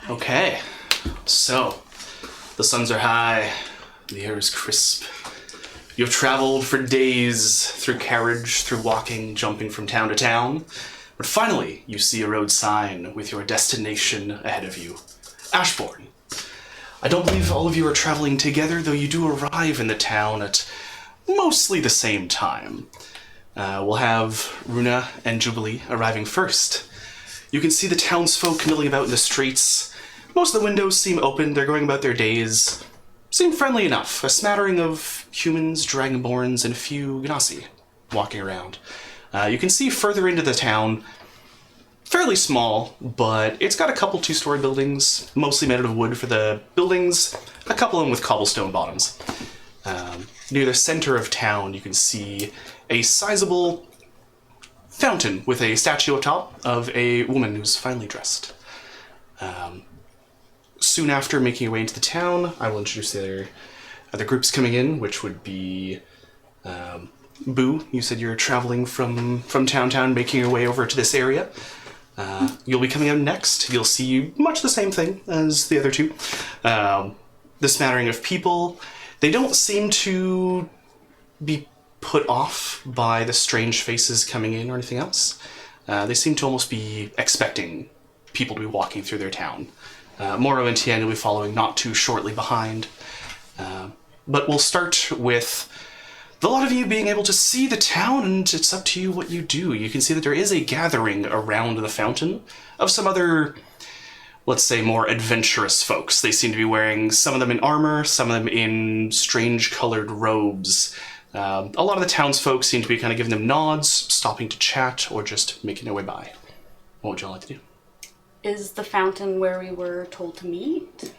Okay, so the suns are high, the air is crisp. You've traveled for days through carriage, through walking, jumping from town to town, but finally you see a road sign with your destination ahead of you, Asheborne. I don't believe all of you are traveling together, though you do arrive in the town at mostly the same time. We'll have Runa and Jubilee arriving first. You can see the townsfolk milling about in the streets. Most of the windows seem open, they're going about their days. Seem friendly enough. A smattering of humans, dragonborns, and a few Gnassi walking around. You can see further into the town, fairly small, but it's got a couple two-story buildings, mostly made out of wood for the buildings, a couple of them with cobblestone bottoms. Near the center of town, you can see a sizable fountain with a statue atop of a woman who's finely dressed. Soon after making your way into the town, I will introduce the other groups coming in, which would be Boo. You said you're traveling from town, making your way over to this area. You'll be coming out next. You'll see much the same thing as the other two. The smattering of people. They don't seem to be put off by the strange faces coming in or anything else. They seem to almost be expecting people to be walking through their town. Moro and Tien will be following not too shortly behind. But we'll start with the lot of you being able to see the town, and it's up to you what you do. You can see that there is a gathering around the fountain of some other, let's say, more adventurous folks. They seem to be wearing, some of them in armor, some of them in strange colored robes. A lot of the townsfolk seem to be kind of giving them nods, stopping to chat, or just making their way by. What would y'all like to do? Is the fountain where we were told to meet?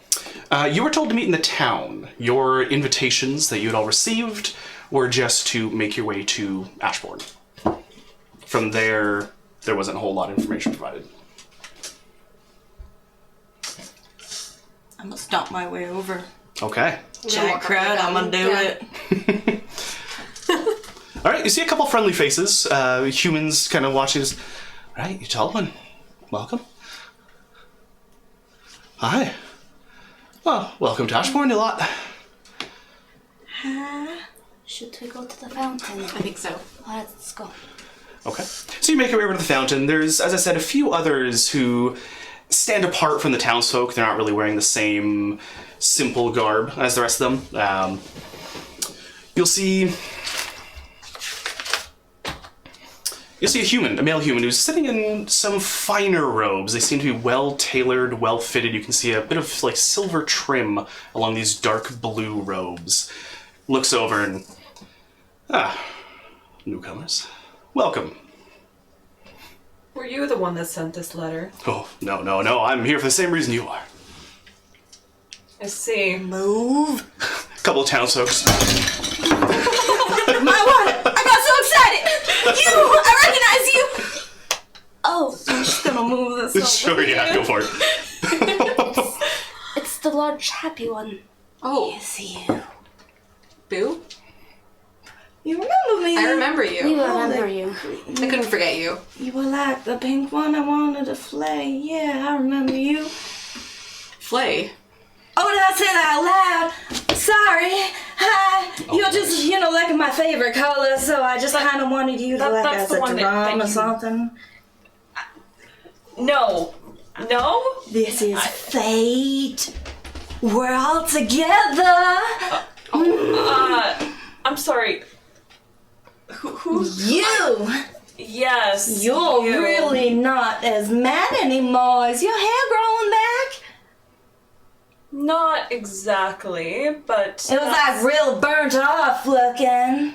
You were told to meet in the town. Your invitations that you had all received were just to make your way to Asheborne. From there wasn't a whole lot of information provided. I'm gonna stomp my way over. Okay. Giant crowd, I'm gonna do it. All right, you see a couple friendly faces. Humans kind of watching this. All right, you tall one. Welcome. Hi. Well, welcome to Asheborne, you lot. Should we go to the fountain? I think so. Let's go. Okay. So you make your way over to the fountain. There's, as I said, a few others who stand apart from the townsfolk. They're not really wearing the same simple garb as the rest of them. You'll see a human, a male human, who's sitting in some finer robes. They seem to be well-tailored, well-fitted. You can see a bit of like silver trim along these dark blue robes. Looks over and, newcomers, welcome. Were you the one that sent this letter? Oh, no, I'm here for the same reason you are. I see. Move. A couple of townsfolk. My one! I got so excited! I recognize you! Oh, I'm just gonna move this Sure, yeah, go for it. It's the large happy one. Oh. Yes, you. Boo? You remember me? I remember you. We remember you. I couldn't forget you. You were like the pink one I wanted to flay. Yeah, I remember you. Flay. Oh, did I say that out loud? Sorry. Hi. You're just, like my favorite color, so I just kind of wanted you to That's as the a one drum that or you- something. No. This is fate. We're all together. I'm sorry. Who's... You. Yes. You're you. really not as mad anymore. Is your hair growing back? Not exactly, but... It was like real burnt off looking.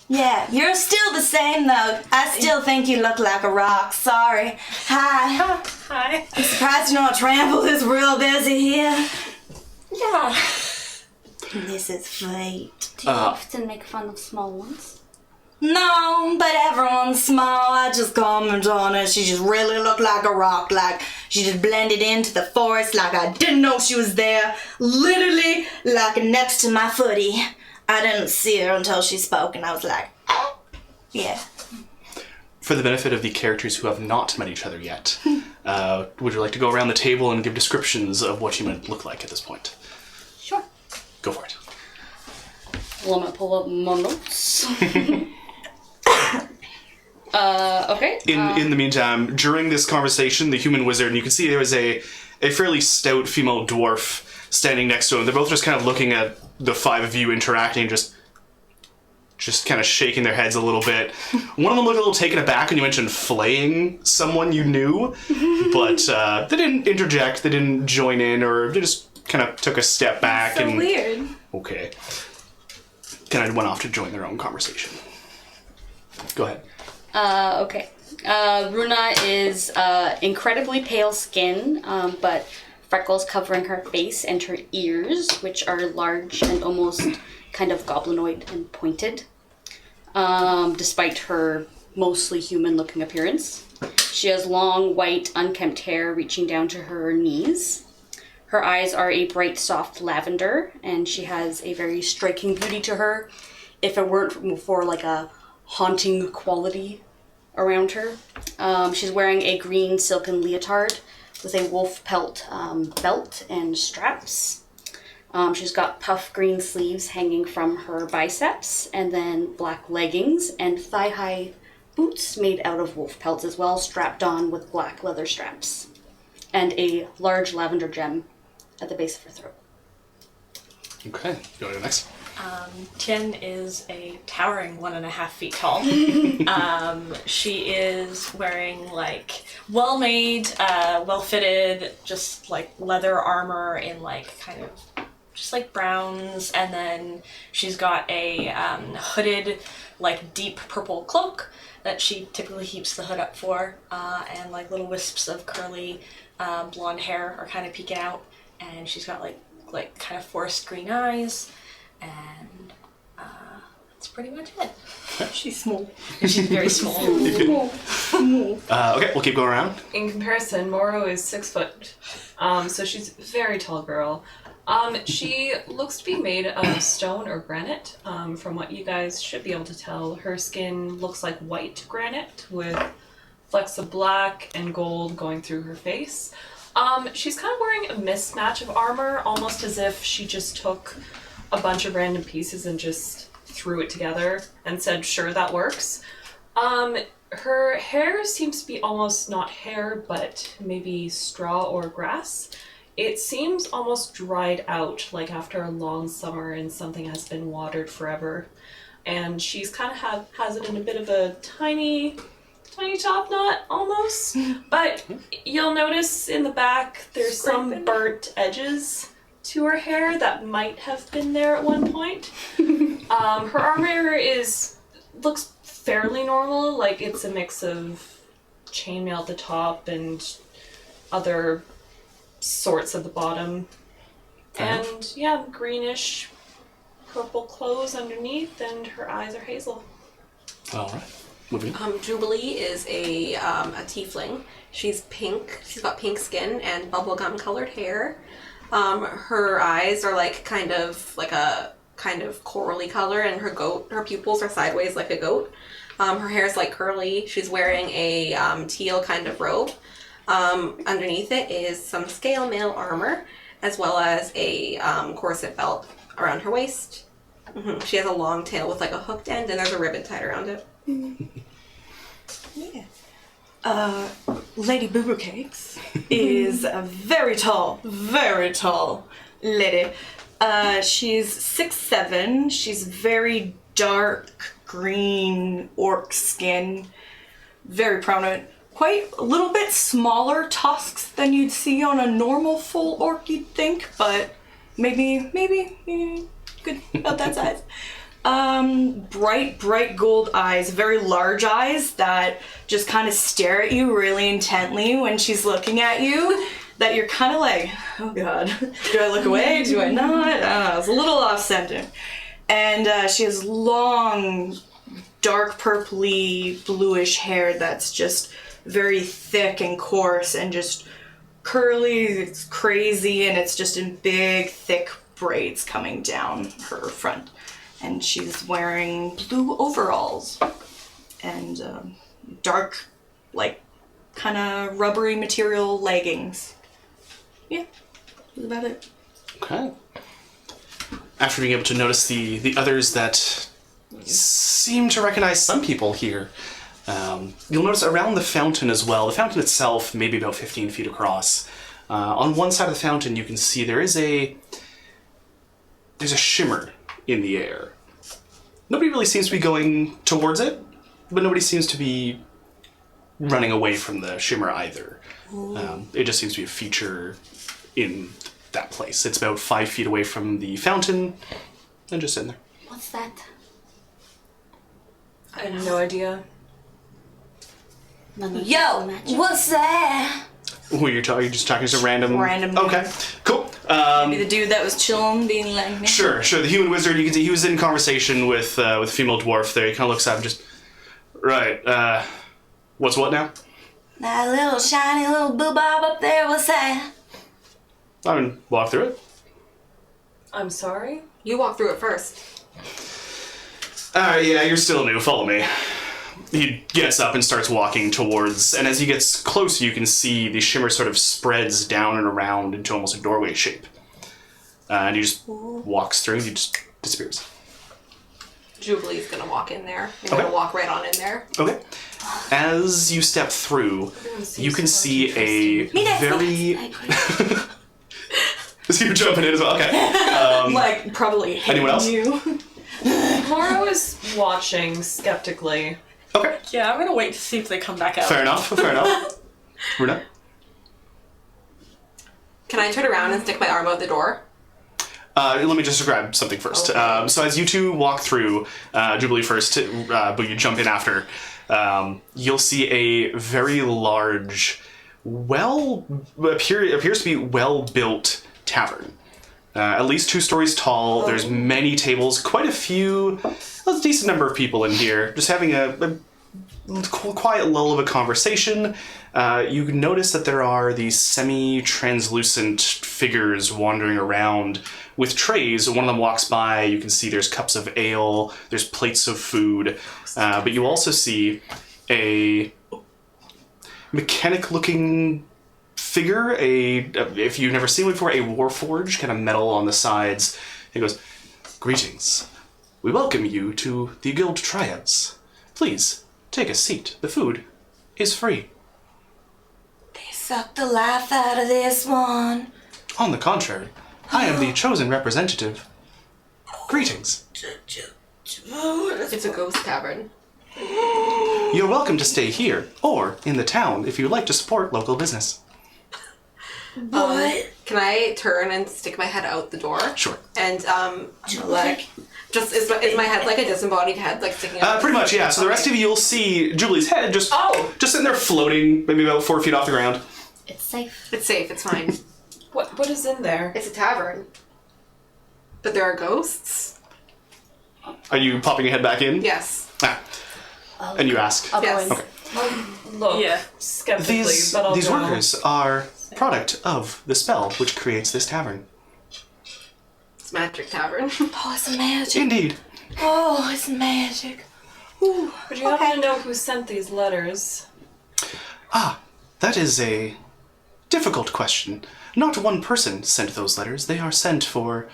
Yeah, you're still the same though. I still think you look like a rock. Sorry. Hi. Hi. I'm surprised you don't trample this real busy here. Yeah. This is fate. Do you often make fun of small ones? No, but everyone's small. I just commented on her. She just really looked like a rock. Like she just blended into the forest like I didn't know she was there. Literally like next to my footy. I didn't see her until she spoke and I was like, yeah. For the benefit of the characters who have not met each other yet, Would you like to go around the table and give descriptions of what you might look like at this point? Sure. Go for it. Well, I'm gonna pull up my notes. Okay. In the meantime, during this conversation, the human wizard, and you can see there was a fairly stout female dwarf standing next to him. They're both just kind of looking at the five of you interacting, just kind of shaking their heads a little bit. One of them looked a little taken aback when you mentioned flaying someone you knew, but they didn't interject, they didn't join in, or they just kind of took a step back. So weird. Okay. Kind of went off to join their own conversation. Go ahead. Okay. Runa is incredibly pale skin, but freckles covering her face and her ears, which are large and almost kind of goblinoid and pointed, despite her mostly human-looking appearance. She has long, white, unkempt hair reaching down to her knees. Her eyes are a bright, soft lavender, and she has a very striking beauty to her, if it weren't for like a haunting quality around her. She's wearing a green silken leotard with a wolf pelt belt and straps. She's got puff green sleeves hanging from her biceps, and then black leggings and thigh-high boots made out of wolf pelts as well, strapped on with black leather straps, and a large lavender gem at the base of her throat. Okay, you want to go next? Tien is a towering 1.5 feet tall. She is wearing like well-made, well-fitted, just like leather armor in like kind of just like browns, and then she's got a hooded like deep purple cloak that she typically keeps the hood up for, and like little wisps of curly blonde hair are kind of peeking out, and she's got like kind of forest green eyes. And that's pretty much it. She's small. She's very small. Okay, we'll keep going around. In comparison, Moro is 6 foot, so she's a very tall girl. She looks to be made of stone or granite. From what you guys should be able to tell, her skin looks like white granite with flecks of black and gold going through her face. She's kind of wearing a mismatch of armor, almost as if she just took a bunch of random pieces and just threw it together and said, sure, that works. Her hair seems to be almost not hair, but maybe straw or grass. It seems almost dried out, like after a long summer and something has been watered forever. And she's kind of has it in a bit of a tiny top knot almost. But you'll notice in the back there's some burnt edges to her hair that might have been there at one point. Her armor looks fairly normal, like it's a mix of chainmail at the top and other sorts at the bottom. And yeah, greenish purple clothes underneath, and her eyes are hazel. All right. Moving on. Jubilee is a tiefling. She's pink. She's got pink skin and bubblegum colored hair. Her eyes are like kind of corally color, and her pupils are sideways like a goat. Her hair's like curly. She's wearing a teal kind of robe. Underneath it is some scale mail armor, as well as a corset belt around her waist. Mm-hmm. She has a long tail with like a hooked end, and there's a ribbon tied around it. Yeah. Lady Boo Boo Cakes is a very tall lady. She's 6'7". She's very dark green orc skin, very prominent. Quite a little bit smaller tusks than you'd see on a normal full orc, you'd think, but maybe good about that size. Bright gold eyes, very large eyes that just kind of stare at you really intently when she's looking at you, that you're kind of like, oh god, do I look away, do I not? I don't know, it's a little off-center. And she has long, dark purpley, bluish hair that's just very thick and coarse and just curly, it's crazy, and it's just in big, thick braids coming down her front. And she's wearing blue overalls and dark, like, kind of rubbery material leggings. Yeah, that's about it. Okay. After being able to notice the others that seem to recognize some people here, you'll notice around the fountain as well. The fountain itself may be about 15 feet across. On one side of the fountain, you can see there's a shimmer in the air. Nobody really seems to be going towards it, but nobody seems to be running away from the shimmer either. It just seems to be a feature in that place. It's about 5 feet away from the fountain and just sitting there. What's that? I have no idea. None of Yo, this magic. what's that? Who you're just talking to random? Random. Okay, cool. Maybe the dude that was chilling, being like, Sure. The human wizard, you can see he was in conversation with a female dwarf there. He kind of looks up and just, right, what's what now? that little shiny little boobob up there, what's that? I mean, walk through it. I'm sorry? You walk through it first. Yeah, you're still new. Follow me. He gets up and starts walking towards, and as he gets closer, you can see the shimmer sort of spreads down and around into almost a doorway shape. And he just walks through and he just disappears. Jubilee's gonna walk in there. I'm Okay. gonna walk right on in there. Okay. As you step through, you can see a very... Is he jumping in as well? Okay. Like, probably Anyone else? you. Moro is watching skeptically. Okay. Yeah, I'm gonna wait to see if they come back out. Fair enough. Runa? Can I turn around and stick my arm out the door? Let me just describe something first. Okay. So as you two walk through, Jubilee first, but you jump in after, you'll see a very large, appears to be well-built tavern. At least 2 stories tall. There's many tables, quite a few, a decent number of people in here, just having a quiet lull of a conversation. You notice that there are these semi-translucent figures wandering around with trays. One of them walks by, you can see there's cups of ale, there's plates of food, but you also see a mechanic-looking figure, if you've never seen one before, a warforged, kind of metal on the sides. He goes, "Greetings. We welcome you to the Guild Triads. Please, take a seat. The food is free." They sucked the life out of this one. On the contrary, I am the chosen representative. Greetings. It's a ghost tavern. You're welcome to stay here, or in the town if you'd like to support local business. What? Can I turn and stick my head out the door? Sure. And like, just is my head like a disembodied head, like sticking out? Pretty much, yeah. So the rest of you, you'll see Julie's head just sitting there floating, maybe about 4 feet off the ground. It's safe. It's safe. It's fine. What is in there? It's a tavern. But there are ghosts. Are you popping your head back in? Yes. And you ask. I'll go Yes. in. Okay. Look, Yeah. skeptically, These but I'll go. workers are product of the spell which creates this tavern. It's Magic Tavern. Oh, it's magic. Indeed. Oh, it's magic. Ooh. Would you happen to know who sent these letters? That is a difficult question. Not one person sent those letters. They are sent for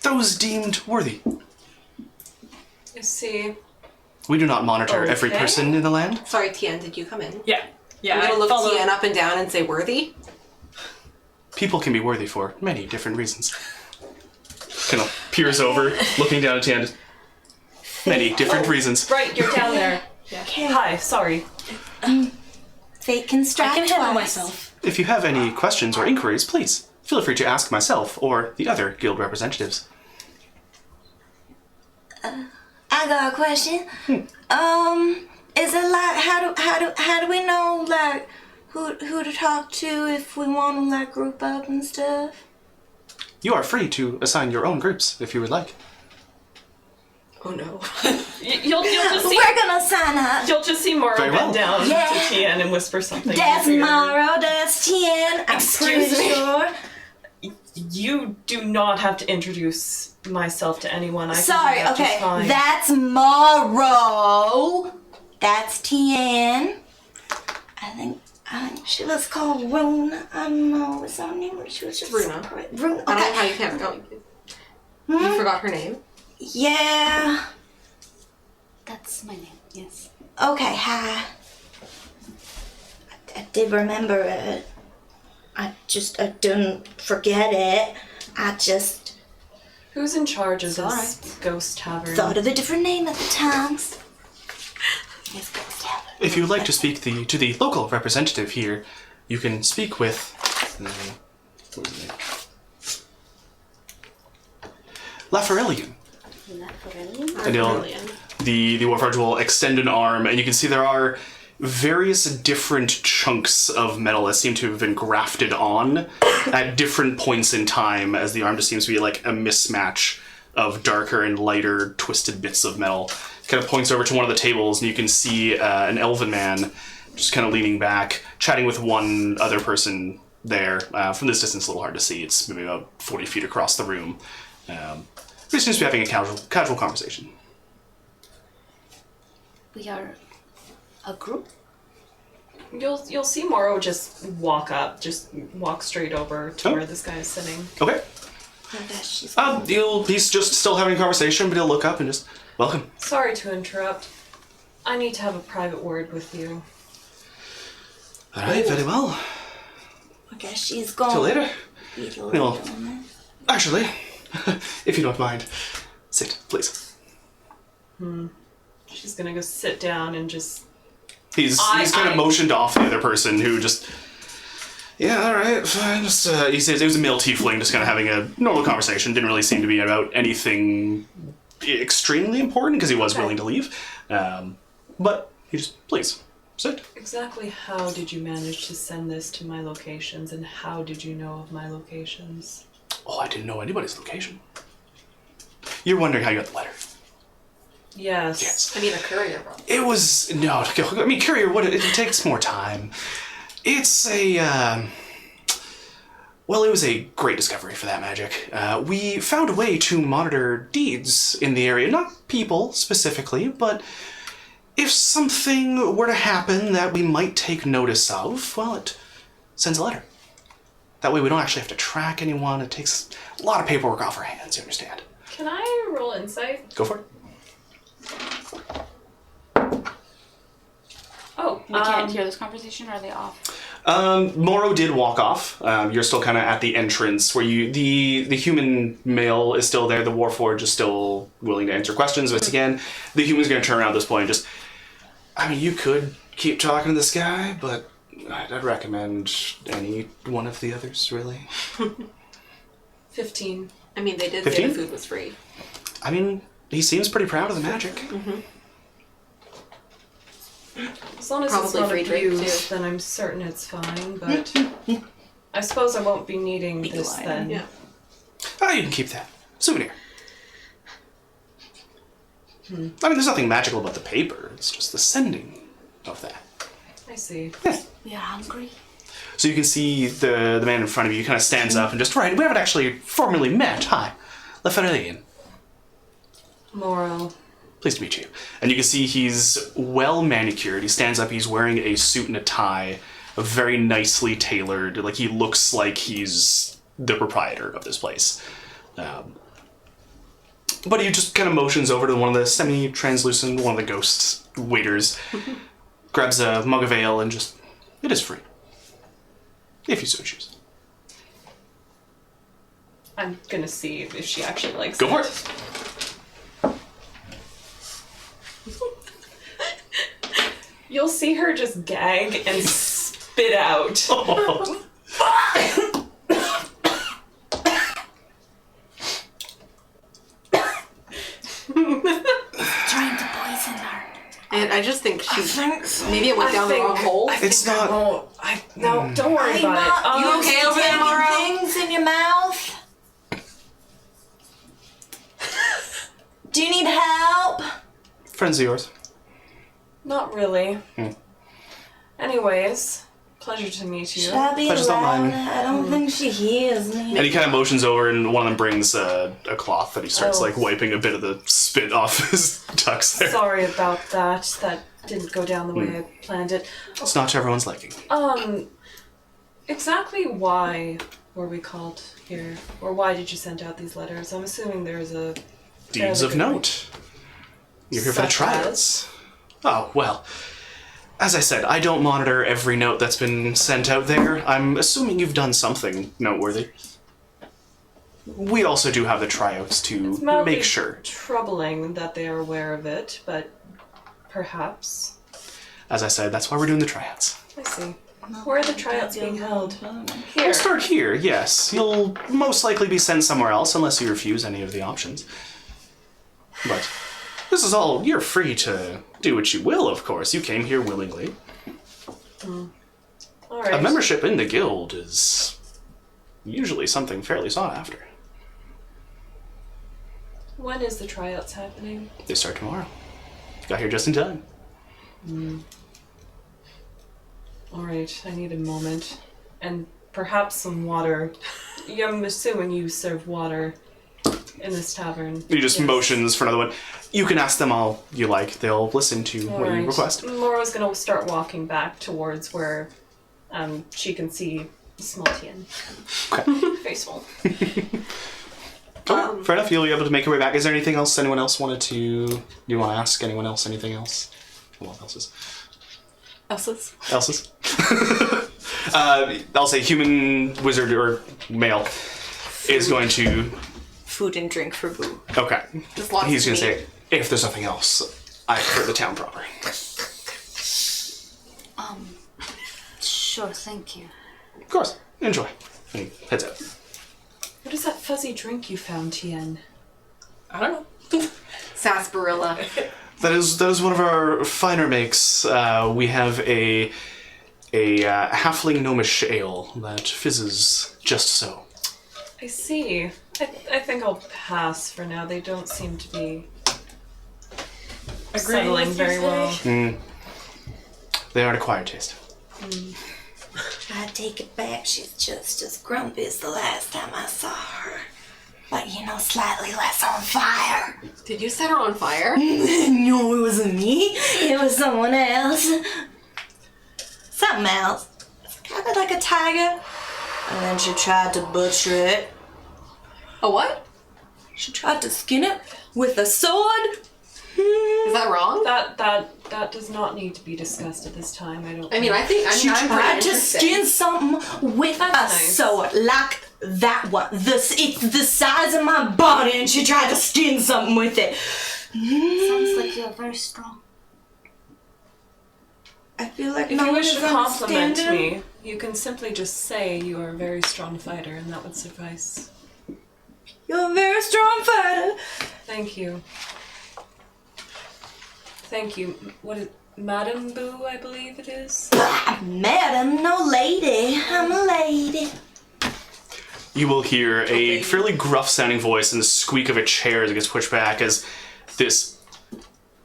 those deemed worthy. You see, We do not monitor every Okay. person in the land. Sorry, Tien, did you come in? Yeah. Yeah. I'm gonna I look follow- Tien up and down and say worthy. People can be worthy for many different reasons. Kind of peers over, looking down at Tian. Many different reasons. right, you're down there. Okay. Hi, sorry. Fate can strike I can handle twice. myself. If you have any questions or inquiries, please feel free to ask myself or the other guild representatives. I got a question. Is it like how do we know like who to talk to if we want to like group up and stuff? You are free to assign your own groups if you would like. Oh no. You'll just see. We're gonna sign up. You'll just see Moro Very well. bend down Yeah. to Tien and whisper something. That's in your ear. Morrow, that's Tien. I'm Excuse pretty me. sure. You do not have to introduce myself to anyone. I Sorry, can do that just okay. fine. That's Morrow. That's Tien. I think She was called Runa. I don't know. Was her name? Or she was just Runa. Runa. I don't know Okay. how you can't. You forgot her name. Yeah. That's my name, yes. Okay. Hi. I did remember it. I didn't forget it. I just Who's in charge of this alright. ghost tavern? thought of a different name at the time. If you would like to speak to the local representative here, you can speak with... what was his name? Lafarellian. And the Warforged will extend an arm, and you can see there are various different chunks of metal that seem to have been grafted on at different points in time, as the arm just seems to be like a mismatch of darker and lighter twisted bits of metal. Kind of points over to one of the tables, and you can see an elven man just kind of leaning back, chatting with one other person there. From this distance, a little hard to see. It's maybe about 40 feet across the room. He seems to be having a casual conversation. We are a group? You'll see Moro just walk straight over to where this guy is sitting. Okay. He's just still having a conversation, but he'll look up and just, welcome. Sorry to interrupt. I need to have a private word with you. Alright, very well. I guess she's gone. Till later. Eat a Well, little bit. actually, if you don't mind, sit, please. She's gonna go sit down and just... He's kind of motioned off the other person who just... Yeah, alright, fine. Just, he says it was a male tiefling, just kind of having a normal conversation. Didn't really seem to be about anything extremely important, because he was willing to leave. But he just, please, sit. Exactly how did you manage to send this to my locations, and how did you know of my locations? Oh, I didn't know anybody's location. You're wondering how you got the letter. Yes. Yes. I mean, a courier, bro. It was... No, I mean, courier, it takes more time. It's a... Well, it was a great discovery for that magic. We found a way to monitor deeds in the area. Not people, specifically, but if something were to happen that we might take notice of, well, it sends a letter. That way we don't actually have to track anyone. It takes a lot of paperwork off our hands, you understand? Can I roll insight? Go for it. Oh, We can't hear this conversation, or are they off? Moro did walk off. You're still kind of at the entrance where the human male is still there. The Warforged is still willing to answer questions. Once again, the human's going to turn around at this point and just... I mean, you could keep talking to this guy, but I'd recommend any one of the others, really. 15. I mean, they did 15? say the food was free. I mean, he seems pretty proud of the magic. As long as Probably it's not free drink, abused, then I'm certain it's fine, but I suppose I won't be needing this lion. then. Yeah. Oh, you can keep that. Souvenir. I mean, there's nothing magical about the paper. It's just the sending of that. I see. We are hungry. So you can see the man in front of you kind of stands up and just, right, we haven't actually formally met. Hi, Lafarellian. Moro. Pleased to meet you. And you can see he's well manicured. He stands up, he's wearing a suit and a tie, very nicely tailored. Like, he looks like he's the proprietor of this place. But he just kind of motions over to one of the semi-translucent, one of the ghost waiters, grabs a mug of ale, and just, it is free. If you so choose. I'm gonna see if she actually likes Go it. for it. You'll see her just gag and spit out. Trying to poison her. And I just think maybe it went down the wrong hole. It's not... No, don't worry about it. You okay over there, Moro? Things in your mouth? Do you need help? Friends of yours. Not really. Anyways, Pleasure to meet you. Should I be Pleasure's all loud? mine. I don't think she hears me. And he kind of motions over, and one of them brings a cloth that he starts Oh. like wiping a bit of the spit off his tux there. Sorry about that. That didn't go down the way I planned it. It's not to everyone's liking. Exactly why were we called here? Or why did you send out these letters? I'm assuming there's a... Deeds of note. You're here for the Such tryouts. Oh, well. As I said, I don't monitor every note that's been sent out there. I'm assuming you've done something noteworthy. We also do have the tryouts to mildly make sure. troubling that they are aware of it, but perhaps. As I said, that's why we're doing the tryouts. I see. Where are the tryouts being held? Here. We'll start here, yes. You'll most likely be sent somewhere else unless you refuse any of the options. But this is all, you're free to do what you will, of course. You came here willingly. All right. A membership in the guild is usually something fairly sought after. When is the tryouts happening? They start tomorrow. Got here just in time. All right, I need a moment. And perhaps some water. I'm assuming you serve water in this tavern. He just Yes. motions for another one. You can ask them all you like. They'll listen to All what you right. request. Laura's gonna start walking back towards where she can see small Tien. Okay. Faceful. Okay, fair enough. You'll be able to make your way back. Is there anything else anyone else wanted to... Do you want to ask anyone else anything else? What else's? Else's? I'll say human, wizard, or male is going to... Food and drink for Boo. Okay. Just lots He's of going to meat. say, if there's nothing else, I prefer the town proper. Sure, thank you. Of course. Enjoy. And he heads out. What is that fuzzy drink you found, Tien? I don't know. Sarsaparilla. That is one of our finer makes. We have a halfling gnomish ale that fizzes just so. I see. I think I'll pass for now. They don't seem to be settling with you very well. today? They are an acquired taste. I take it back. She's just as grumpy as the last time I saw her. But, slightly less on fire. Did you set her on fire? No, it wasn't me. It was someone else. Something else. Kind of like a tiger. And then she tried to butcher it. A what? She tried to skin it with a sword. Is that wrong? That does not need to be discussed at this time. I don't. I mean, I'm She pretty tried to interested. skin something with a nice. sword, like that one. It's the size of my body, and she tried to skin something with it. Sounds like you're very strong. I feel like If no you one wish is to compliment understanding. me, you can simply just say you are a very strong fighter, and that would suffice. You're a very strong fighter. Thank you. Thank you. What is Madam Boo? I believe it is. Madam, no lady. I'm a lady. You will hear a fairly gruff-sounding voice and the squeak of a chair as it gets pushed back as this,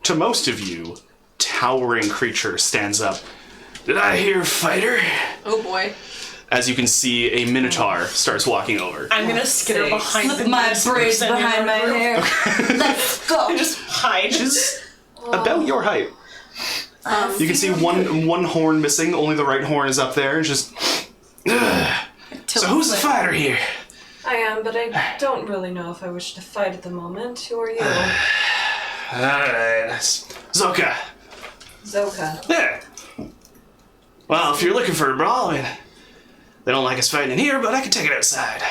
to most of you, towering creature stands up. Did I hear fighter? Oh boy. As you can see, a minotaur starts walking over. I'm gonna skitter Sakes. behind Slip the my next braids person in behind the my room. hair. Let's go. Just hide. She's about your height. You can see one horn missing, only the right horn is up there, and just... So who's the fighter here? I am, but I don't really know if I wish to fight at the moment. Who are you? Alright, that's Zoka. Zoka. Yeah. Well, if you're looking for a brawl, I mean, they don't like us fighting in here, but I can take it outside.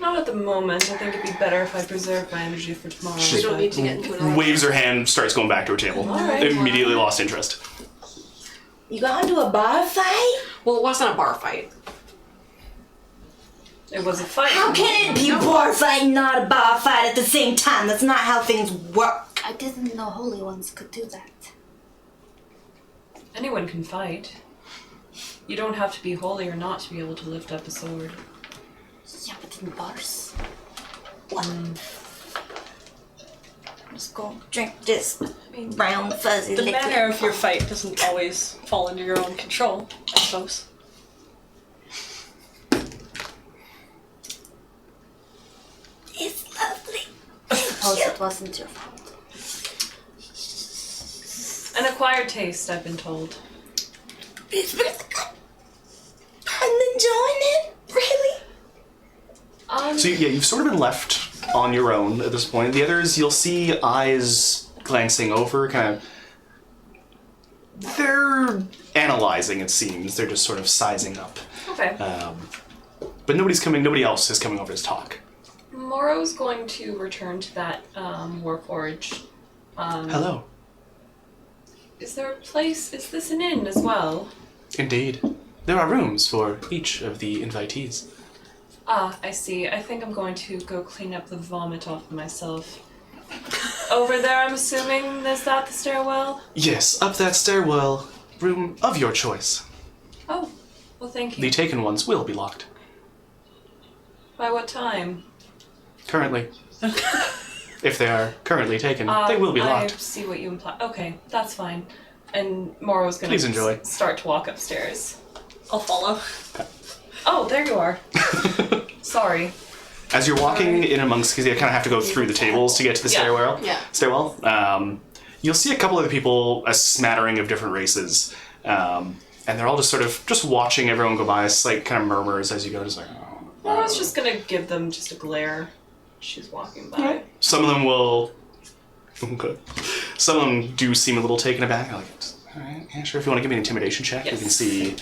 Not at the moment. I think it'd be better if I preserve my energy for tomorrow. We don't but- need to get into an Waves her hand, starts going back to her table. Alright. Immediately lost interest. You going to a bar fight? Well, it wasn't a bar fight. It was a fight. How can it be a bar fight and not a bar fight at the same time? That's not how things work. I didn't know holy ones could do that. Anyone can fight. You don't have to be holy or not to be able to lift up a sword. Yeah, but in bars. Just go drink this brown fuzzy The liquid. manner of your fight doesn't always fall under your own control, I suppose. It's lovely. Suppose it wasn't your fault. An acquired taste, I've been told. It's really good. I'm enjoying it. Really. So yeah, you've sort of been left on your own at this point. The others, you'll see eyes glancing over, kind of. They're analyzing, it seems. They're just sort of sizing up. Okay. But nobody else is coming over to talk. Morrow's going to return to that Warforge. Hello. Is there a place? Is this an inn as well? Indeed. There are rooms for each of the invitees. Ah, I see. I think I'm going to go clean up the vomit off myself. Over there, I'm assuming, is that the stairwell? Yes, up that stairwell. Room of your choice. Oh, well, thank you. The taken ones will be locked. By what time? Currently. If they are currently taken, they will be I locked. see what you imply. Okay, that's fine. And Morrow's going Please enjoy. to start to walk upstairs. I'll follow. Oh, there you are. Sorry. As you're walking in amongst, because you kind of have to go through the tables to get to the stairwell. Yeah. You'll see a couple of people, a smattering of different races, and they're all just sort of just watching everyone go by. It's like kind of murmurs as you go, just like. Oh, Morrow's just going to give them just a glare. She's walking by. Some of them will. Okay. Some of them do seem a little taken aback. Like, all right, yeah, sure. If you want to give me an intimidation check, we can see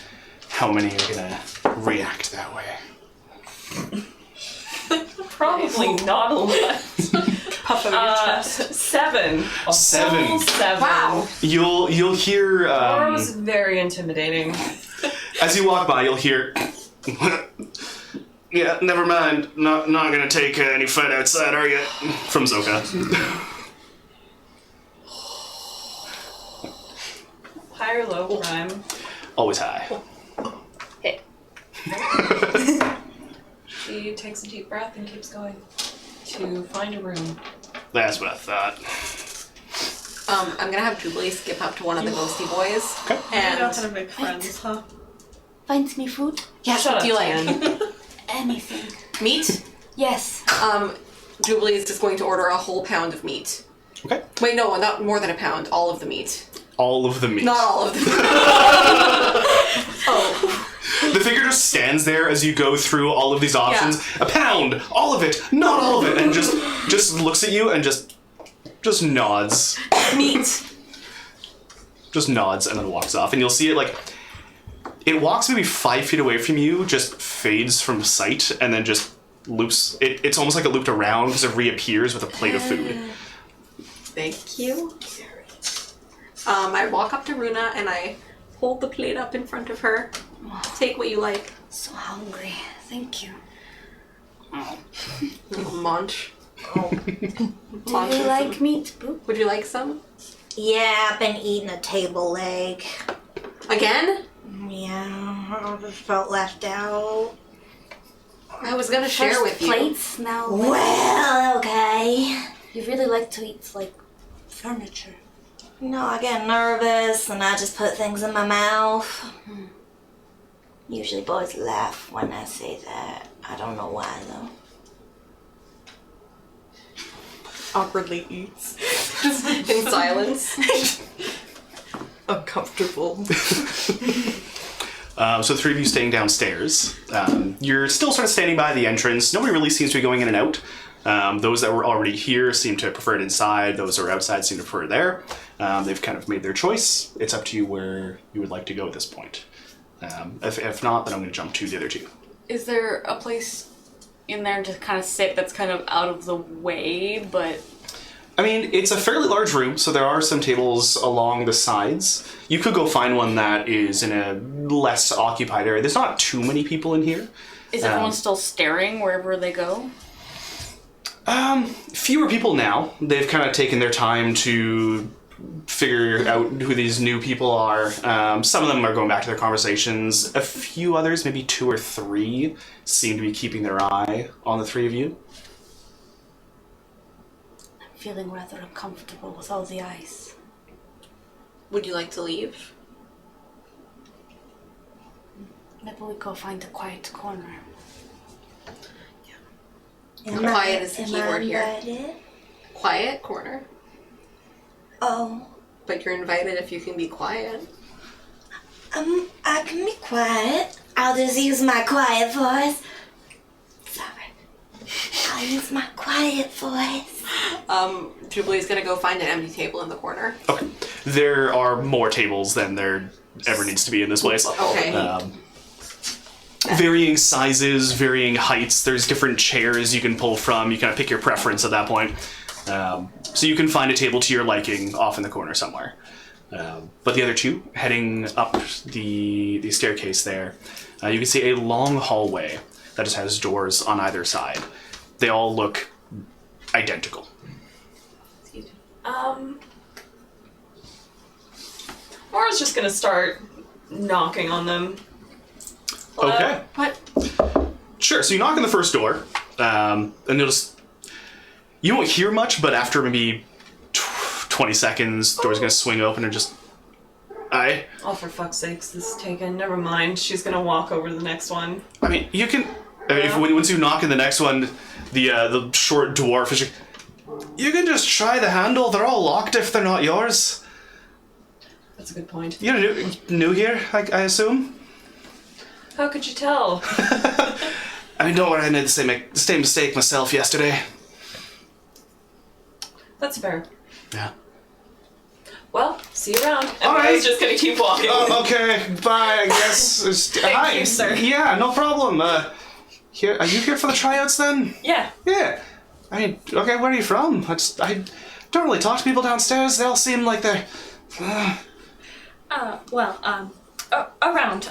how many are gonna react that way. Probably not a lot. Puff out your chest. 7. A Seven. full 7. Wow. You'll hear Morrow's very intimidating. as you walk by. You'll hear. Yeah, never mind. Not gonna take any fight outside, are you? From Zoka. High or low crime? Always high. Hey. She takes a deep breath and keeps going to find a room. That's what I thought. I'm gonna have Jubilee skip up to one of the ghosty boys. Okay. You And don't have big friends, huh? Finds me food? yeah, Shut what do you up, like? Anything. Meat? Yes. Jubilee is just going to order a whole pound of meat. Okay. Wait, no, not more than a pound. All of the meat. All of the meat. Not all of the meat. Oh. The figure just stands there as you go through all of these options. Yeah. A pound, all of it, not all of it, and just looks at you and just nods. Meat. Just nods and then walks off. And you'll see it like it walks maybe 5 feet away from you, just fades from sight, and then just loops. It's almost like it looped around because it reappears with a plate of food. Thank you. I walk up to Runa and I hold the plate up in front of her. Take what you like. So hungry. Thank you. Munch. Do you like meat, Boo? Would you like some? Yeah, I've been eating a table leg. Again? Yeah, I just felt left out. I was gonna share First with you. plates, now Well, okay. you really like to eat like furniture. No, I get nervous and I just put things in my mouth. Usually boys laugh when I say that. I don't know why though. Awkwardly eats. In silence. Uncomfortable. So the three of you staying downstairs. You're still sort of standing by the entrance. Nobody really seems to be going in and out. Those that were already here seem to prefer it inside. Those that are outside seem to prefer it there. They've kind of made their choice. It's up to you where you would like to go at this point. If not, then I'm going to jump to the other two. Is there a place in there to kind of sit that's kind of out of the way, but I mean, it's a fairly large room, so there are some tables along the sides. You could go find one that is in a less occupied area. There's not too many people in here. is everyone still staring wherever they go? Fewer people now. They've kind of taken their time to figure out who these new people are. Some of them are going back to their conversations. A few others, maybe 2 or 3, seem to be keeping their eye on the three of you. feeling rather uncomfortable with all the ice. Would you like to leave? Maybe we go find a quiet corner. Quiet is the key word here. Invited? Quiet corner. Oh. But you're invited if you can be quiet. I can be quiet. I'll just use my quiet voice. Sorry. I'll use my quiet voice. Jubilee's gonna go find an empty table in the corner. Okay. There are more tables than there ever needs to be in this place. Okay. Varying sizes, varying heights. There's different chairs you can pull from. You kind of pick your preference at that point. So you can find a table to your liking off in the corner somewhere. But the other two, heading up the staircase there, you can see a long hallway that just has doors on either side. They all look identical. Laura's just gonna start knocking on them. Hello? Okay. What? Sure, so you knock on the first door, and you won't hear much, but after maybe 20 seconds, the door's gonna swing open and just... Aye? Oh, for fuck's sakes, this is taken. Never mind. She's gonna walk over to the next one. I mean, you can... once you knock in the next one, the short dwarf is... You can just try the handle. They're all locked if they're not yours. That's a good point. You're new here, I assume? How could you tell? I mean, don't worry, I made the same mistake myself yesterday. That's fair. Yeah. Well, see you around. And All I right. was just gonna keep walking. Oh, okay, bye, I guess. Hi. you, sir. Yeah, no problem. Are you here for the tryouts then? Yeah. Yeah. I mean, okay, where are you from? I don't really talk to people downstairs. They all seem like they're... Around.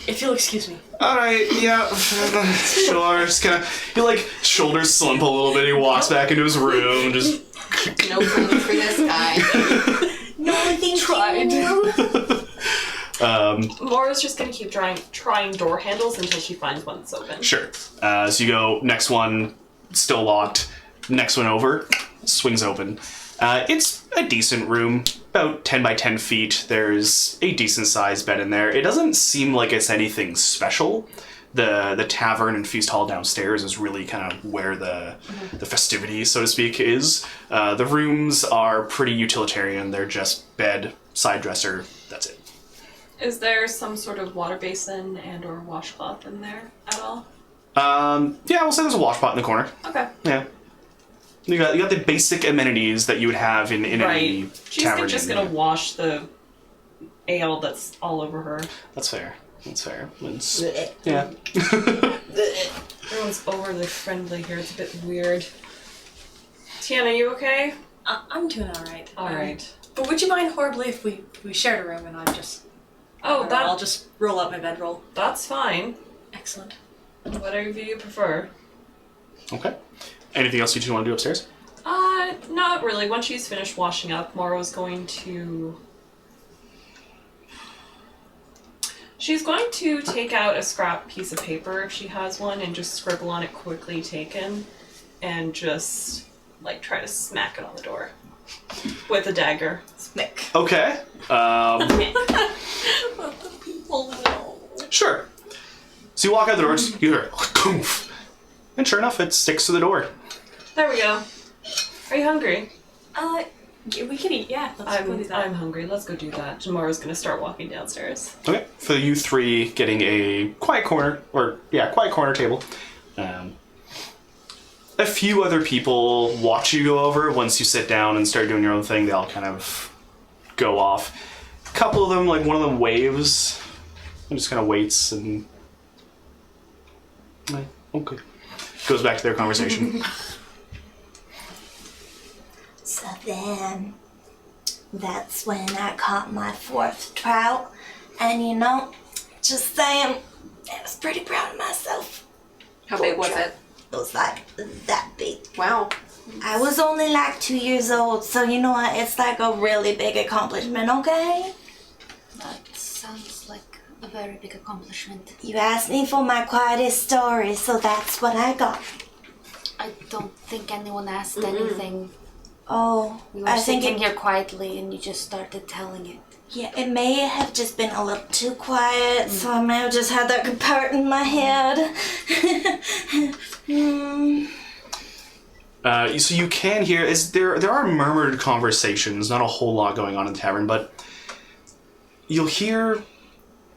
If you'll excuse me. Alright, yeah, sure. Just kind of, he like, shoulders slump a little bit. He walks back into his room, just... No food for this guy. No, I think Tried. Laura's just gonna keep trying door handles until she finds one that's open. Sure. So you go, next one, still locked. Next one over, swings open. It's a decent room, about 10 by 10 feet. There's a decent sized bed in there. It doesn't seem like it's anything special. The tavern and feast hall downstairs is really kind of where the festivity, so to speak, is. The rooms are pretty utilitarian. They're just bed, side dresser, that's it. Is there some sort of water basin and or washcloth in there at all? Yeah, we'll say there's a washpot in the corner. Okay. Yeah. You got the basic amenities that you would have in any She's tavern. just gonna wash the ale that's all over her. That's fair. Yeah. Everyone's overly friendly here. It's a bit weird. Tiana, you okay? I'm doing alright. Alright. But would you mind horribly if we shared a room and I'm just... I'll just roll out my bedroll. That's fine. Excellent. Whatever you prefer. Okay. Anything else you two want to do upstairs? Not really. Once she's finished washing up, Morrow's going to... She's going to take out a scrap piece of paper, if she has one, and just scribble on it quickly taken, and just, like, try to smack it on the door. With a dagger. Smack. Okay. People know. Sure. So you walk out the door, you hear "Koof," and sure enough, it sticks to the door. There we go. Are you hungry? We can eat, yeah. Let's go do that. I'm hungry. Let's go do that. Tomorrow's gonna start walking downstairs. Okay. For you three getting a quiet corner table. A few other people watch you go over. Once you sit down and start doing your own thing, they all kind of go off. A couple of them, like one of them waves and just kind of waits and... Okay. Goes back to their conversation. So then, that's when I caught my 4th trout. And just saying, I was pretty proud of myself. How big was it? It was like that big. Wow. I was only like 2 years old, so you know what? It's like a really big accomplishment, okay? That sounds like a very big accomplishment. You asked me for my quietest story, so that's what I got. I don't think anyone asked anything Oh, We were I think sitting it, here quietly and you just started telling it. yeah, it may have just been a little too quiet, so I may have just had that good part in my head. So you can hear there are murmured conversations, not a whole lot going on in the tavern, but you'll hear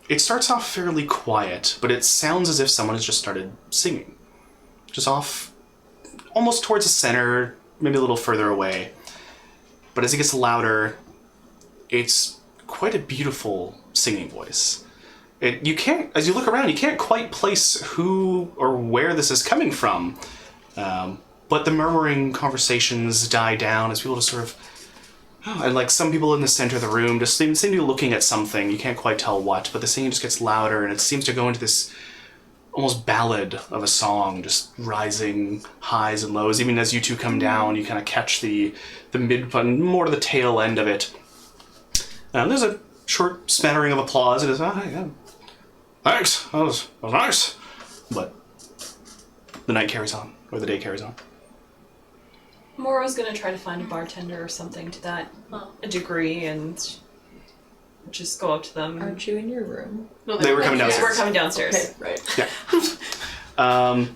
it starts off fairly quiet, but it sounds as if someone has just started singing. Just off almost towards the center, maybe a little further away. But as it gets louder, it's quite a beautiful singing voice. You can't, as you look around, you can't quite place who or where this is coming from. But the murmuring conversations die down as people just sort of... and like some people in the center of the room just seem to be looking at something. You can't quite tell what, but the singing just gets louder and it seems to go into this almost ballad of a song, just rising highs and lows. Even as you two come down, you kind of catch the mid, more to the tail end of it. There's a short smattering of applause. It is, oh, yeah. Thanks, that was nice. But the night carries on, or the day carries on. Moro's gonna try to find a bartender or something to that degree and just go up to them. Aren't you in your room? No, They were coming Yeah, downstairs. we're coming downstairs. Okay, right. Yeah.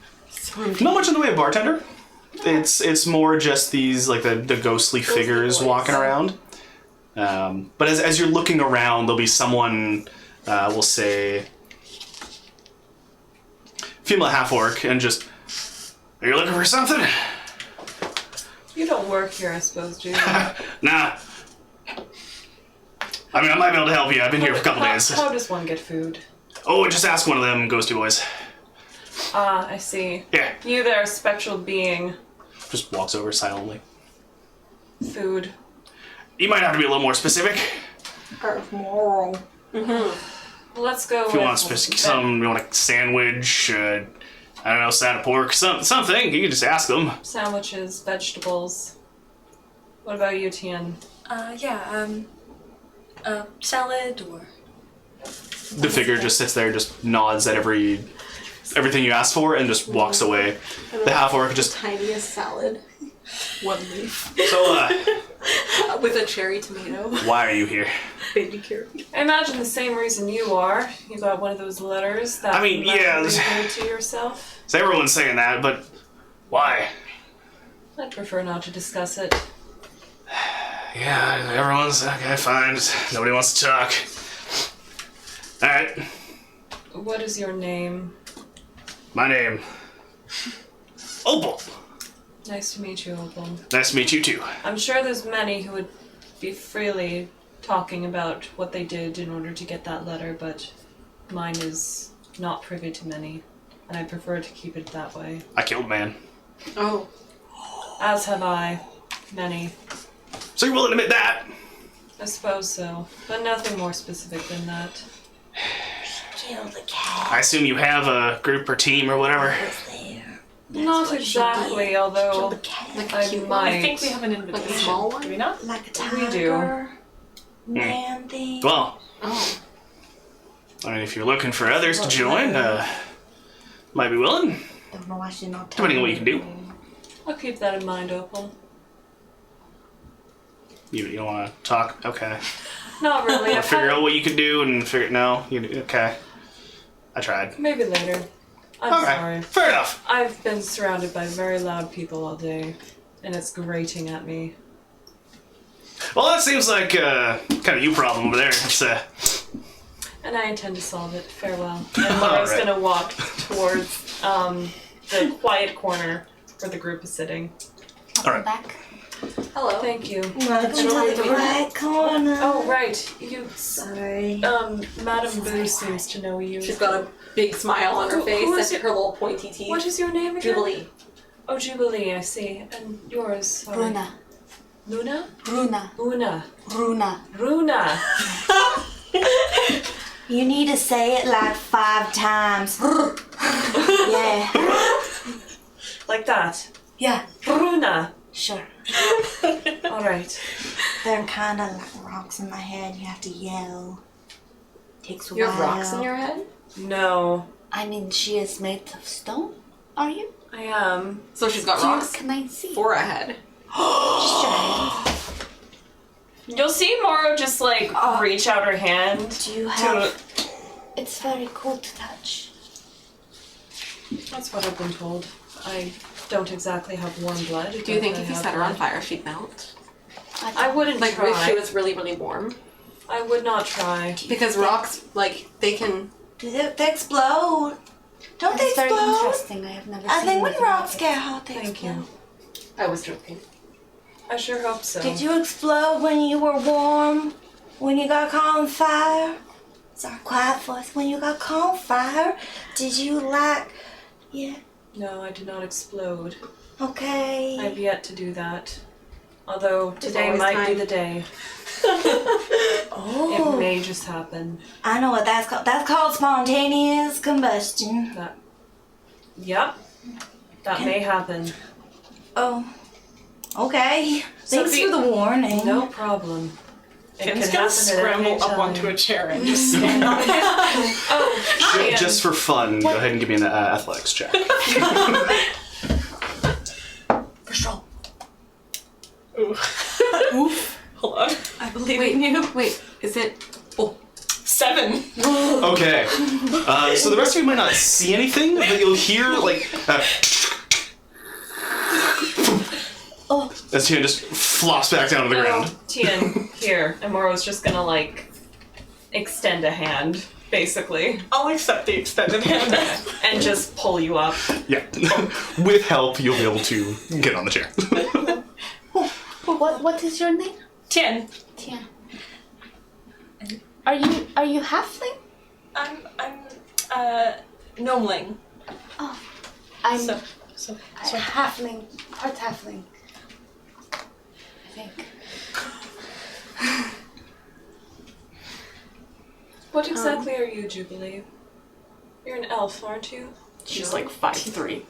Not much in the way of bartender. It's more just these like the ghostly figures boys. walking around. But as you're looking around, there'll be someone, we'll say, female half orc, and just, are you looking for something? You don't work here, I suppose, do you? Nah. I mean, I might be able to help you. I've been here for a couple days. How does one get food? Oh, just ask one of them ghosty boys. Ah, I see. Yeah. You there, spectral being. Just walks over silently. Food. You might have to be a little more specific. Moral. Let's go If you want you want a sandwich, I don't know, side of pork, something, you can just ask them. Sandwiches, vegetables. What about you, Tien? Salad or... The figure just sits there, just nods at everything you ask for, and just walks away. The half orc just... Tiniest salad. One leaf. So, With a cherry tomato. why are you here? Baby carrot. I imagine the same reason you are. You got one of those letters that I mean, you yeah, you this- gave to yourself. So everyone's saying that, but why? I'd prefer not to discuss it. Yeah, everyone's... Okay, fine. Just nobody wants to talk. Alright. What is your name? My name... Opal. Nice to meet you, Opal. Nice to meet you, too. I'm sure there's many who would be freely talking about what they did in order to get that letter, but mine is not privy to many, and I prefer to keep it that way. I killed a man. Oh. As have I. Many. So you're willing to admit that? I suppose so, but nothing more specific than that. Kill the cat. I assume you have a group or team or whatever. There. Not exactly, although Kill the cat. Like a I cute might. I think we have an invitation. Like a small one? Do we not? Like a tiger. We do. Man thing. Well, Oh. I mean, if you're looking for others to join, might be willing, Don't know why she's not depending on what you can do. I'll keep that in mind, Opal. You don't want to talk? Okay. Not really. I'll figure out what you can do and figure... No? Okay. I tried. Maybe later. I'm Okay. sorry. Fair enough. I've been surrounded by very loud people all day, and it's grating at me. Well, that seems like kind of you problem over there. It's, And I intend to solve it. Farewell. And Laura's Alright. gonna walk towards the quiet corner where the group is sitting. Alright. Back. Hello. Thank you. Welcome to the right corner. Oh, right. You, Sorry. Madame Boo seems to know you. She's got a big smile on her Who face is and it? her little pointy teeth. What is your name again? Jubilee. Oh, Jubilee, I see. And yours? Sorry. Runa. Luna? Runa. Una. Runa. Runa. You need to say it like 5 times. Yeah. Like that. Yeah. Runa. Sure. Alright. They're kind of like rocks in my head. You have to yell. Takes a You while. have rocks in your head? No. I mean, she is made of stone. Are you? I am. So she's got Do you- rocks Can I see? 4 ahead. Just your hand. You'll see Moro just like reach out her hand. Do you have... It's very cool to touch. That's what I've been told. I don't exactly have warm blood. Do you think if you set her on fire, she'd melt? I wouldn't Like try. if she was really, really warm? I would not try. Because rocks, like, they can... Do they explode? Don't That's they very explode? interesting. I have never I seen think when anything rocks like get hot, they Thank explode. you. I was joking. I sure hope so. Did you explode when you were warm? When you got caught on fire? Sorry, quiet voice. When you got caught on fire, did you yeah, No, I did not explode. okay. I've yet to do that. Although today always might be time. the day. Oh, It may just happen. I know what that's called. That's called spontaneous combustion. That. Yep. That may happen. Oh, okay. Thanks for the warning. No problem. It Ken's could gonna happen at any scramble up time. onto a chair and just stand on it. Oh, Ian. Just for fun, go ahead and give me an athletics check. First roll. Oof. Hold on. I believe in you. Wait, is it... 7. Okay. So the rest of you might not see anything, but you'll hear like as Tina just flops back down to the ground. Tien, here. And Moro's just gonna, like, extend a hand, basically. I'll accept the extended hand. And just pull you up. Yeah. With help, you'll be able to get on the chair. What is your name? Tien. Tia. Are you halfling? I'm gnomeling. Oh, I'm So halfling, part halfling. I think. What exactly are you, Jubilee? You're an elf, aren't you? she's like 5'3".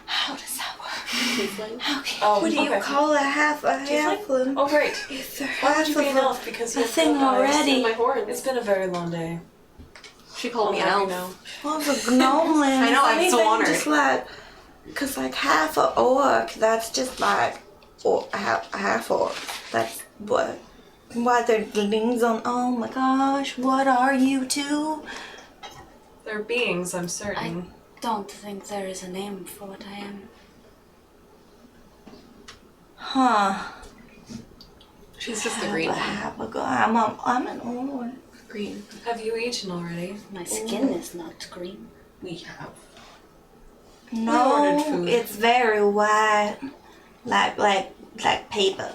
How does that work? Tiefling? Oh, What do you okay. call a halfling? Oh, right. If they're Why would half you be an of elf? Because a you have thing no eyes. already. My horns. It's been a very long day. She called me an I'll elf. have you know. Well, the gnomeling. I know, I'm so anything honored. Just like, cause like half a orc, that's just like, or half orc. That's what. Why they're things on? Oh my gosh, what are you two? They're beings, I'm certain. Don't think there is a name for what I am. Huh? She's just the green one. I'm an orc. Green. Have you eaten already? My skin is not green. We have. No, ordered food. it's very white, like paper,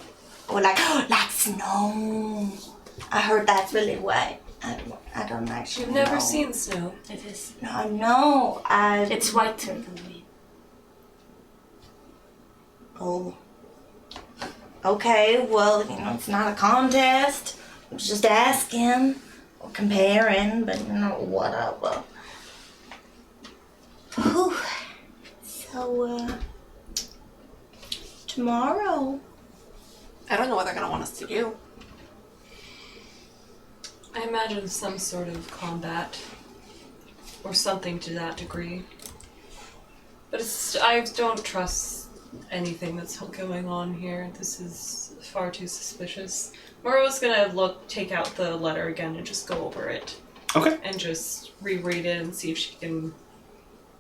or like snow. I heard that's really white. I don't actually. You've never know. seen snow. It is. No, It's whiter than me. Oh. Okay, well, it's not a contest. I was just asking or comparing, but whatever. Whew. So, tomorrow. I don't know what they're gonna want us to do. I imagine some sort of combat. Or something to that degree. But I don't trust anything that's going on here. This is far too suspicious. Moro's gonna take out the letter again and just go over it. Okay. And just reread it and see if she can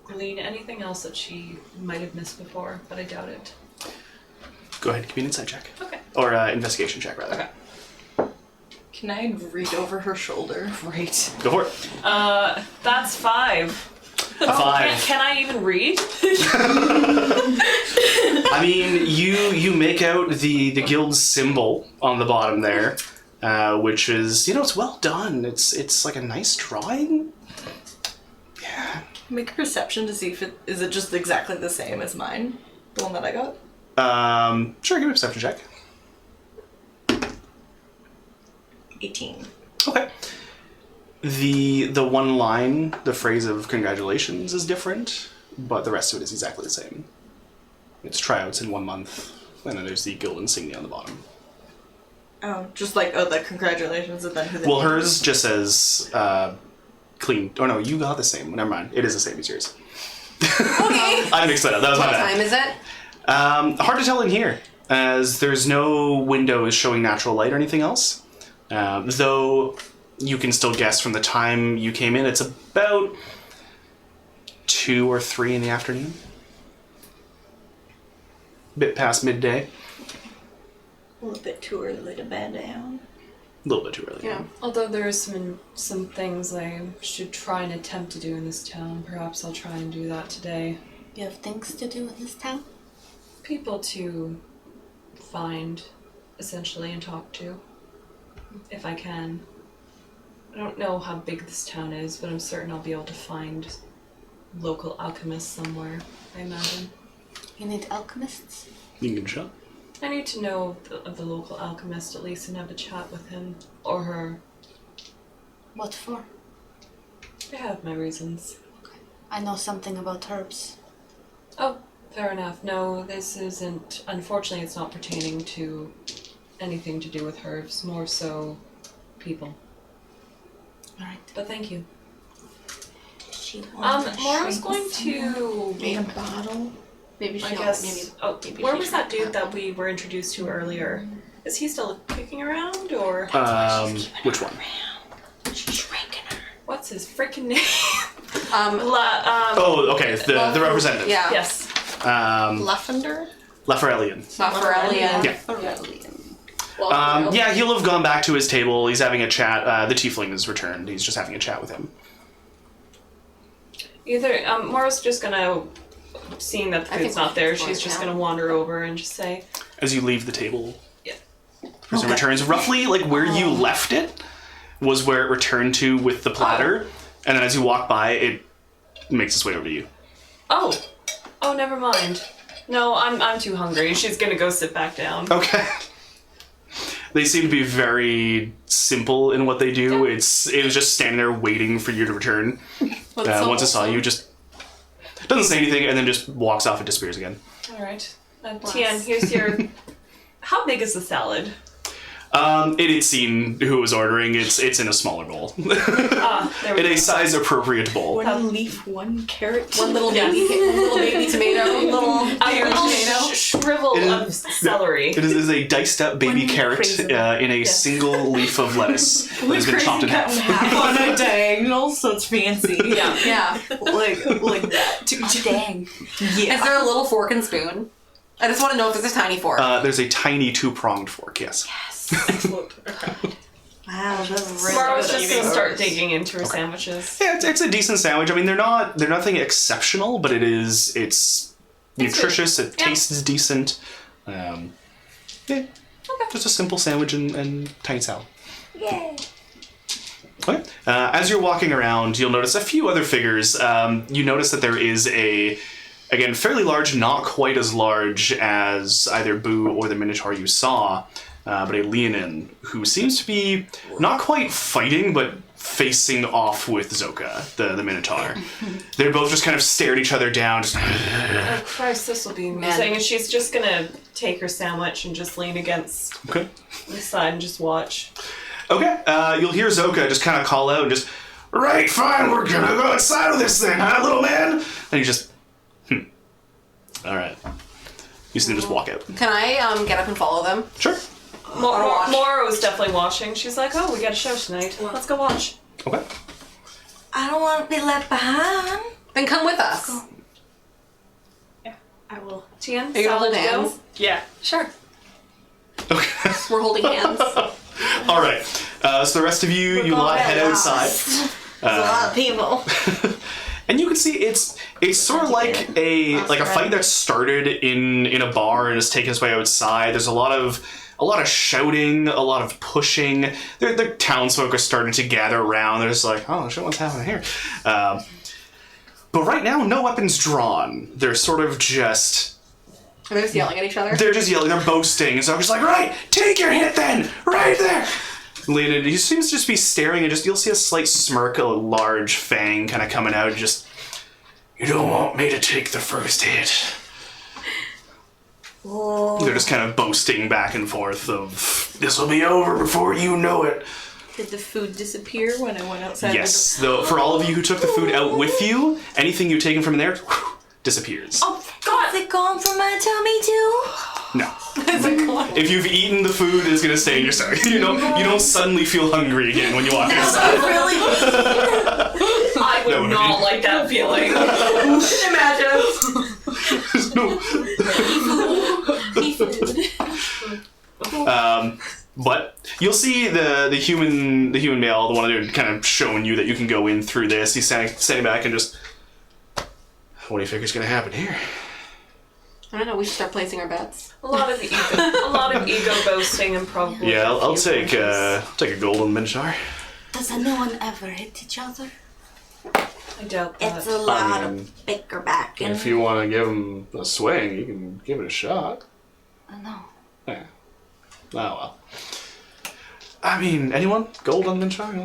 glean anything else that she might have missed before, but I doubt it. Go ahead, give me an insight check. Okay. Or investigation check, rather. Okay. Can I read over her shoulder? Right. Go for it. That's 5. A 5. Can I even read? I mean, you make out the guild symbol on the bottom there, which is, it's well done. It's like a nice drawing. Yeah. Make a perception to see if it is just exactly the same as mine, the one that I got. Sure, give me a perception check. 18. Okay. The one line, the phrase of congratulations is different, but the rest of it is exactly the same. It's tryouts in 1 month, and then there's the guild insignia on the bottom. Oh, just like, the congratulations and then who they Well, hers just says clean. Oh no, you got the same. Never mind. It is the same as yours. Okay. I mixed that up. That was my What bad. time is it? Hard to tell in here. as there's no windows showing natural light or anything else. Though you can still guess from the time you came in, it's about 2 or 3 in the afternoon. Bit past midday. A little bit too early to bed down. A little bit too early. Yeah. Although there are some things I should try and attempt to do in this town. Perhaps I'll try and do that today. You have things to do in this town? People to find, essentially, and talk to, if I can. I don't know how big this town is, but I'm certain I'll be able to find local alchemists somewhere, I imagine. You need alchemists? You can shop. I need to know of the local alchemist at least and have a chat with him or her. What for? I have my reasons. I know something about herbs. Oh, fair enough. No, this isn't. Unfortunately, it's not pertaining to anything to do with herbs, more so people. Alright. But thank you. She wants Laura's going to. in a bottle. Maybe I she'll. guess. Maybe Where she was should that dude have that we were introduced to earlier? Is he still kicking around, or Which one? She's shrinking her. what's his freaking name? Oh, okay, the representative. Yeah. Yes. Lavender? Lafarellian. Lafarellian. Yeah. Aurelian. Yeah, he'll have gone back to his table. He's having a chat. The tiefling has returned. He's just having a chat with him. Either Mora's just gonna, seeing that the I food's think not there, we'll she's just just go gonna wander over and just say, As you leave the table, Yeah. the person returns roughly like where you left it was where it returned to with the platter, and then as you walk by, it makes its way over to you. "Oh, never mind. No, I'm too hungry." She's gonna go sit back down. Okay. They seem to be very simple in what they do. It was just standing there waiting for you to return. Once it saw you, just doesn't say anything and then just walks off and disappears again. All right, Tian, here's your. How big is the salad? It had seen who was ordering. It's in a smaller bowl. There we In go. a size appropriate bowl. One leaf, one carrot. One little baby tomato, little tomato. Shrivel It of is- celery. It is a diced up baby One carrot crazy. in a single leaf of lettuce that has been chopped in half. On a diagonal, so it's fancy. Yeah. Yeah. like that. Too. Dang. Yeah. Is there a little fork and spoon? I just want to know if there's a tiny fork. There's a tiny 2-pronged fork, yes. Excellent. Okay. Wow, that's really Mara was good just at gonna eating. start digging into her sandwiches. Yeah, it's a decent sandwich. I mean, they're nothing exceptional, but it's nutritious. It Yeah. tastes decent. Just a simple sandwich and tiny salad. Yay. Okay. As you're walking around, you'll notice a few other figures. You notice that there is again, fairly large, not quite as large as either Boo or the Minotaur you saw, but a Leonin who seems to be not quite fighting, but facing off with Zoka, the Minotaur. They're both just kind of stare at each other down. Just, Oh Christ, this will be amazing. And she's just gonna take her sandwich and just lean against okay. the side and just watch. Okay. You'll hear Zoka just kind of call out and just, right, fine, we're gonna go inside with this thing, huh, little man? And you just, all right. You see them just walk out. Can I get up and follow them? Sure. watch. Mora was definitely watching. She's like, "Oh, we got a show tonight. Let's go watch." Okay. I don't want to be left behind. Then come with us. I will. Tian, Are you gonna salad hold to go? hands? Yeah. Sure. Okay. We're holding hands. All right. So the rest of you, you lot head outside, There's a lot of people. and you can see it's sort of like a fight that started in a bar and has taken its way outside. There's a lot of shouting, a lot of pushing. The townsfolk are starting to gather around. They're just like, oh shit, what's happening here? But right now, no weapons drawn. They're sort of just. Are they just yelling at each other? They're just yelling. They're boasting. And so I'm just like, right, take your hit then, right there. Leonin, he seems to just be staring, and just you'll see a slight smirk, a large fang kind of coming out. Just, you don't want me to take the first hit. Whoa. They're just kind of boasting back and forth of, this will be over before you know it. Did the food disappear when I went outside? Yes, though for all of you who took the food out with you, anything you've taken from in there disappears. Oh God! Is it gone from my tummy too? No. If you've eaten the food, it's gonna stay in your stomach. You don't suddenly feel hungry again when you walk inside. Really I would not like that feeling. No. But you'll see the human male, the one who kind of showing you that you can go in through this. He's standing back and just, what do you think is gonna happen here? I don't know. We should start placing our bets. A lot of ego boasting, and probably. Yeah, I'll take a golden minotaur. Does anyone ever hit each other? I doubt that. It's a lot of bicker back. If you want to give him a swing, you can give it a shot. No. Yeah. Oh well. I mean, anyone? Gold on minotaur?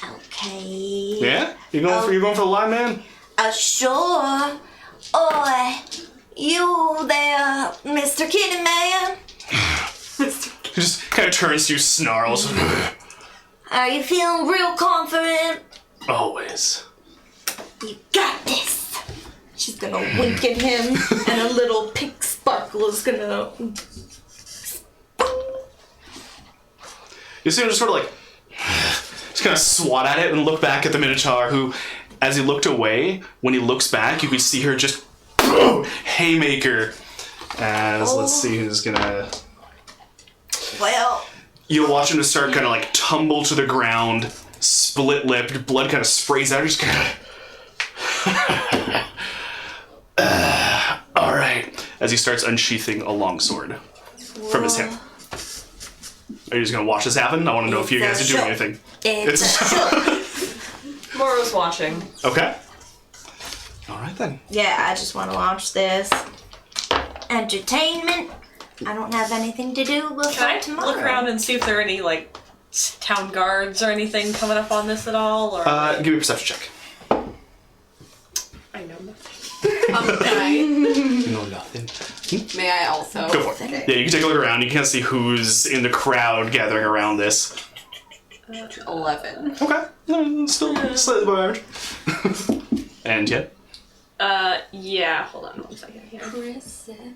Okay. Yeah? You going for the line, man? Sure. Oi, you there, Mr. Kitty Man? He just kind of turns to you, snarls. Are you feeling real confident? Always. You got this. She's gonna wink at him, and a little pink sparkle is gonna. You see him just sort of like, just kind of swat at it and look back at the minotaur, who, as he looked away, when he looks back, you can see her just haymaker. As let's see who's gonna. Well. You'll watch him just start kind of like tumble to the ground, split lipped, blood kind of sprays out. He's kind of. All right. As he starts unsheathing a longsword from his hip. Are you just gonna watch this happen? I want to know if you guys are doing anything. It's Moro's watching. Okay. All right then. Yeah, I just want to watch this. Entertainment. I don't have anything to do before Can I tomorrow. look around and see if there are any, like, town guards or anything coming up on this at all? Or Give me a perception check. I know nothing. No, nothing. May I also? Go for it. Yeah, you can take a look around. You can see who's in the crowd gathering around this. 11. Okay. Still slightly above average. And yeah. Yeah, hold on 1 second here. Reception.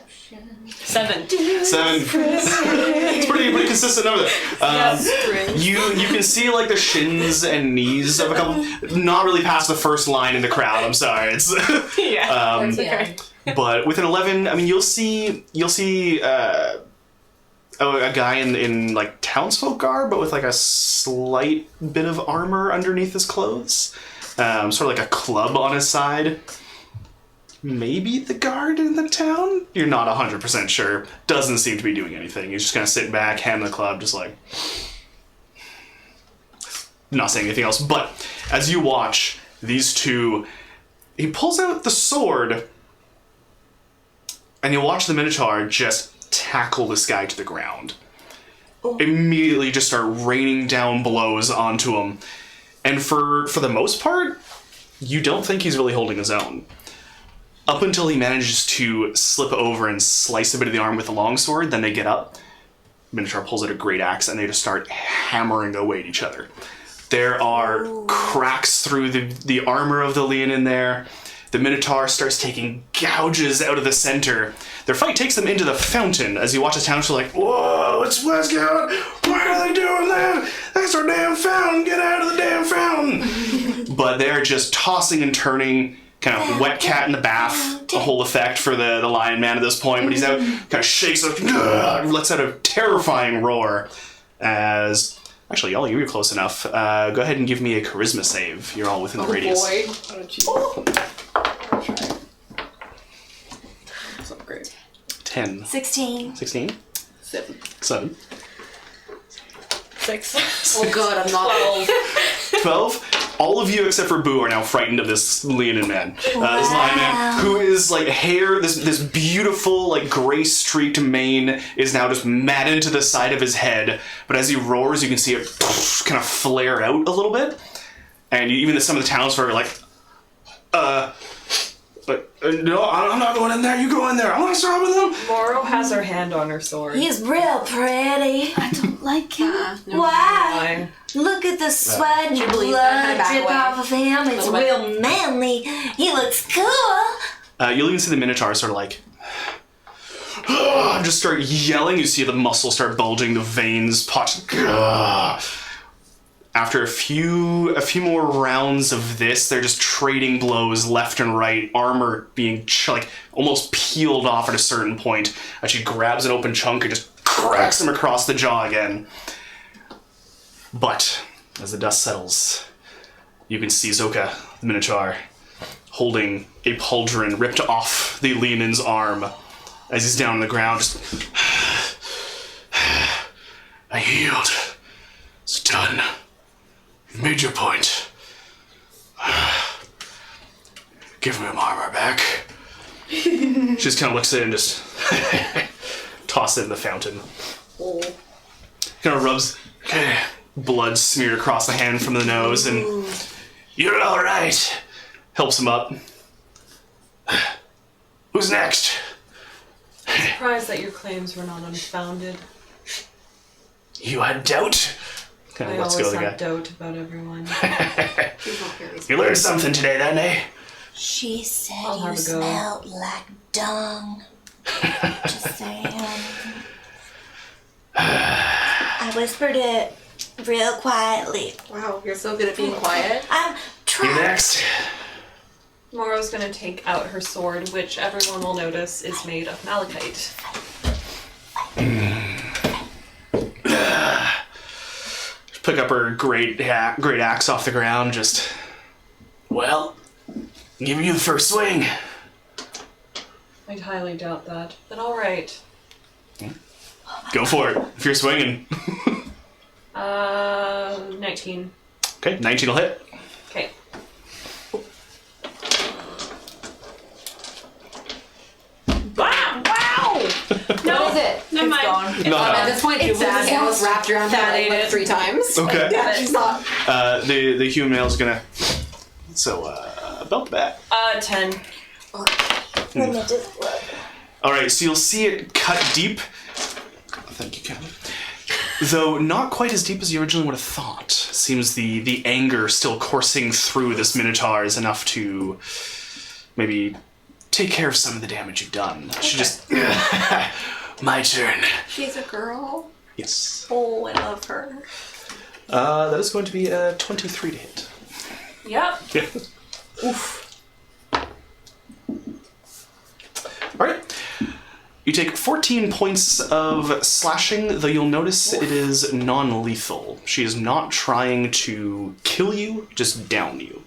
7. 7. It's pretty consistent number there. You can see like the shins and knees of a couple, not really past the first line in the crowd. I'm sorry. It's Yeah. That's okay. but with an 11, I mean you'll see a guy in like townsfolk garb, but with like a slight bit of armor underneath his clothes, sort of like a club on his side. Maybe the guard in the town? You're not 100% sure. Doesn't seem to be doing anything. He's just kind of sitting back, hand the club, just like... Not saying anything else. But as you watch these two, he pulls out the sword, and you watch the Minotaur just tackle this guy to the ground. Immediately just start raining down blows onto him. And for the most part, you don't think he's really holding his own. Up until he manages to slip over and slice a bit of the arm with the longsword, then they get up. Minotaur pulls out a great axe, and they just start hammering away at each other. There are cracks through the armor of the Leonin there. The Minotaur starts taking gouges out of the center. Their fight takes them into the fountain as you watch the townsfolk like, whoa, what's going on? Why are they doing that? That's our damn fountain. Get out of the damn fountain. But they're just tossing and turning, kind of wet cat in the bath, a whole effect for the lion man at this point. But he's out, kind of shakes up, lets out a terrifying roar as... Actually, all you are close enough. Go ahead and give me a charisma save. You're all within the radius. Boy. Oh, jeez. I'll try. That's not great. 10. 16. 16? 7. 6. Oh god, I'm not. 12. All of you except for Boo are now frightened of this Leonin man. This lion man, who is like hair, this beautiful like gray streaked mane is now just matted to the side of his head. But as he roars, you can see it kind of flare out a little bit. And even some of the townsfolk are like, no, I'm not going in there. You go in there. I'm not stopping them. Moro has her hand on her sword. He's real pretty. I don't like him. No. Why? Look at the sweat and Jubilee, kinda blood back drip away. off of him. It's Little bit. real manly. He looks cool. You'll even see the Minotaur sort of like, just start yelling. You see the muscles start bulging, the veins pop. After a few more rounds of this, they're just trading blows left and right, armor being like almost peeled off at a certain point, as she grabs an open chunk and just cracks him across the jaw again. But as the dust settles, you can see Zoka, the Minotaur, holding a pauldron ripped off the Leonan's arm as he's down on the ground. Just, I healed. It's done. You've made your point. Give me my armor back. She just kind of looks at it and just toss it in the fountain. Kind of rubs blood smeared across the hand from the nose, and you're all right. Helps him up. Who's next? Surprised that your claims were not unfounded. You had doubt? Kind I of lets always go of the have guy. doubt about everyone. You learned something today, then, eh? She said I'll you have a go. smelled like dung. Just saying. I whispered it real quietly. Wow, you're so good at being quiet. I'm You trying. next. Moro's gonna take out her sword, which everyone will notice is made of malachite. Pick up her great axe off the ground, just... Well, give you the first swing. I'd highly doubt that, but alright. Go for it, if you're swinging. 19. Okay, 19 will hit. Okay. Wow! Wow! No, What is it? Never mind. Gone. No, At no. this point, Julia's was wrapped around That her ain't like it. 3 times. Okay. Yeah, she's not. The human male's gonna... So, belt bat. 10. Let me just look. Alright, so you'll see it cut deep. Thank you, Kevin. Though not quite as deep as you originally would have thought. Seems the anger still coursing through this Minotaur is enough to maybe take care of some of the damage you've done. She just... My turn. She's a girl. Yes. Oh, I love her. That is going to be a 23 to hit. Yep. Yeah. Oof. Alright. You take 14 points of slashing, though you'll notice it is non-lethal. She is not trying to kill you, just down you.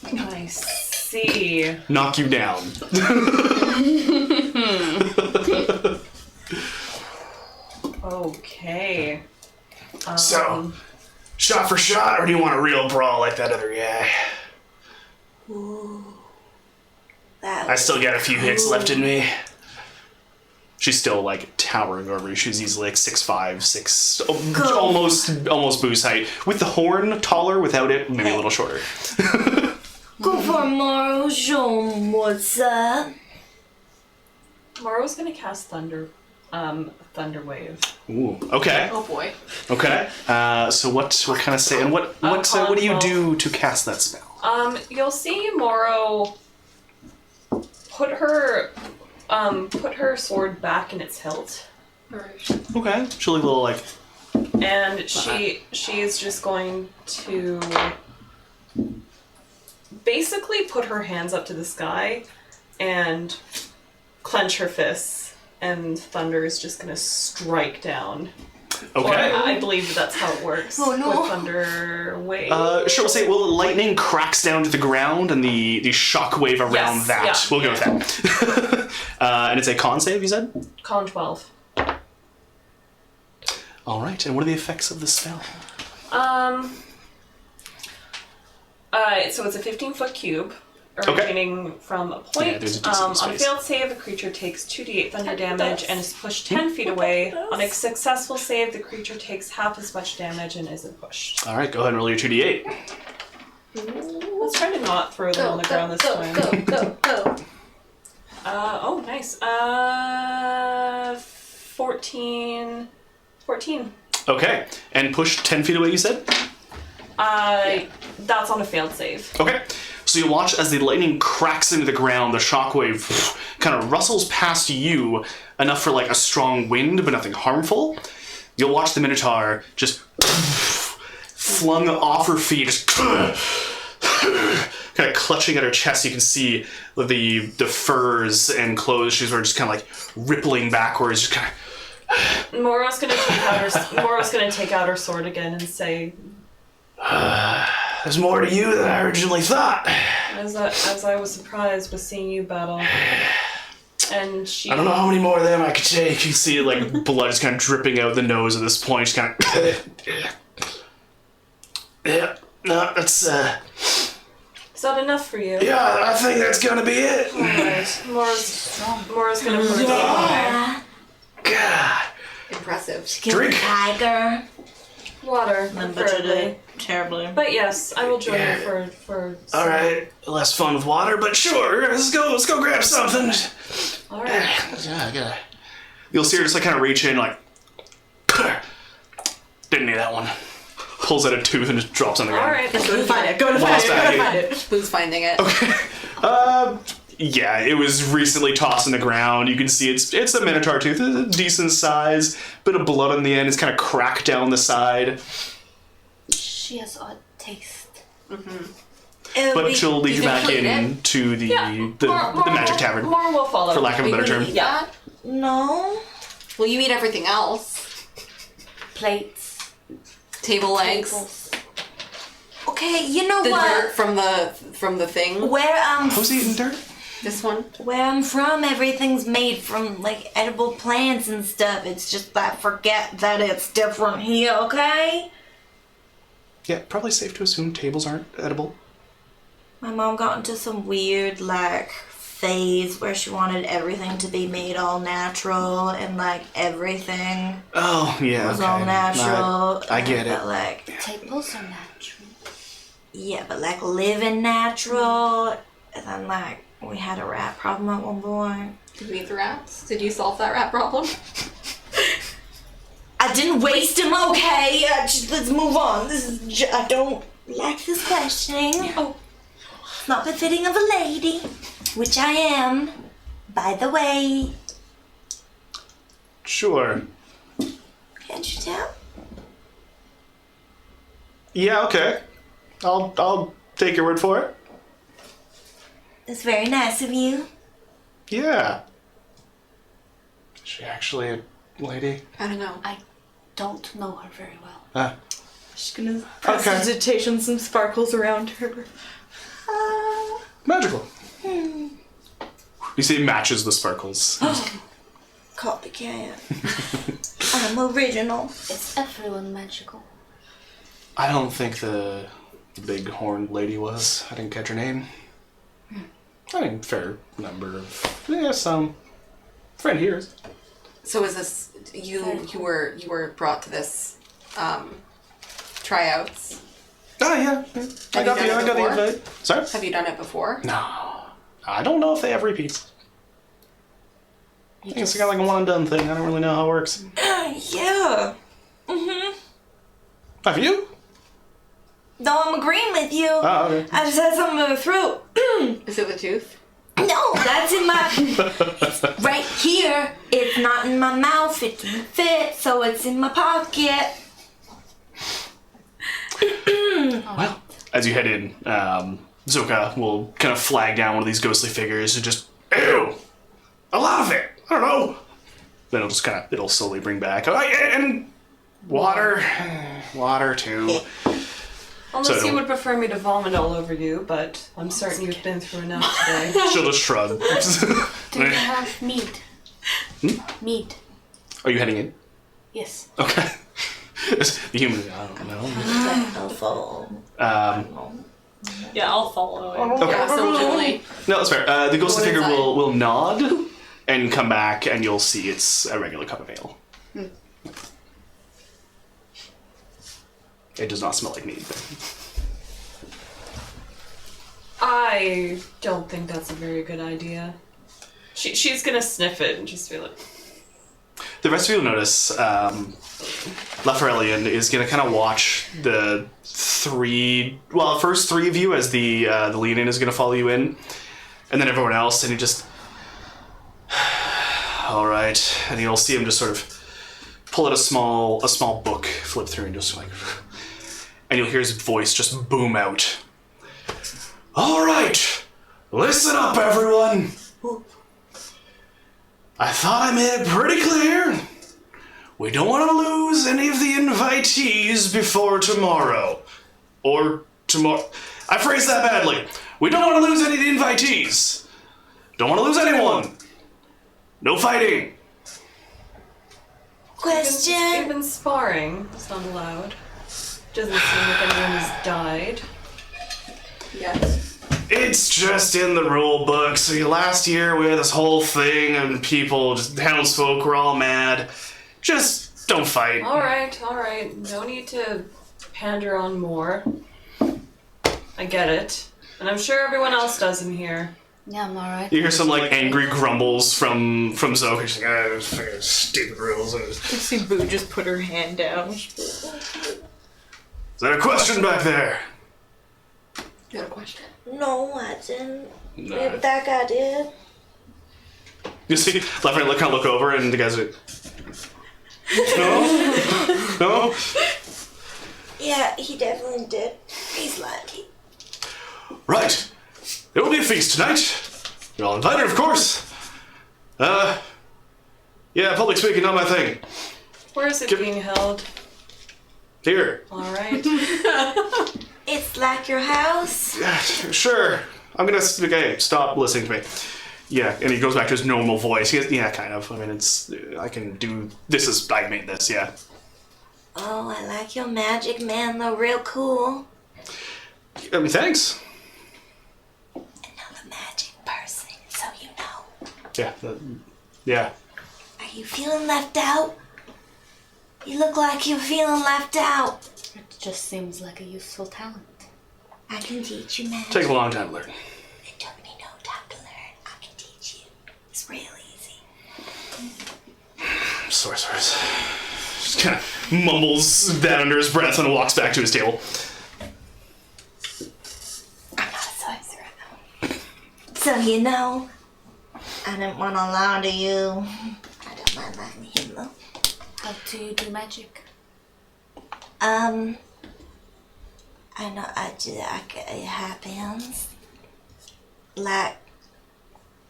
I see. Knock you down. Okay. So, shot for shot, or do you want a real brawl like that other guy? That I still got a few hits left in me. She's still like towering over you. She's easily like 6'5", 6, almost Boo's height. With the horn, taller. Without it, maybe a little shorter. Go for Moro. Show 'em what's up. Moro's gonna cast Thunder Wave. Ooh. Okay. Oh boy. Okay. So what kind of say and what do you do to cast that spell? You'll see Moro put her sword back in its hilt, Okay. She'll leave a little like. and she's just going to basically put her hands up to the sky and clench her fists, and thunder is just gonna strike down. Or Okay. I believe that's how it works. Oh, no. With Thunder Wave. Sure. We'll say lightning cracks down to the ground and the shockwave around Yes, that. yeah, We'll go with that. And it's a con save, you said. Con 12. All right. And what are the effects of the spell? So it's a 15-foot cube, Okay. originating from a point. Yeah, there's a decent On a space. failed save, the creature takes 2d8 thunder damage and is pushed 10 feet away. On a successful save, the creature takes half as much damage and isn't pushed. All right. Go ahead and roll your 2d8. Let's try to not throw them on the ground this time. Go. Oh, nice. 14. Okay. And push 10 feet away. You said. That's on a failed save. Okay. So you watch as the lightning cracks into the ground, the shockwave kind of rustles past you, enough for like a strong wind, but nothing harmful. You'll watch the Minotaur just flung off her feet, just kind of clutching at her chest. You can see the furs and clothes she's wearing just kind of like rippling backwards, just kind of. Moro's gonna take out her sword again and say, There's more to you than I originally thought. as I was surprised with seeing you battle. And she... I don't know how many more of them I could take. You can see like blood is kind of dripping out the nose at this point. Just kind of... Yeah, no, that's... Is that enough for you? Yeah, I think that's gonna be it. Alright. Moro's gonna put it away. God. Impressive. Drink. Tiger. Water, preferably. Terribly. But yes, I will join you for All right, less fun with water, but sure. Let's go grab something. All right. Yeah, I gotta. You'll see her just like kind of reach in, like. Didn't need that one. Pulls out a tooth and just drops on the ground. All right. Go to find it. Go to Lost find it. Go to back. find it. Who's finding it? Yeah, it was recently tossed in the ground. You can see it's a Minotaur tooth, it's a decent size. Bit of blood on the end. It's kind of cracked down the side. She has odd taste. But she'll lead you back clean it? into the magic tavern, More will follow. for lack of a better term. Yeah. No. Well, you eat everything else. Plates. Table legs. Tables. Okay, you know The what? dirt from the thing. Who's eating dirt? This one. Where I'm from, everything's made from like edible plants and stuff. It's just I forget that it's different here. Okay. Yeah, probably safe to assume tables aren't edible. My mom got into some weird like phase where she wanted everything to be made all natural and like everything Oh, yeah, was okay. all natural. I get it. But like Tables are natural. yeah, but like living natural, and then like we had a rat problem at one point. Did we eat the rats? Did you solve that rat problem? I didn't waste him. Okay, let's move on. This is I don't like this questioning. Oh. It's not befitting of a lady, which I am, by the way. Sure. Can't you tell? Yeah, okay. I'll take your word for it. That's very nice of you. Yeah. Is she actually a lady? I don't know. I don't know her very well. She's gonna Prestidigitation some sparkles around her. Magical. You see it matches the sparkles. Copycat. I'm original. Is everyone magical? I don't think the big horned lady was. I didn't catch her name. I mean, fair number of... Yeah, some... Friend here is. So is this you were brought to this tryouts? Oh, yeah. I got you done it the before? invite. Sorry? Have you done it before? No. I don't know if they have repeats. I think it's kind of like a one and done thing. I don't really know how it works. Yeah. Have you? No, I'm agreeing with you. Oh, okay. I just had something in my throat. Is it the tooth? No, that's in my... It's right here. It's not in my mouth. It didn't fit, so it's in my pocket. Well, as you head in, Zoka will kind of flag down one of these ghostly figures and just, ew, a lot of it. I don't know. Then it'll slowly bring back, oh, and water too. Unless So- you would prefer me to vomit all over you, but I'm certain you've been through enough today. She'll just shrug. Do you have meat? Meat. Are you heading in? Yes. Okay. The human, I don't know. I'll fall. Yeah, I'll follow it. Okay. Yeah, so generally. No, that's fair. The ghostly Go figure inside. will nod and come back, and you'll see it's a regular cup of ale. It does not smell like meat. I don't think that's a very good idea. She's gonna sniff it and just be like, The rest of you will notice Lafarellian is going to kind of watch the first three of you as the lead-in is going to follow you in, and then everyone else, and you just, all right, and you'll see him just sort of pull out a small book, flip through, and just like, and you'll hear his voice just boom out. All right, listen up, everyone. I thought I made it pretty clear. We don't want to lose any of the invitees before tomorrow. Or tomorrow. I phrased that badly. We don't want to lose any of the invitees. Don't want to lose anyone. No fighting. Question. Even sparring is not allowed. Doesn't seem like anyone has died. Yes. It's just in the rule book. So last year we had this whole thing and people, just townsfolk were all mad. Just don't fight. Alright. No need to pander on more. I get it. And I'm sure everyone else does in here. Yeah, I'm alright. You hear some like angry grumbles from Zoe. She's like, stupid rules. You see Boo just put her hand down. Is there a question back there? You got a question? No, I didn't. No. Maybe that guy did. You see, left and right kind of look over, and the guys are. No. Yeah, he definitely did. He's lucky. Right. There will be a feast tonight. You're all invited, of course. Yeah, public speaking, not my thing. Where is it being held? Here. Alright. It's like your house. Yeah, sure. Okay, stop listening to me. Yeah, and he goes back to his normal voice. He goes, yeah, kind of. I mean, I can do, I made this, yeah. Oh, I like your magic, man. They're real cool. I mean, thanks. And I'm a magic person, so you know. Yeah. Are you feeling left out? You look like you're feeling left out. It just seems like a useful talent. I can teach you magic. Takes a long time to learn. It took me no time to learn. I can teach you. It's real easy. Sorcerers. Just kind of mumbles that under his breath and walks back to his table. I'm not a sorcerer, though. So you know, I didn't want to lie to you. I don't mind lying to him, though. How do you do magic? I know it happens. Like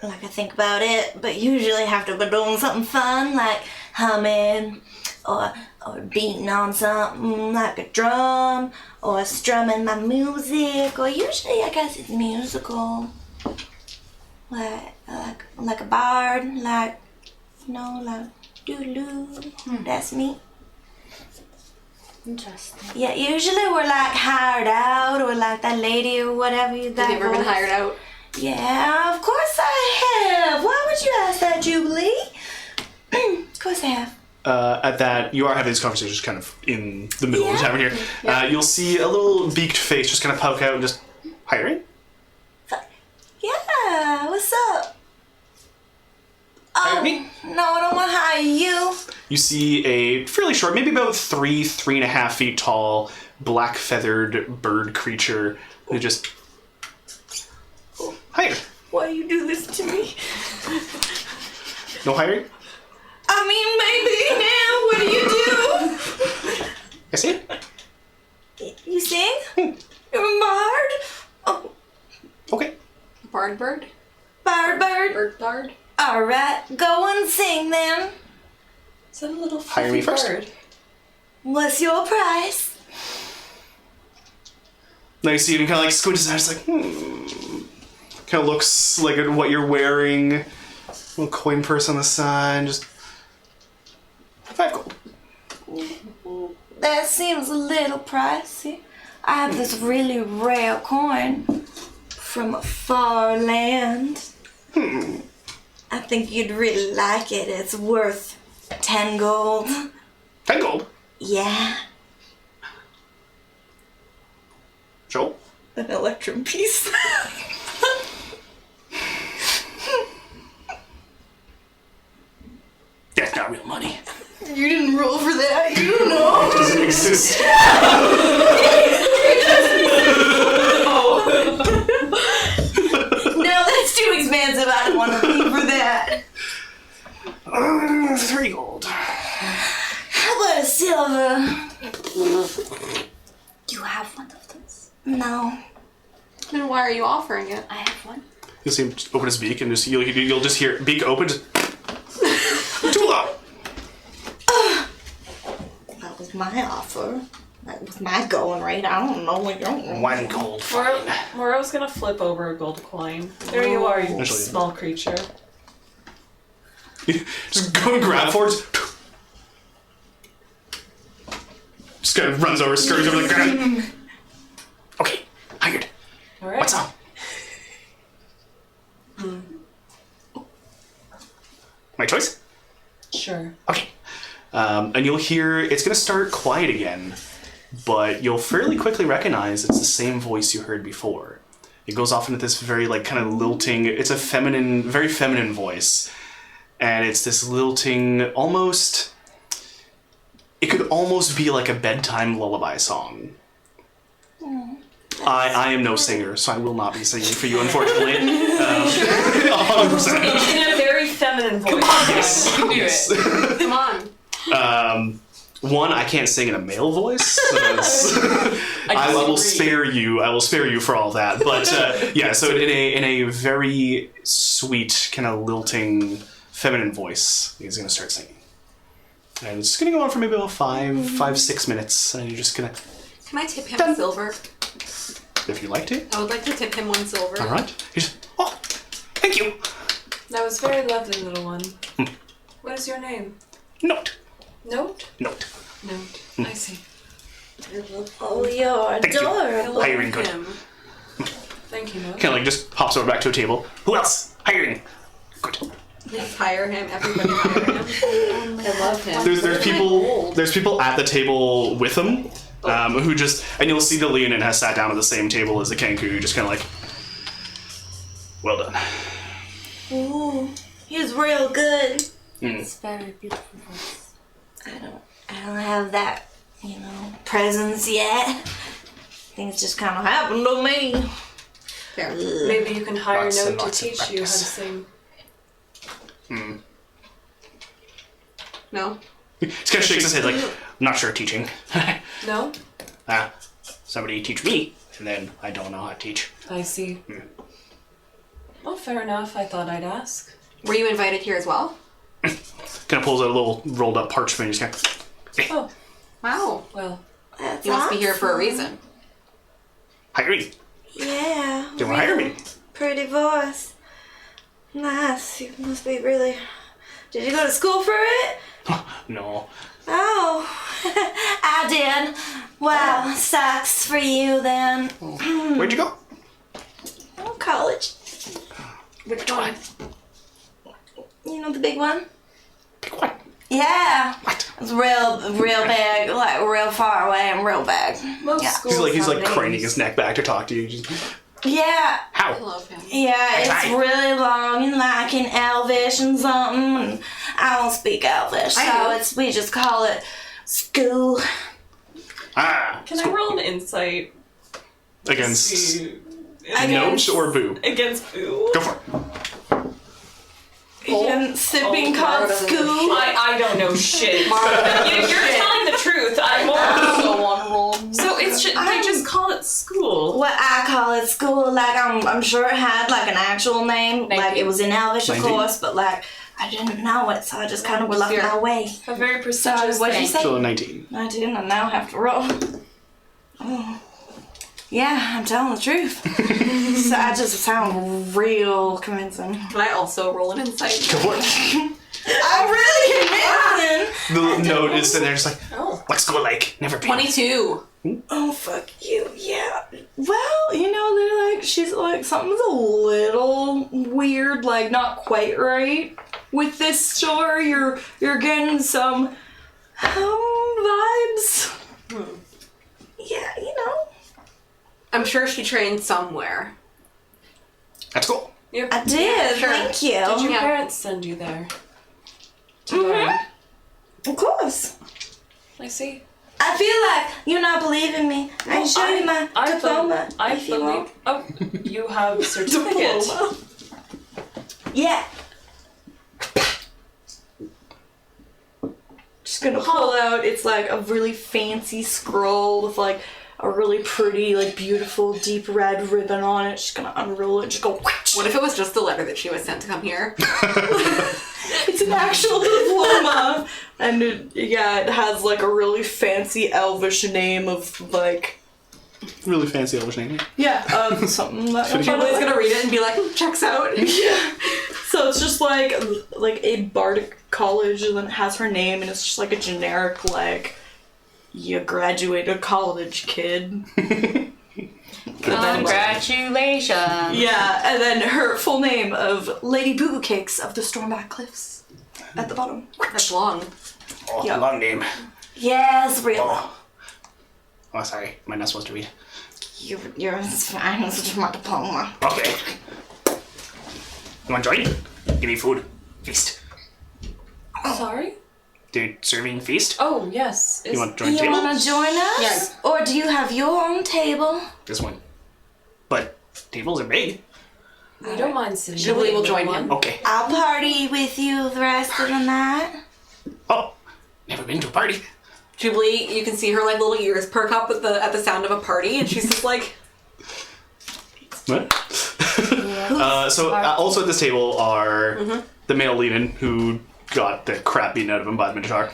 I think about it, but usually have to be doing something fun, like humming, or beating on something like a drum, or strumming my music, or usually I guess it's musical. Like a bard, like doo-doo. That's me. Interesting. Yeah, usually we're like hired out, or like that lady or whatever you got. Have you ever been hired out? Yeah, of course I have. Why would you ask that, Jubilee? Of course I have. At that, you are having this conversation just kind of in the middle of the tavern here. Yeah. You'll see a little beaked face just kind of poke out and just, hiring? Yeah, what's up? Hire me? No, I don't want to hire you. You see a fairly short, maybe about 3.5 feet tall, black feathered bird creature who just, hire. Why you do this to me? No hiring? I mean, maybe now. What do you do? I see. You sing? You're a bard? Oh, Okay. Bard? bard. Bard? All right, go and sing then. Is that a little Hire me fluffy first. bird? What's your price? Now you see him kind of like squint his eyes, like, Kind of looks like at what you're wearing. Little coin purse on the side, just 5 gold. That seems a little pricey. I have this really rare coin from a far land. I think you'd really like it. It's worth 10 gold. 10 gold? Yeah. Joel? An electrum piece. That's not real money. You didn't roll for that, you know. Doesn't exist. No. Then why are you offering it? I have one. You'll see him open his beak, and you'll just hear beak opened. Tula! That was my offer. That was my going rate. I don't know what you're... One cold. Moro's gonna flip over a gold coin. There you are, you Actually- small creature. Just go and grab for it. Just kind of runs over, scurries over the ground. Okay, hired. Alright. What's up? My choice? Sure. Okay. And you'll hear it's going to start quiet again, but you'll fairly quickly recognize it's the same voice you heard before. It goes off into this very, like, kind of lilting, it's a feminine, very feminine voice. And it's this lilting, almost, it could almost be like a bedtime lullaby song. I am no singer, so I will not be singing for you, unfortunately. 100%. In a very feminine voice. Yes. You can do it. Come on. One, I can't sing in a male voice. So I will spare you. I will spare you for all that. But yeah, so in a very sweet, kind of lilting, feminine voice, he's gonna start singing, and it's gonna go on for maybe about 5-6 minutes, and you're just gonna, Can I tip him silver? if you like to. I would like to tip him 1 silver. All right. He's oh, thank you. That was very lovely, little one. What is your name? Note. Note? Note. Note. I see. Oh, you're Thank you. adorable. Hiring good. Him. Thank you, Note. Kind of like just hops over back to a table. Who else? Hiring. Good. Please hire him. Everybody hire him. I love him. There's people at the table with him, who just, and you'll see the Leonin has sat down at the same table as the Kenku, just kind of like, well done. Ooh, he's real good. It's very beautiful voice. I don't have that, presence yet. Things just kind of happened to me. Fair. Maybe you can hire Lots and Note to lots of teach you how to practice. sing. No? He just kind of shakes his head like, I'm not sure teaching. No? Somebody teach me, and then I don't know how to teach. I see. Well, fair enough. I thought I'd ask. Were you invited here as well? Kind of pulls out a little rolled up parchment and just kind of, Oh, Wow. well. That's You must be here for a awesome. reason. hiring. Yeah. Do you want to hire me? Pretty voice. Nice. You must be really... Did you go to school for it? No. Oh, I did. Well, sucks for you then. Where'd you go? Oh, college. Which one? You know the big one? Pick one. Yeah. What? It's real big, like real far away and real big. Most Yeah. schools He's like have craning names. his neck back to talk to you. Just, Yeah. I how? love him. Yeah, it's tried. really long and like in Elvish and something. And I don't speak Elvish, I so do. we just call it school. Can I roll an insight? Against Against- Note or Boo? Against Boo? Go for it. Against sipping Oh, called Mara doesn't know school. I don't know shit. You're telling the truth. I'm more. So on roll. So it's they just call it school. What I call it school, like I'm sure it had like an actual name, like it was in Elvish, of 19. course, but like I didn't know it, so I just kind of What's left your- my way. A very So prestigious what'd you thing. say? So 19. I didn't, I now have to roll. Oh. Yeah, I'm telling the truth. So I just sound real convincing. Can I also roll an insight? Go for it. I'm really convincing. The Note is sitting there just like, Oh. let's go like, never been. 22. Oh fuck you, yeah. Well, they're like she's like something's a little weird, like not quite right with this store. You're getting some vibes. Yeah, I'm sure she trained somewhere. That's cool. I did. Sure. Thank you. Did your Yeah. parents send you there? To learn? Of course. I see. I feel like you're not believing me. I can show you my diploma I if you want. Oh, you have a certificate. Yeah. Just gonna pull out, it's like a really fancy scroll with like a really pretty, like, beautiful, deep red ribbon on it. She's gonna unroll it and just go, whoosh. What if it was just the letter that she was sent to come here? It's an actual diploma! And it has, like, a really fancy elvish name of, like... Really fancy Elvish name. Yeah, something that... Jubilee's gonna read it and be like, checks out. Yeah. So it's just like a bardic college, and then it has her name, and it's just like a generic, like, you graduated college, kid. Congratulations. Yeah, and then her full name of Lady Boo Boo Cakes of the Stormback Cliffs at the bottom. That's long. Oh, Yeah. long name. Yes, real. Oh, sorry. Am I not supposed to read? You're fine. It's just my diploma. Okay. You want to join? Give me food. Feast. Sorry? Dude, serving feast? Oh, yes. You want to join You table? wanna join us? Yes. Or do you have your own table? This one. But tables are big. We don't mind sitting. Jubilee will in join one. him. Okay. I'll party with you the rest of the night. Oh, never been to a party. Jubilee, you can see her like little ears perk up at the sound of a party, and she's just like, What? Also at this table are the male lead-in who got the crap beaten out of him by the Minotaur.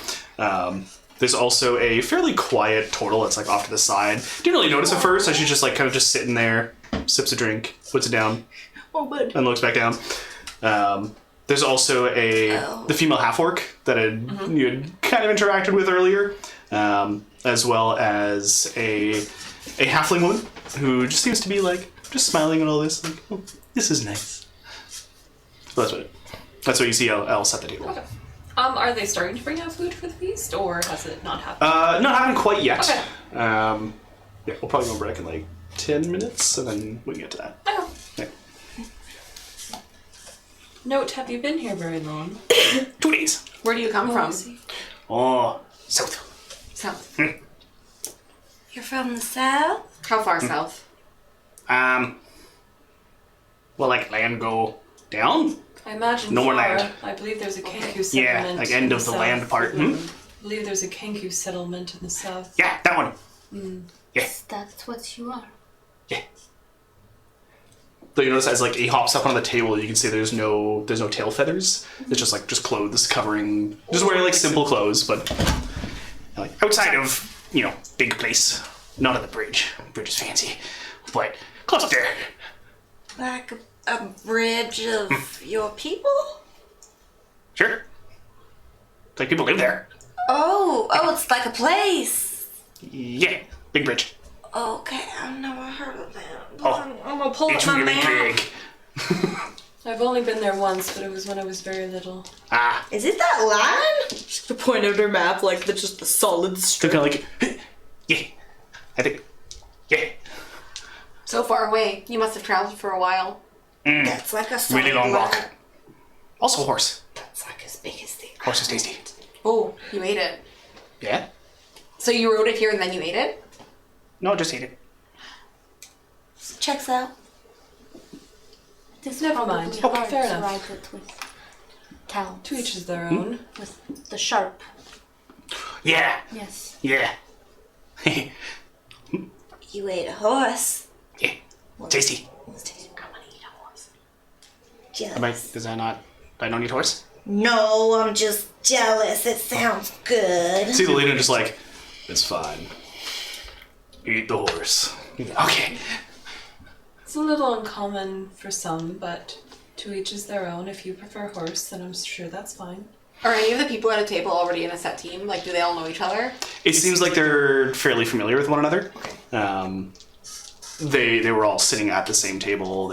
There's also a fairly quiet turtle that's like off to the side. Didn't really notice at first, so she's just like kind of just sitting there, sips a drink, puts it down, Oh, bud. and looks back down. There's also the female half-orc that you had kind of interacted with earlier, as well as a halfling woman who just seems to be like just smiling at all this, like, oh, this is nice. So that's what you see else at the table. Okay. Are they starting to bring out food for the feast, or has it not happened? Not happened quite yet. Okay. Yeah, we'll probably go back in like 10 minutes, and then we can get to that. Okay. Yeah. Note, have you been here very long? 2 days. where do you come from? Oh, south. South. You're from the south? How far south? Well, like land go down? I imagine No more far. land. I believe there's a Kenku settlement. Yeah, like end in of the south. land part. I believe there's a Kenku settlement in the south. Yeah, that one. Yeah. That's what you are. Yeah. Though you notice as like he hops up on the table, you can see there's no tail feathers. It's just clothes covering, just wearing like simple clothes, but like outside of big place, not at the bridge. Bridge is fancy, but close up there. Like a bridge of your people? Sure. It's like people live there. Oh, it's like a place. Yeah, big bridge. Okay, I've never heard of that. Oh, I'm gonna pull up it's my really map. big. I've only been there once, but it was when I was very little. Ah, Is it that line? Just to point out her map, like just the solid so strip. kind of like, yeah, I think, yeah, So far away. You must have traveled for a while. That's like a solid really long line. walk. Also horse. That's like as big as the Horse is tasty. Oh, you ate it. Yeah? So you rode it here and then you ate it? No, just eat it. Checks out. This Never probably mind. hard Okay, fair to enough. write it with talents. To each is their own. With the sharp. Yeah, Yes. yeah. You ate a horse. Yeah, tasty. I wanna eat a horse. I don't eat horse? No, I'm just jealous. It sounds good. See the leader just like, it's fine. Eat the horse. Okay. It's a little uncommon for some, but to each is their own. If you prefer horse, then I'm sure that's fine. Are any of the people at a table already in a set team? Like, do they all know each other? It seems like they're fairly familiar with one another. They were all sitting at the same table.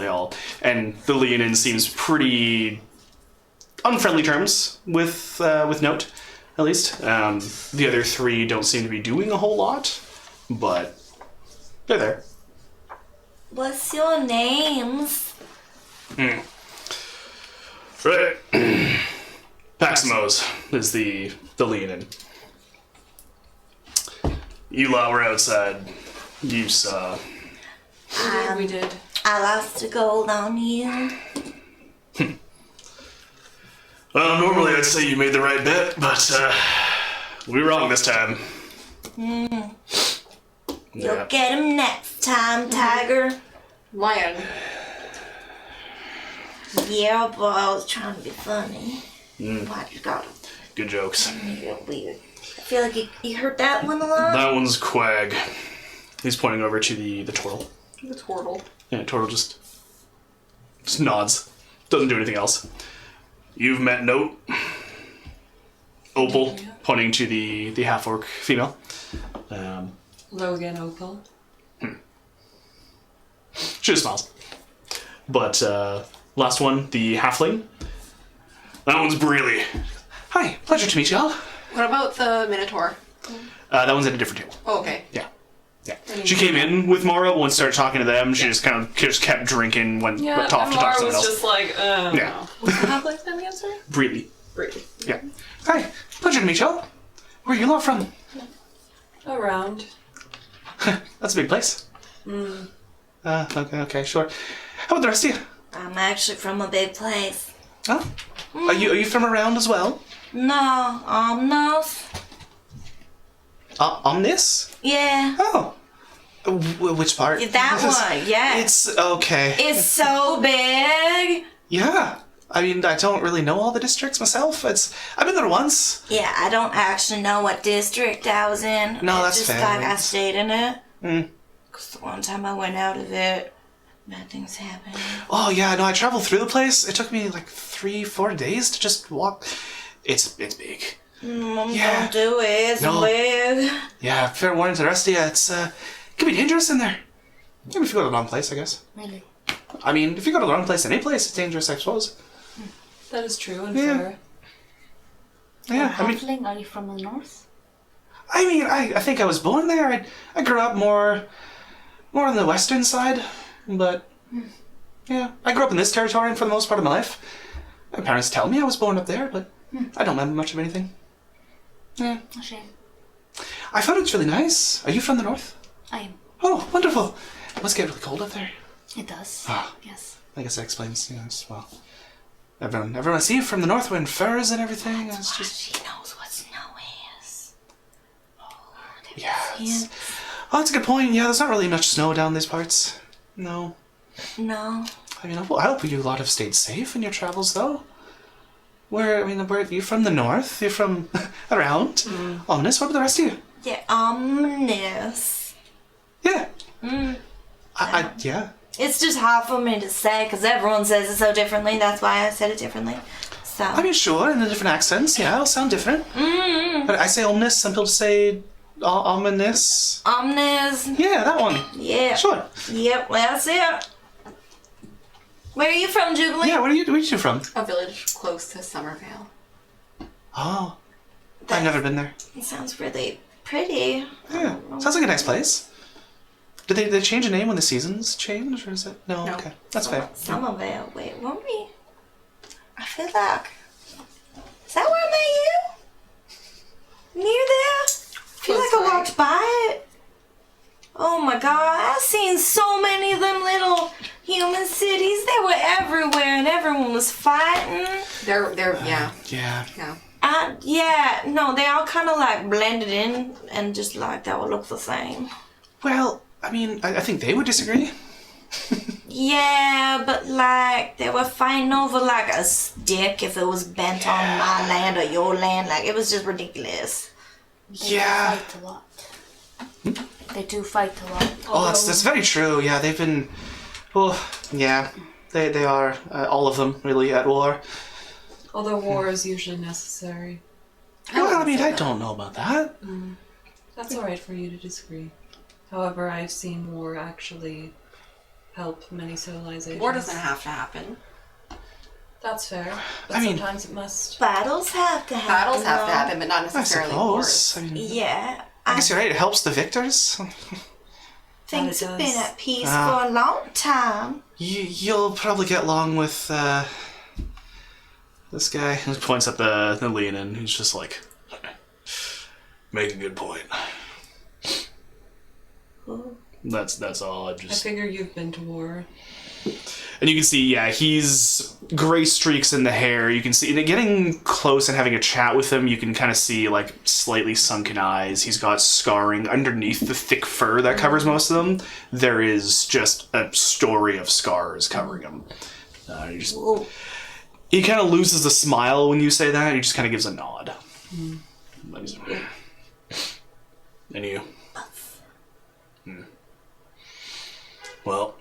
And the lead-in seems pretty unfriendly terms with Note, at least. The other three don't seem to be doing a whole lot, but they're there. What's your names? Right. Paximos is the lead-in. You lot were outside. You saw. We did. I lost a gold on you. Well, normally I'd say you made the right bet, but we were wrong this time. You'll get him next time, Tiger. Lion. Yeah, but I was trying to be funny. Why you got him? Good jokes. You're weird. I feel like you heard that one a lot. That one's Quag. He's pointing over to the turtle. The turtle. Yeah, turtle just nods. Doesn't do anything else. You've met Note. Opal, pointing to the half-orc female. Logan Opal. She just smiles. But last one, the halfling. That one's Breely. Hi, pleasure to meet y'all. What about the Minotaur? That one's at a different table. Oh, okay. Yeah. She came in with Mara, but once started talking to them, she just kept drinking when Yeah, off to and talk Mara to someone was else. just like, Yeah. What's the half-life name again, sorry? Breely. Brady. Yeah. Hi, pleasure to meet y'all. Where are you lot from? around. That's a big place. Okay, sure. How about the rest of you? I'm actually from a big place. Oh? Are you from around as well? No, Omnos. Omnis? Yeah. Oh. Which part? That one, yeah. It's okay. It's so big. Yeah. I mean, I don't really know all the districts myself. I've been there once. Yeah, I don't actually know what district I was in. No, that's just fair. like I stayed in it. Mm. Because the one time I went out of it, bad things happened. Oh yeah, no, I traveled through the place. It took me like 3-4 days to just walk. It's big. Yeah. Don't do it. It's No. big. Yeah, fair warning to the rest of you. It's it can be dangerous in there. Maybe if you go to the wrong place, I guess. Really? I mean, if you go to the wrong place, any place, it's dangerous, I suppose. That is true and Yeah. fair. Yeah, I mean, Halfling, are you from the north? I think I was born there. I grew up more on the western side, but yeah, I grew up in this territory for the most part of my life. My parents tell me I was born up there, but I don't remember much of anything. Yeah, A shame. I found it's really nice. Are you from the north? I am. Oh, wonderful. It must get really cold up there. It does. Ah. Yes. I guess that explains, well, everyone I see from the north wearing furs and everything. It's just, She knows what snow is. yeah. Oh, that's a good point. Yeah, there's not really much snow down these parts. No. No. I mean, I hope you lot have stayed safe in your travels, though. Where you're from the north? You're from around? Ominous, what about the rest of you? Yeah, ominous. Yeah. Yeah. It's just hard for me to say because everyone says it so differently. That's why I said it differently. So. I mean, sure, in the different accents, yeah, it'll sound different. But I say ominous, some people say ominous. Omnis. Yeah, that one. Yeah. Sure. Yep, that's it. Where are you from, Jubilee? Yeah, where are you from? A village close to Summervale. Oh. I've never been there. It sounds really pretty. Yeah. Sounds like a nice place. Did they change the name when the seasons change, or is it? No, No. okay. That's fair. Summervale. Wait, weren't we? I feel like. Is that where I met you? Near there? I feel Close like I by. walked by it. Oh my god, I've seen so many of them little human cities. They were everywhere and everyone was fighting. They're yeah. Yeah. No, they all kind of like blended in and just like they all look the same. Well, I mean, I think they would disagree. Yeah, but like they were fighting over like a stick if it was bent on my land or your land. Like it was just ridiculous. Yeah. They do fight a lot. They do fight a lot. Oh, that's very true. Yeah, they've been. Well, yeah, they are all of them really at war. Although war is usually necessary. Well, I mean, I don't know about that. That's alright for you to disagree. However, I've seen war actually help many civilizations. War doesn't have to happen. That's fair. But I mean- sometimes it must. Battles have to happen. Battles have to though. happen, but not I necessarily suppose. wars. I mean, Yeah, I guess you're right. It helps the victors. things it have been does. at peace for a long time. You'll probably get along with this guy. He points at the Leonin. He's just like, make a good point. That's all. I figure you've been to war. And you can see, yeah, he's gray streaks in the hair. You can see, and getting close and having a chat with him, you can kind of see, like, slightly sunken eyes. He's got scarring underneath the thick fur that covers most of them. There is just a story of scars covering him. He kind of loses the smile when you say that. He just kind of gives a nod. And you? Well,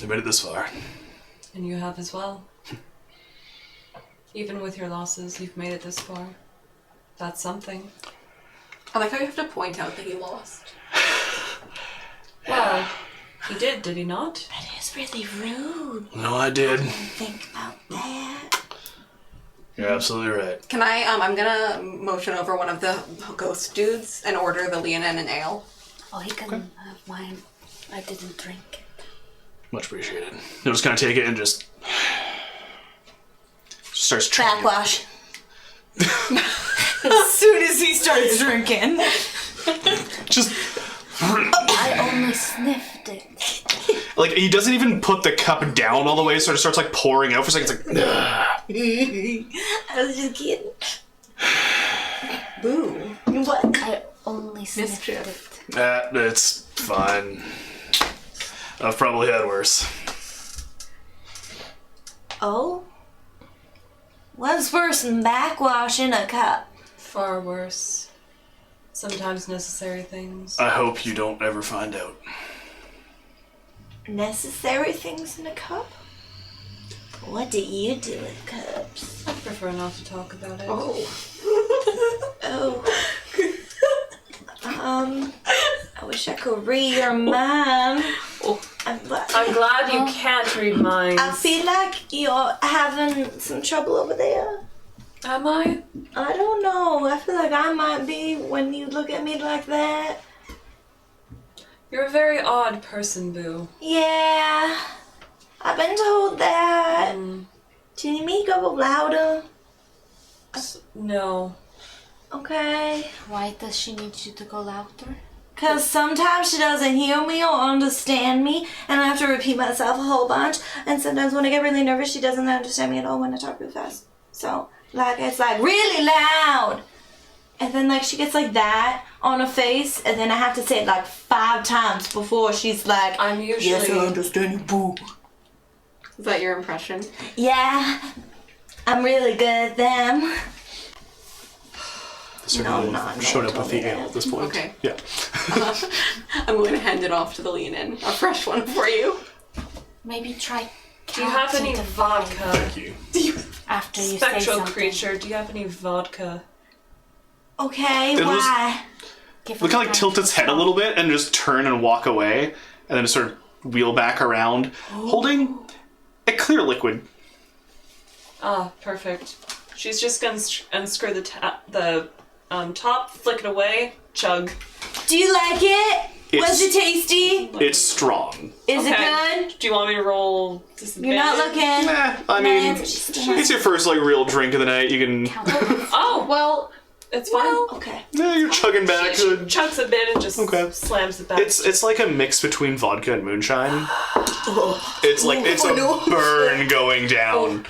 I made it this far. And you have as well. Even with your losses, you've made it this far. That's something. I like how you have to point out that he lost. Well, he did he not? That is really rude. No, I did. Think about that. You're absolutely right. Can I, I'm gonna motion over one of the ghost dudes and order the leonine and ale. Oh, he can have mine. I didn't drink it. Much appreciated. He'll just kind of take it and just starts drinking. Backwash. As soon as he starts drinking. Just I only sniffed it. like he doesn't even put the cup down all the way, so it starts like pouring out for a second. It's like I was just kidding. Boo. What? I only sniffed Mischief. it. it's fine. I've probably had worse. Oh? What's worse than backwash in a cup? Far worse. Sometimes necessary things. I hope you don't ever find out. Necessary things in a cup? What do you do with cups? I prefer not to talk about it. Oh. I wish I could read your mind. I'm glad you can't read minds. I feel like you're having some trouble over there. Am I? I don't know. I feel like I might be when you look at me like that. You're a very odd person, Boo. Yeah. I've been told that. Do you need me to go louder? No. Okay. Why does she need you to go louder? Because sometimes she doesn't hear me or understand me, and I have to repeat myself a whole bunch. And sometimes when I get really nervous, she doesn't understand me at all when I talk real fast. So, like, it's like really loud. And then, like, she gets like that on her face, and then I have to say it like 5 times before she's like, I'm usually... yes, I understand you, boo. Is that your impression? Yeah, I'm really good at them. Certainly no, showed up tell with me the ale that. at this point. Okay. Yeah. I'm going to hand it off to the lean-in. A fresh one for you. Maybe try Do you have any vodka? Thank you. after you say Spectral something. creature, do you have any vodka? Okay, It'll just- why? Give It'll her kind of like time tilt to its head a talk. little bit and just turn and walk away, and then just sort of wheel back around, holding a clear liquid. Ah, perfect. She's just gonna unscrew the top, flick it away, chug. Do you like it? Was it tasty? It's strong. Is Okay. it good? Do you want me to roll disadvantage? You're not looking. I mean, She's it's your first like real drink of the night. You can, Oh, well, it's fine. Okay. yeah, you're chugging back. She chugs a bit and just Okay. slams it back. It's like a mix between vodka and moonshine. It's like it's a burn going down.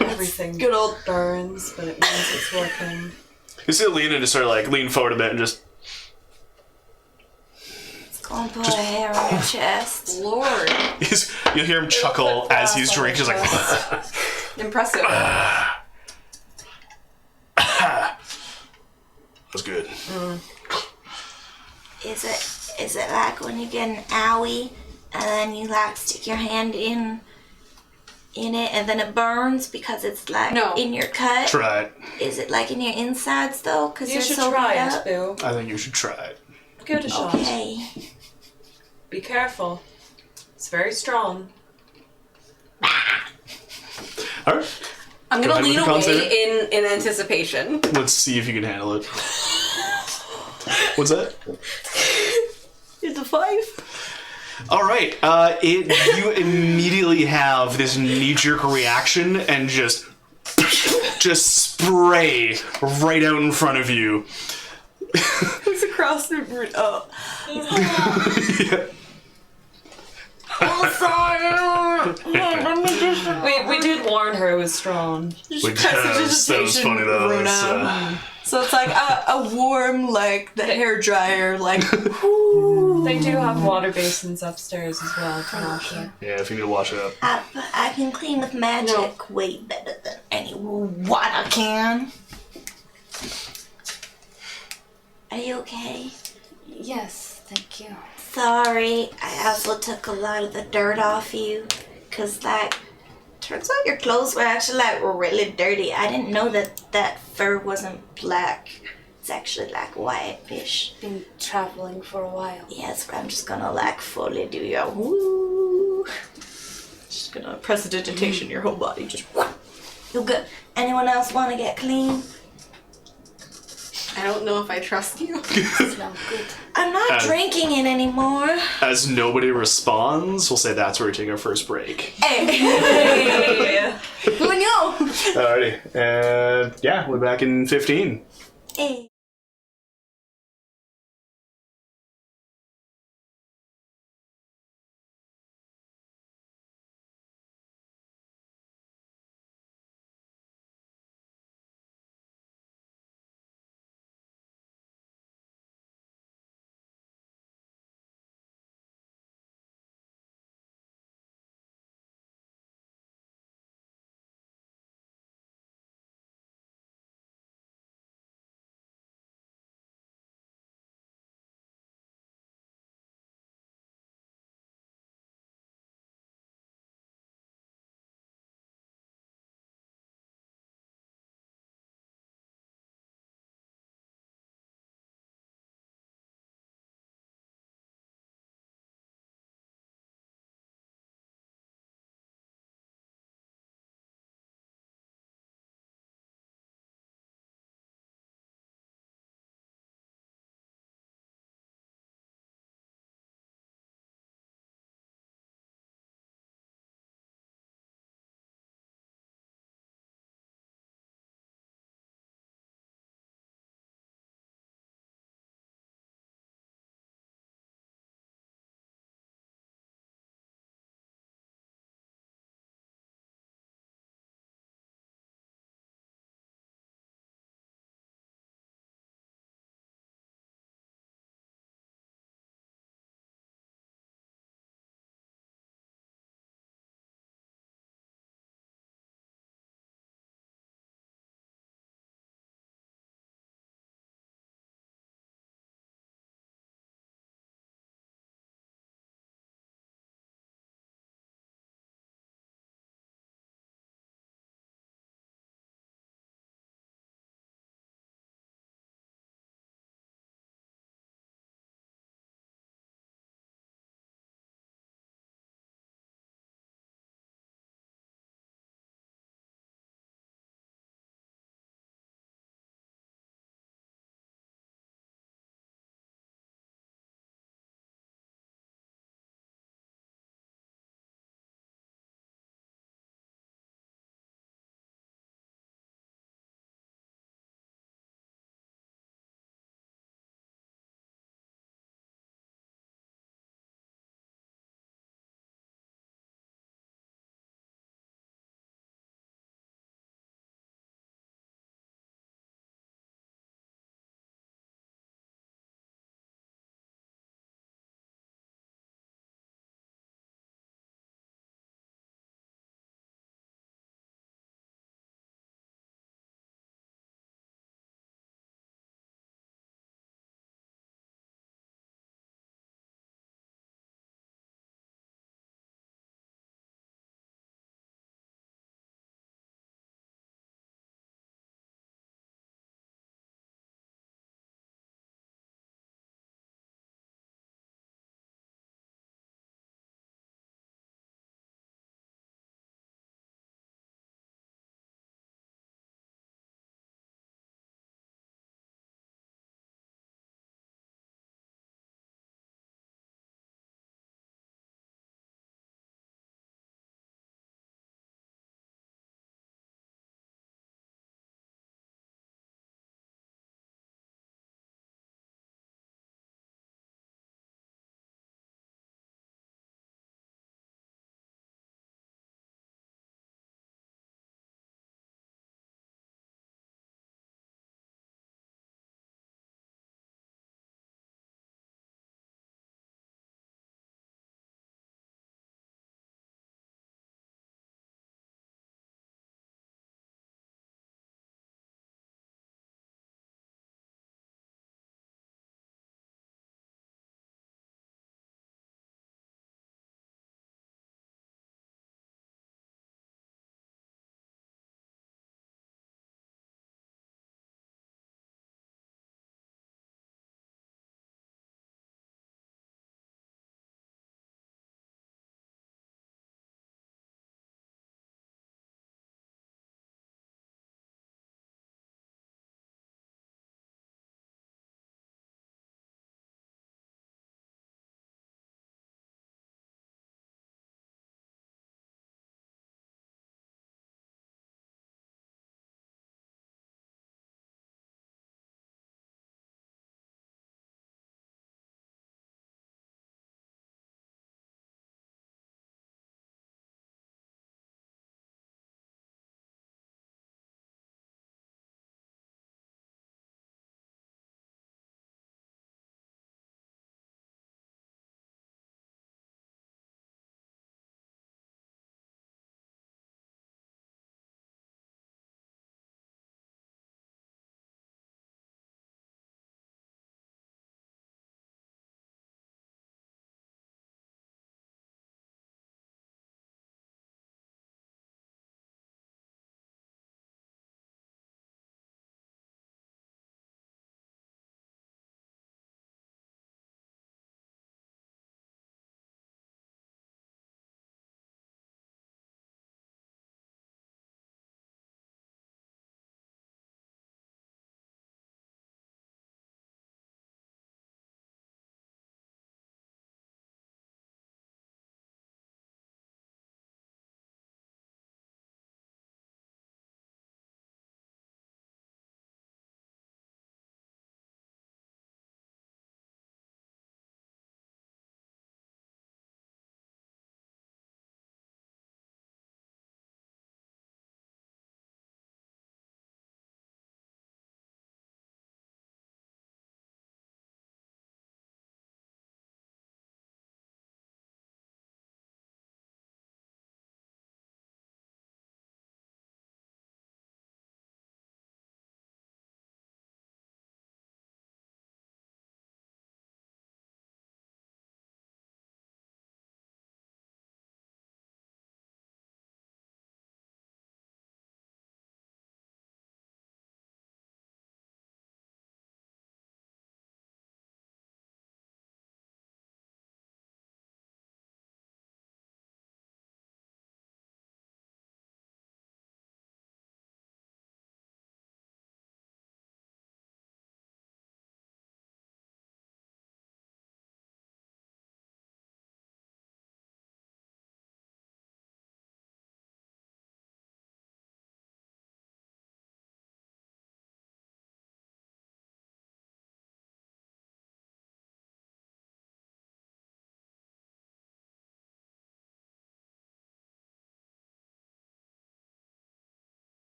Everything Good old. burns, but it means it's working. You see Lean and just sort of like lean forward a bit and just Gonna put a hair on your chest. Lord. you'll hear him chuckle as he's drinking. He's like, Impressive. that's good. Is it like when you get an owie and then you like stick your hand in it and then it burns because it's like No. in your cut? Try it. Is it like in your insides though? Because You you're should so try beat it, up? Boo. I think you should try it. Give it a shot. Okay. Be careful. It's very strong. All right. I'm Go gonna ahead with lean the con save. away in anticipation. Let's see if you can handle it. What's that? It's a 5. All right. You immediately have this knee-jerk reaction and just spray right out in front of you. It's across the root. Oh. Yeah. Oh, sorry. We did warn her it was strong. Which that was funny though. Runa. So it's like a warm, like, the hair dryer, like, They do have water basins upstairs as well to wash it. yeah, if you need to wash it up. I can clean with magic way better than anyone I can. Are you okay? Yes, thank you. Sorry, I also took a lot of the dirt off you, cause like, turns out your clothes were actually like really dirty. I didn't know that fur wasn't black. It's actually like whitish. Been traveling for a while. Yes, but I'm just gonna like fully do your woo. Just gonna prestidigitation your whole body. Just you good. Anyone else want to get clean? I don't know if I trust you. Smell good. I'm not drinking it anymore. As nobody responds, we'll say that's where we take our first break. Hey, who knew? Alrighty, and yeah, we're back in 15. Hey.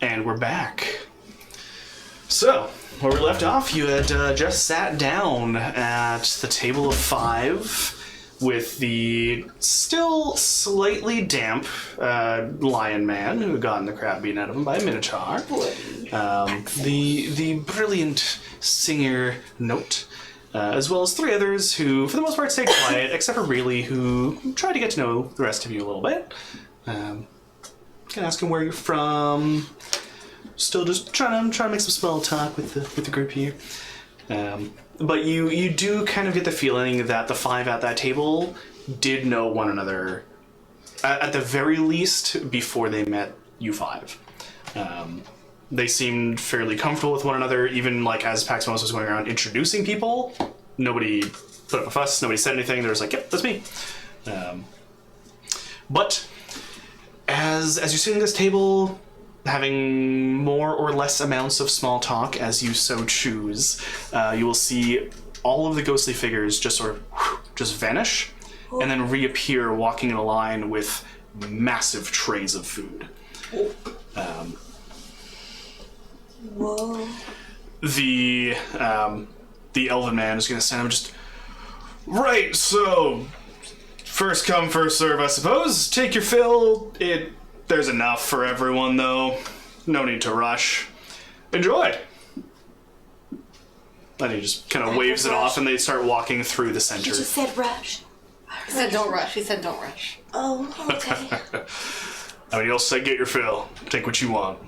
And we're back. So, where we left off, you had just sat down at the table of 5 with the still slightly damp lion man who had gotten the crap beaten out of him by a minotaur. The brilliant singer Note, as well as 3 others who, for the most part, stayed quiet, except for Really, who tried to get to know the rest of you a little bit. Can ask him where you're from. Still just trying to make some small talk with the group here. But you do kind of get the feeling that the 5 at that table did know one another, at the very least, before they met you 5. They seemed fairly comfortable with one another, even like as Paximos was going around introducing people. Nobody put up a fuss, nobody said anything, they were just like, yep, that's me. But as you're sitting at this table, having more or less amounts of small talk as you so choose, you will see all of the ghostly figures just sort of just vanish and then reappear walking in a line with massive trays of food. Whoa. The elven man is going to stand up and just, right, so first come, first serve, I suppose. Take your fill. There's enough for everyone, though. No need to rush. Enjoy. And he just kind of waves it off, and they start walking through the center. He just said rush. He said don't rush. He said don't rush. Oh, okay. I mean, he also said get your fill. Take what you want.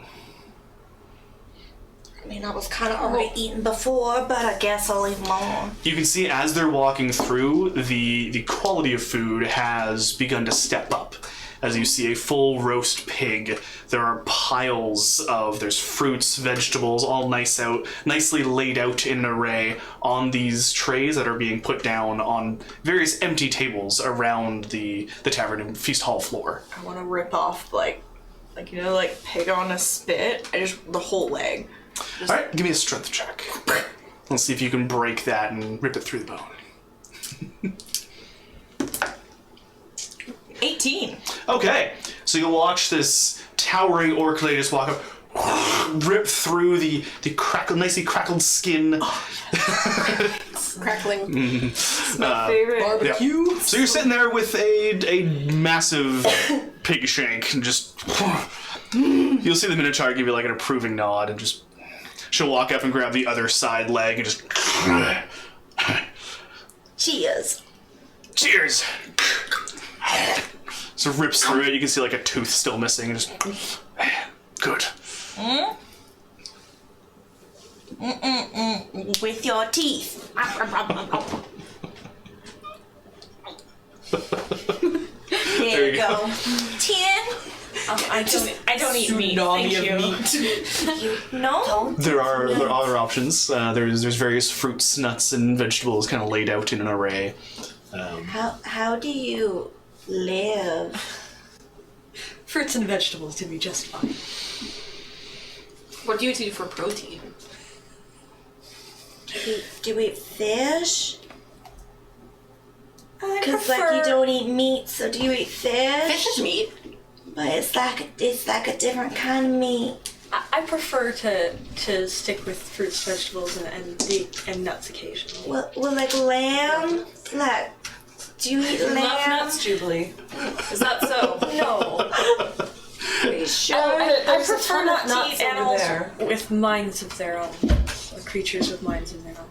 I mean, I was kind of already eating before, but I guess I'll eat more. You can see as they're walking through, the quality of food has begun to step up. As you see a full roast pig, there are piles there's fruits, vegetables, all nicely laid out in an array on these trays that are being put down on various empty tables around the tavern and feast hall floor. I want to rip off, like pig on a spit. The whole leg. All right, give me a strength check. Let's see if you can break that and rip it through the bone. 18. Okay, so you watch this towering orc lady just walk up, rip through the nicely crackled skin. Crackling. Favorite. Barbecue. Yeah. So you're sitting there with a massive pig shank, and just you'll see the minotaur give you like an approving nod, and just she'll walk up and grab the other side leg and just Cheers. cheers. So rips through it. You can see like a tooth still missing. Just good. With your teeth. There you go. 10. I don't eat meat. Thank you. No? There are other options. There's various fruits, nuts, and vegetables kind of laid out in an array. How do you live? Fruits and vegetables do me just fine. What do you do for protein? Do you eat fish? I Because like you don't eat meat, so do you eat fish? Fish is meat. But it's like a different kind of meat. I prefer to stick with fruits, vegetables, and nuts occasionally. Well, like lamb? Like, do you eat Love lamb? nuts, Jubilee. Is that so? No, Are you sure? I There's a prefer ton not of to nuts eat over animals there. with minds of their own. Or creatures with minds of their own.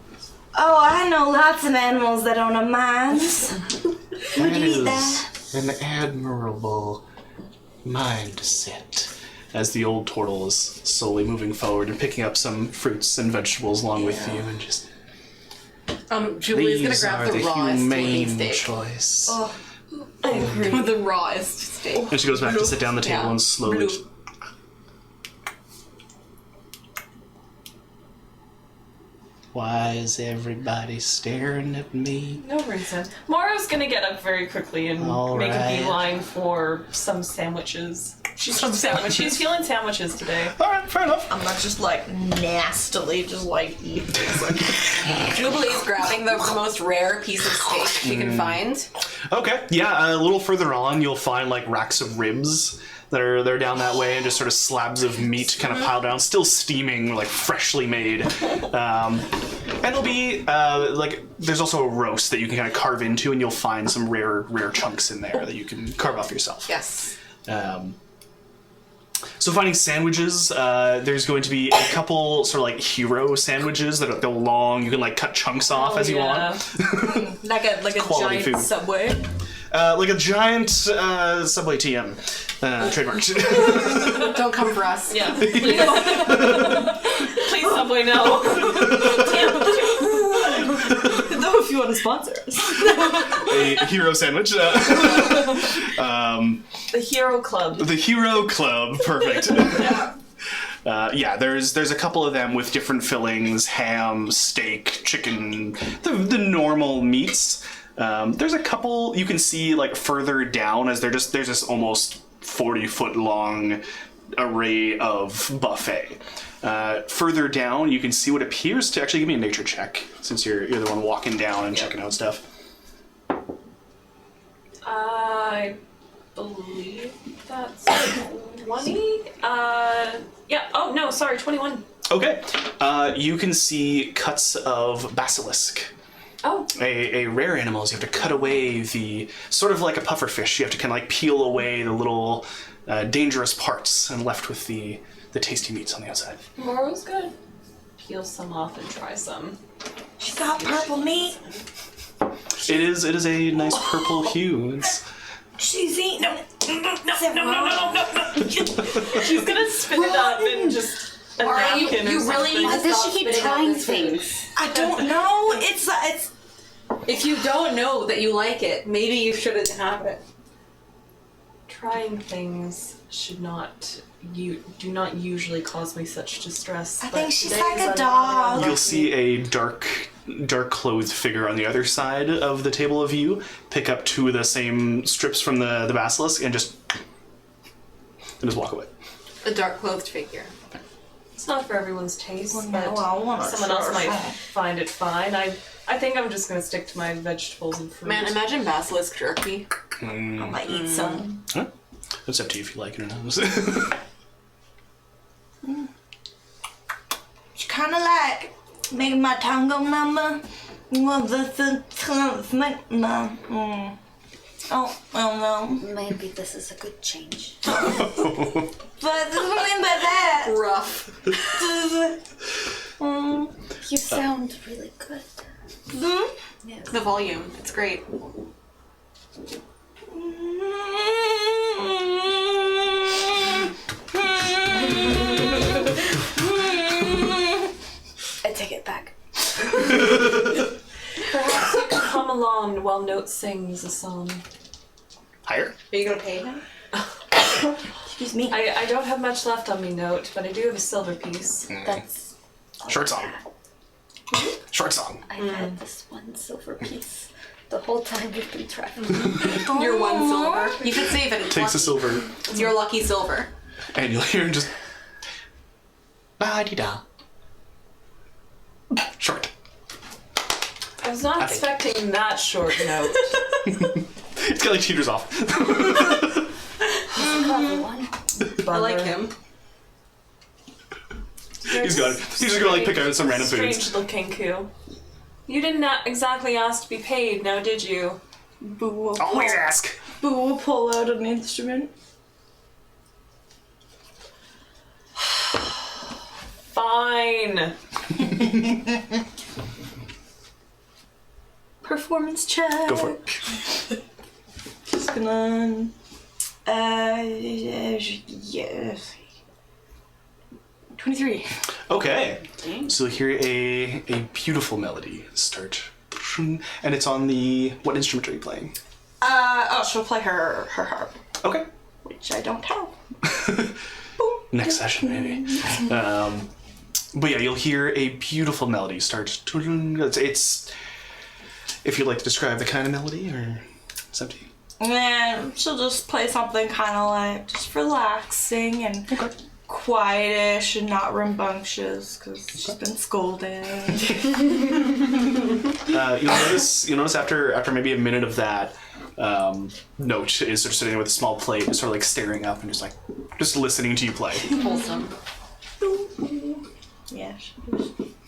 Oh, I know lots of animals that don't have minds. Would you eat that? An admirable mindset. As the old turtle is slowly moving forward and picking up some fruits and vegetables along with you, and just Julie's gonna these grab are the the rawest humane steak. choice. I agree. The rawest steak. And she goes back to sit down at the table Yeah. and slowly. Bloop. Why is everybody staring at me? No reason. Mara's gonna get up very quickly and All make right. a beeline for some sandwiches. She's feeling sandwiches today. All right, fair enough. I'm not just like nastily just like eat this. Like, Jubilee's grabbing the most rare piece of steak she can find. Okay, yeah, a little further on, you'll find like racks of ribs that are they're down that way, and just sort of slabs of meat kind of piled down, still steaming, like freshly made. And there'll be like there's also a roast that you can kind of carve into, and you'll find some rare chunks in there that you can carve off yourself. Yes. So finding sandwiches, there's going to be a couple sort of like hero sandwiches that are they're long. You can like cut chunks off as you want. Like a Quality giant food. Subway. Like a giant Subway TM trademarked. Don't come for us. Yeah. Please, please Subway, no. though, if you want to sponsor us. A hero sandwich. The Hero Club. The Hero Club, perfect. Yeah, there's a couple of them with different fillings: ham, steak, chicken, the normal meats. There's a couple you can see like further down as there's this almost 40-foot long array of buffet. Further down, you can see what appears to actually give me a nature check since you're the one walking down and checking out stuff. I believe that's 20. Yeah. Oh no, sorry, 21. Okay, you can see cuts of basilisk. Oh. A rare animal is you have to cut away the sort of like a pufferfish. You have to kind of like peel away the little dangerous parts and left with the tasty meats on the outside. Tomorrow's good. Peel some off and try some. She got purple meat. It is a nice purple hue. She's eating. No. She's gonna spit it up and just a napkin or you something. really Why does she keep Spitting out trying this food. things? I don't know. It's. If you don't know that you like it, maybe you shouldn't have it. Trying things do not usually cause me such distress. I but think she's today like is a another dog. You'll see a dark clothed figure on the other side of the table of you pick up two of the same strips from the basilisk and just walk away. A dark clothed figure. It's not for everyone's taste, Well, but no, I want to someone else sure. might find it fine. I think I'm just gonna stick to my vegetables and fruit. Man, imagine basilisk jerky. I might eat some. Huh? It's up to you if you like it or not. It's kind of like making my tongue go number. Well, the Oh, no. Maybe this is a good change. But this is what I mean by that. Rough. You sound really good. Yes. The volume. It's great. I take it back. Perhaps you can come along while Note sings a song. Higher? Are you gonna pay him? Excuse me. I don't have much left on me, Note, but I do have a silver piece. That's Short song. Short song. I've had this one silver piece the whole time we've been traveling. Your one silver. You should save it. It's Takes a lucky. silver, It's your lucky silver. and you'll hear him just ba-di-da. Short. I was not expecting that short note. It's got like teeters off. One. I like him. He's just gonna like pick out some random foods. Strange looking coup. You didn't exactly ask to be paid, now did you? Boo will Always ask. pull out an instrument. Fine. Performance check. Go for it. Just gonna. Yes. 23. Okay. So you'll hear a beautiful melody start, and it's on the what instrument are you playing? She'll play her harp, Okay. which I don't have. Next session, maybe. But yeah, you'll hear a beautiful melody start. It's if you'd like to describe the kind of melody, or it's up to you. And she'll just play something kind of like just relaxing and quietish and not rambunctious because she's been scolded. You'll notice after maybe a minute of that, Note is sort of sitting there with a small plate, sort of like staring up and just listening to you play. Wholesome. Yeah.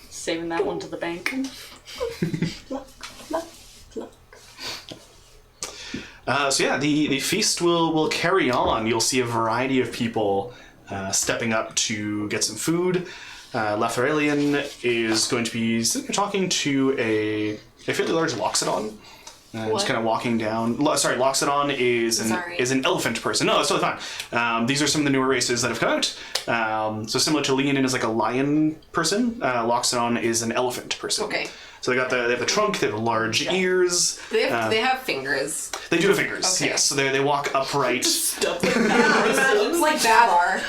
Saving that one to the bank. So yeah, the feast will carry on. You'll see a variety of people stepping up to get some food. Lathoralian is going to be sitting there talking to a fairly large Loxodon. Just kind of walking down. Loxodon is an elephant person. No, that's totally fine. These are some of the newer races that have come out. So similar to Leonin is like a lion person. Loxodon is an elephant person. Okay. So they have the trunk. They have the large ears. They have fingers. They do have fingers. Okay. Yes. So they walk upright. It's like Babar.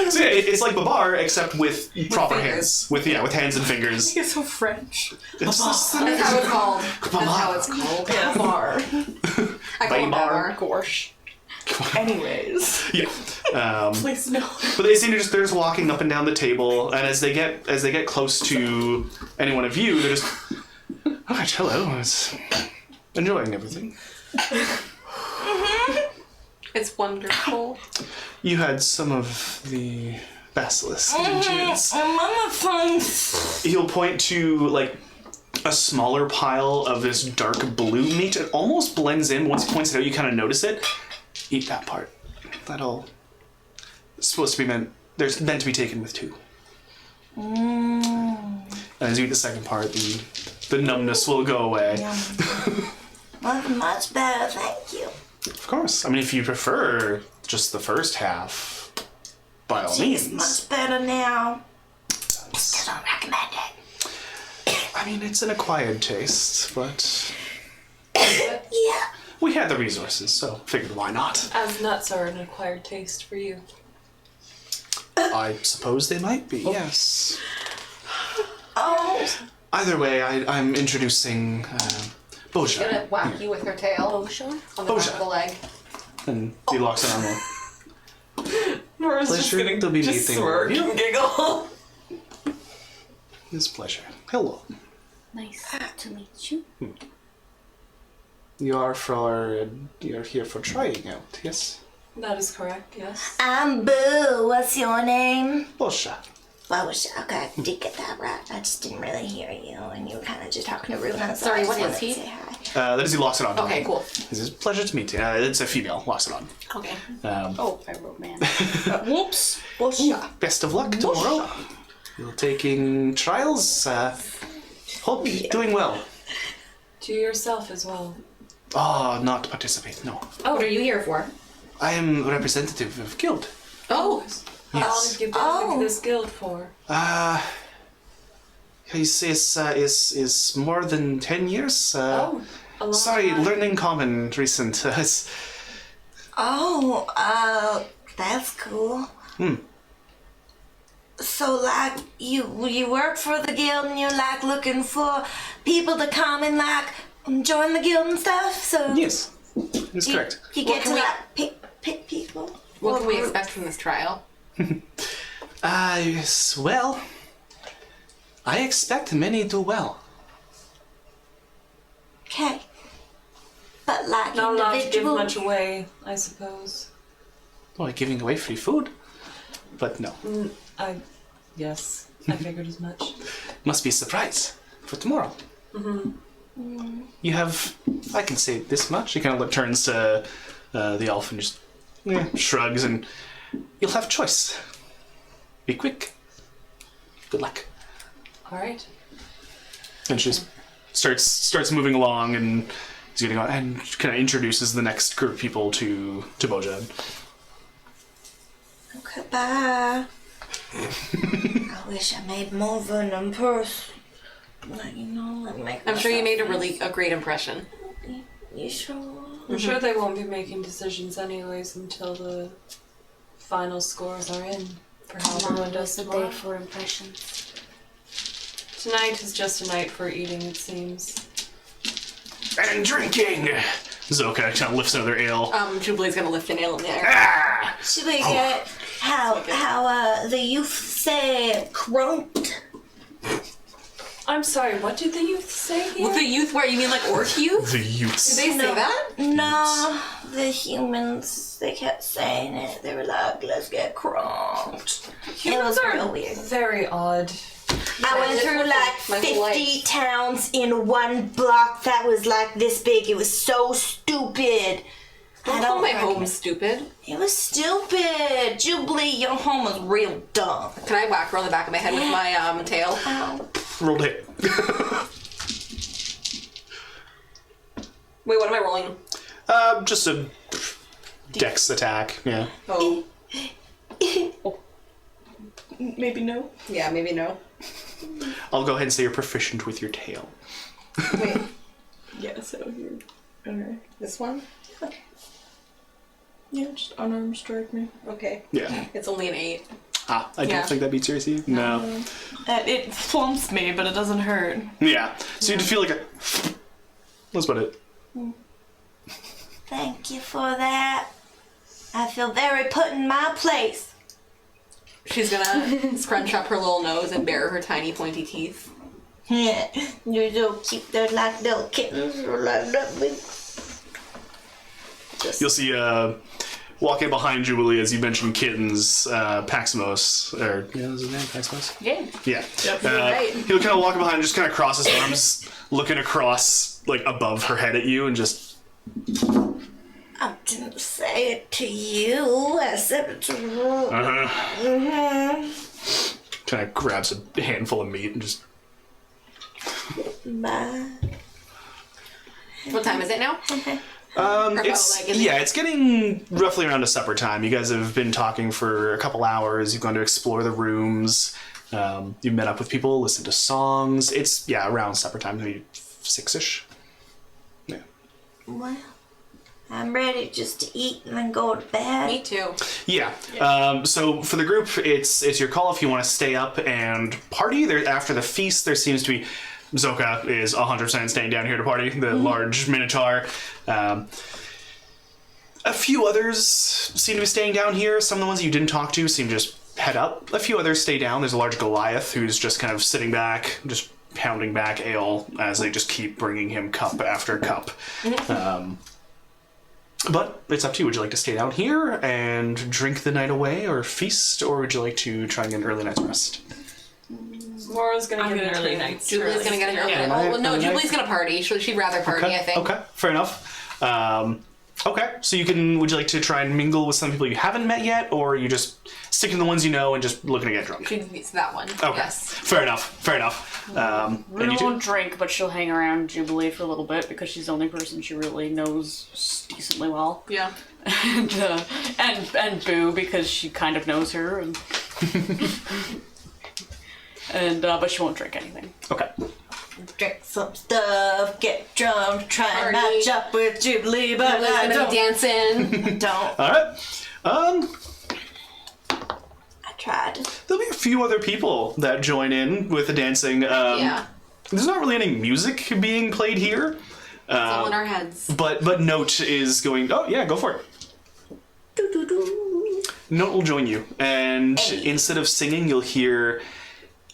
So yeah, it's like Babar except with proper fingers. hands. With hands and fingers. It's so French. That's how it's called. That's how it's called. Bar. I call it Babar. Babar. Gorsh. Anyways. Yeah. Please no. But they seem to they're just walking up and down the table, and as they get close to any one of you, they're just, all right, hello, I was enjoying everything. It's wonderful. You had some of the basilisk, didn't you? He'll point to like a smaller pile of this dark blue meat. It almost blends in. Once he points it out, you kind of notice it. Eat that part. That'll. It's supposed to be meant. There's meant to be taken with two. And as you eat the second part, the numbness will go away. Much better, thank you. Of course. I mean, if you prefer just the first half, by all means. Much better now. Still don't recommend it. I mean, it's an acquired taste, but Yeah. we had the resources, so figured why not. As nuts are an acquired taste for you. I suppose they might be, yes. Oh. Either way, I'm introducing Boja. Gonna whack you with her tail Bosha? on the back of the leg. And he locks it on there. Nora's Pleasure to be meeting you. and giggle. It's a pleasure. Hello. Nice to meet you. You're here for trying out, yes? That is correct, yes. I'm Boo. What's your name? Boja. Okay, I did get that right. I just didn't really hear you, and you were kind of just talking to Runa. So Sorry, I just what is wanted to he? say hi. That is he locks it on. Okay, cool. It's a pleasure to meet you. It's a female, locks it on. Okay. Oh, I wrote man. Whoops. Bosha. Best of luck tomorrow. You're taking trials. Hope you're doing well. To yourself as well. Oh, not participate, no. Oh, what are you here for? I am representative of guild. Oh. How long Yes. have you been in this guild for? Is more than 10 years. A long Sorry, time. learning common recent. Oh, that's cool. So, like, you work for the guild and you're, like, looking for people to come and, like, join the guild and stuff? So Yes, that's correct. You What get can to, we- like, pick people? What can we Or- expect from this trial? Yes, well, I expect many do well. Okay. But, like, Not allowed to give individual... much away, I suppose. Like giving away free food? But no, Yes, I figured as much. must be a surprise for tomorrow. You have, I can say this much. He kind of turns to the elf and just shrugs, and you'll have choice. Be quick. Good luck. Alright. And she just starts moving along, and he's getting on, and kind of introduces the next group of people to Boja. Okay, bye. I wish I made more venom purse. Like, you know, like make I'm sure you made myself a great impression. You sure? I'm sure they won't be making decisions anyways until the final scores are in for how everyone does The day tomorrow. for impressions. Tonight is just a night for eating, it seems. and drinking. Zoka kind of lifts another ale. Jubilee's gonna lift an ale in the air. Ah! Should we get how the youth say crunked? I'm sorry, what did the youth say here? With the youth, where you mean like orc youth? The youths. Did they say that? No, the humans, they kept saying it. They were like, let's get crunked. It was real weird. Very odd. I went through like My whole 50 towns in one block that was like this big. It was so stupid. Don't call my home stupid. It was stupid. Jubilee, your home was real dumb. Can I whack her on the back of my head with my tail? Ow. Rolled hit. Wait, what am I rolling? Just a dex attack. Yeah. Oh. Maybe no. Yeah, maybe no. I'll go ahead and say you're proficient with your tail. Wait, Yeah, so here. Okay. this one? Yeah, just unarmed strike me. Okay. Yeah. It's only an 8. I don't Yeah. think that beats your AC. No. It flumps me, but it doesn't hurt. Yeah. So you'd feel like a. That's about it. Thank you for that. I feel very put in my place. She's gonna scrunch up her little nose and bare her tiny pointy teeth. Yeah, you're so cute. They're like little kittens. They're like that big. You'll see walking behind Jubilee, as you mentioned kittens, Paximos. Or, yeah, is his name Paximos? Yeah. Yeah. Yep, you're right. He'll kind of walk behind, just kind of cross his arms, looking across, like, above her head at you, and just. I didn't say it to you. I said it to her. Kind of grabs a handful of meat and just. Bye. What time is it now? It's getting roughly around to supper time. You guys have been talking for a couple hours. You've gone to explore the rooms. You've met up with people, listened to songs. It's, around supper time, maybe 6-ish. Yeah. Well, I'm ready just to eat and then go to bed. Me too. Yeah. So for the group, it's your call if you want to stay up and party. There, after the feast, there seems to be... Zoka is 100% staying down here to party, the large minotaur. A few others seem to be staying down here. Some of the ones that you didn't talk to seem to just head up. A few others stay down. There's a large Goliath who's just kind of sitting back, just pounding back ale as they just keep bringing him cup after cup. But it's up to you. Would you like to stay down here and drink the night away or feast, or would you like to try and get an early night's rest? Laura's gonna get an early night's Jubilee's rest. gonna get an early Yeah. night. Well, no, Jubilee's gonna party. She'd rather party, I think. Okay, fair enough. Okay, so would you like to try and mingle with some people you haven't met yet, or are you just sticking to the ones you know and just looking to get drunk? It's that one. Okay, Yes. fair enough. And Runa you won't two? drink, but she'll hang around Jubilee for a little bit because she's the only person she really knows decently well. Yeah. And Boo because she kind of knows her. And but she won't drink anything. Okay. Drink some stuff, get drunk, try and Party. match up with Jubilee, but Jubilee's I gonna don't. be dancing. don't. All right. I tried. There'll be a few other people that join in with the dancing. Yeah. There's not really any music being played here. It's all in our heads. But Note is going. Oh yeah, go for it. Doo-doo-doo. Note will join you, and instead of singing, you'll hear.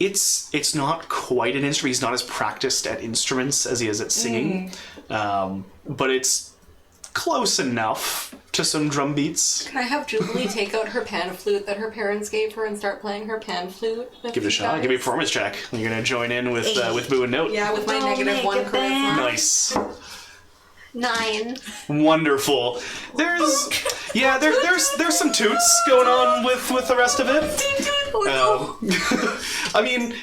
It's not quite an instrument. He's not as practiced at instruments as he is at singing, but it's close enough to some drum beats. Can I have Jubilee take out her pan flute that her parents gave her and start playing her pan flute? Give it a shot. Give me a performance check. You're gonna join in with Boo and Note. Yeah, with my Don't negative make 1 a charisma. Nice. 9. Wonderful. There's some toots going on with the rest of it. I mean,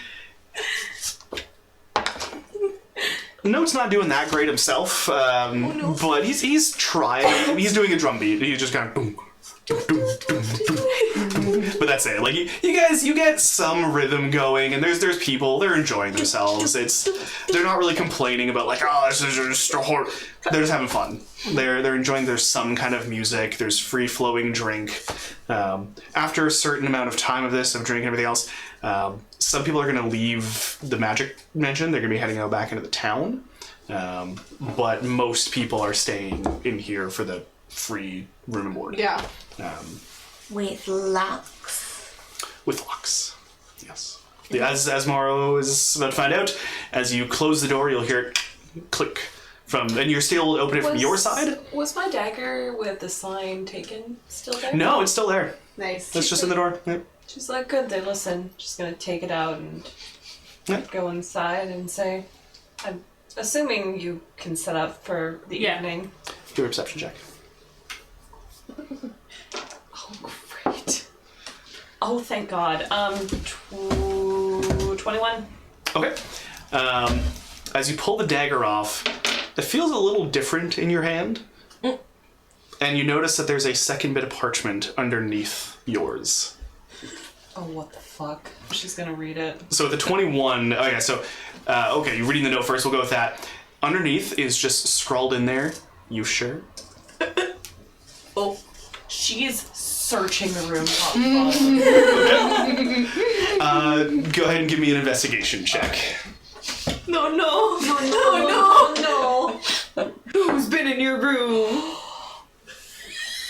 Note's not doing that great himself, but he's trying. He's doing a drum beat. He's just kind of boom. But that's it. Like you get some rhythm going, and there's people. They're enjoying themselves. They're not really complaining about like, oh, this is just a horror. They're just having fun. They're enjoying. There's some kind of music. There's free flowing drink. After a certain amount of time of this, of drinking and everything else, some people are going to leave the magic mansion. They're going to be heading out back into the town. But most people are staying in here for the free room and board. Yeah. With locks. With locks. Yes. As Morrow is about to find out, as you close the door, you'll hear it click and you're still opening it from your side? Was my dagger with the sign taken still there? No, it's still there. Nice. It's just in the door. Yep. She's like, good, they listen. Just gonna take it out and go inside and say, I'm assuming you can set up for the evening. Do a perception check. Oh, great. Oh, thank God. 21. Okay. As you pull the dagger off, it feels a little different in your hand. And you notice that there's a second bit of parchment underneath yours. Oh, what the fuck? She's gonna read it. So the 21, okay, you're reading the note first, we'll go with that. Underneath is just scrawled in there, you sure? Oh, she's searching the room top to bottom. Go ahead and give me an investigation check. No. Who's been in your room?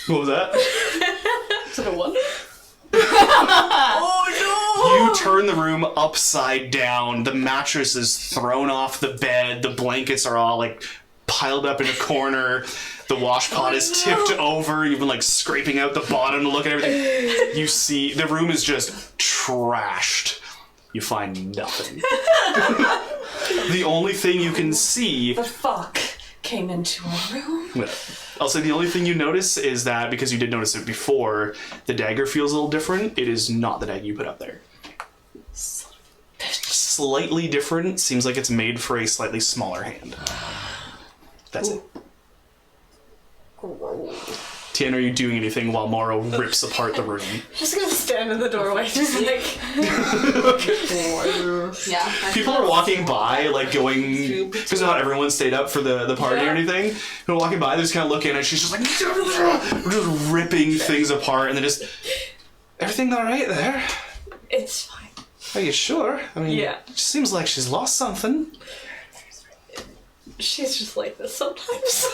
What was that? Is it a 1? You turn the room upside down, the mattress is thrown off the bed, the blankets are all like piled up in a corner, the wash pot is tipped over, you've been like scraping out the bottom to look at everything. You see, the room is just trashed. You find nothing. The only thing you can see... The fuck came into a room? I'll say the only thing you notice is that, because you did notice it before, the dagger feels a little different. It is not the dagger you put up there. Slightly different. Seems like it's made for a slightly smaller hand. That's it. Tien, are you doing anything while Morrow rips apart the room? Just gonna stand in the doorway, just like... Yeah. People are walking by, like going... Because not everyone stayed up for the party or anything. People are walking by, they just kind of look in, and she's just like... just ripping things apart, and then just... Everything alright there? It's fine. Are you sure? I mean, Yeah. It just seems like she's lost something. She's just like this sometimes.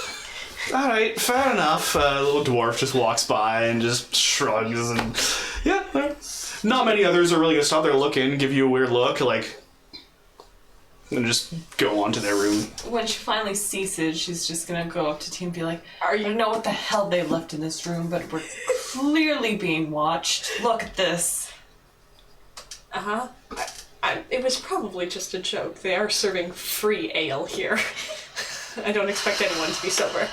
Alright, fair enough. The little dwarf just walks by and just shrugs and... Yeah, not many others are really gonna stop there looking, give you a weird look, like... And just go on to their room. When she finally ceases, she's just gonna go up to T and be like, I don't know what the hell they left in this room, but we're clearly being watched. Look at this. Uh-huh. It was probably just a joke. They are serving free ale here. I don't expect anyone to be sober.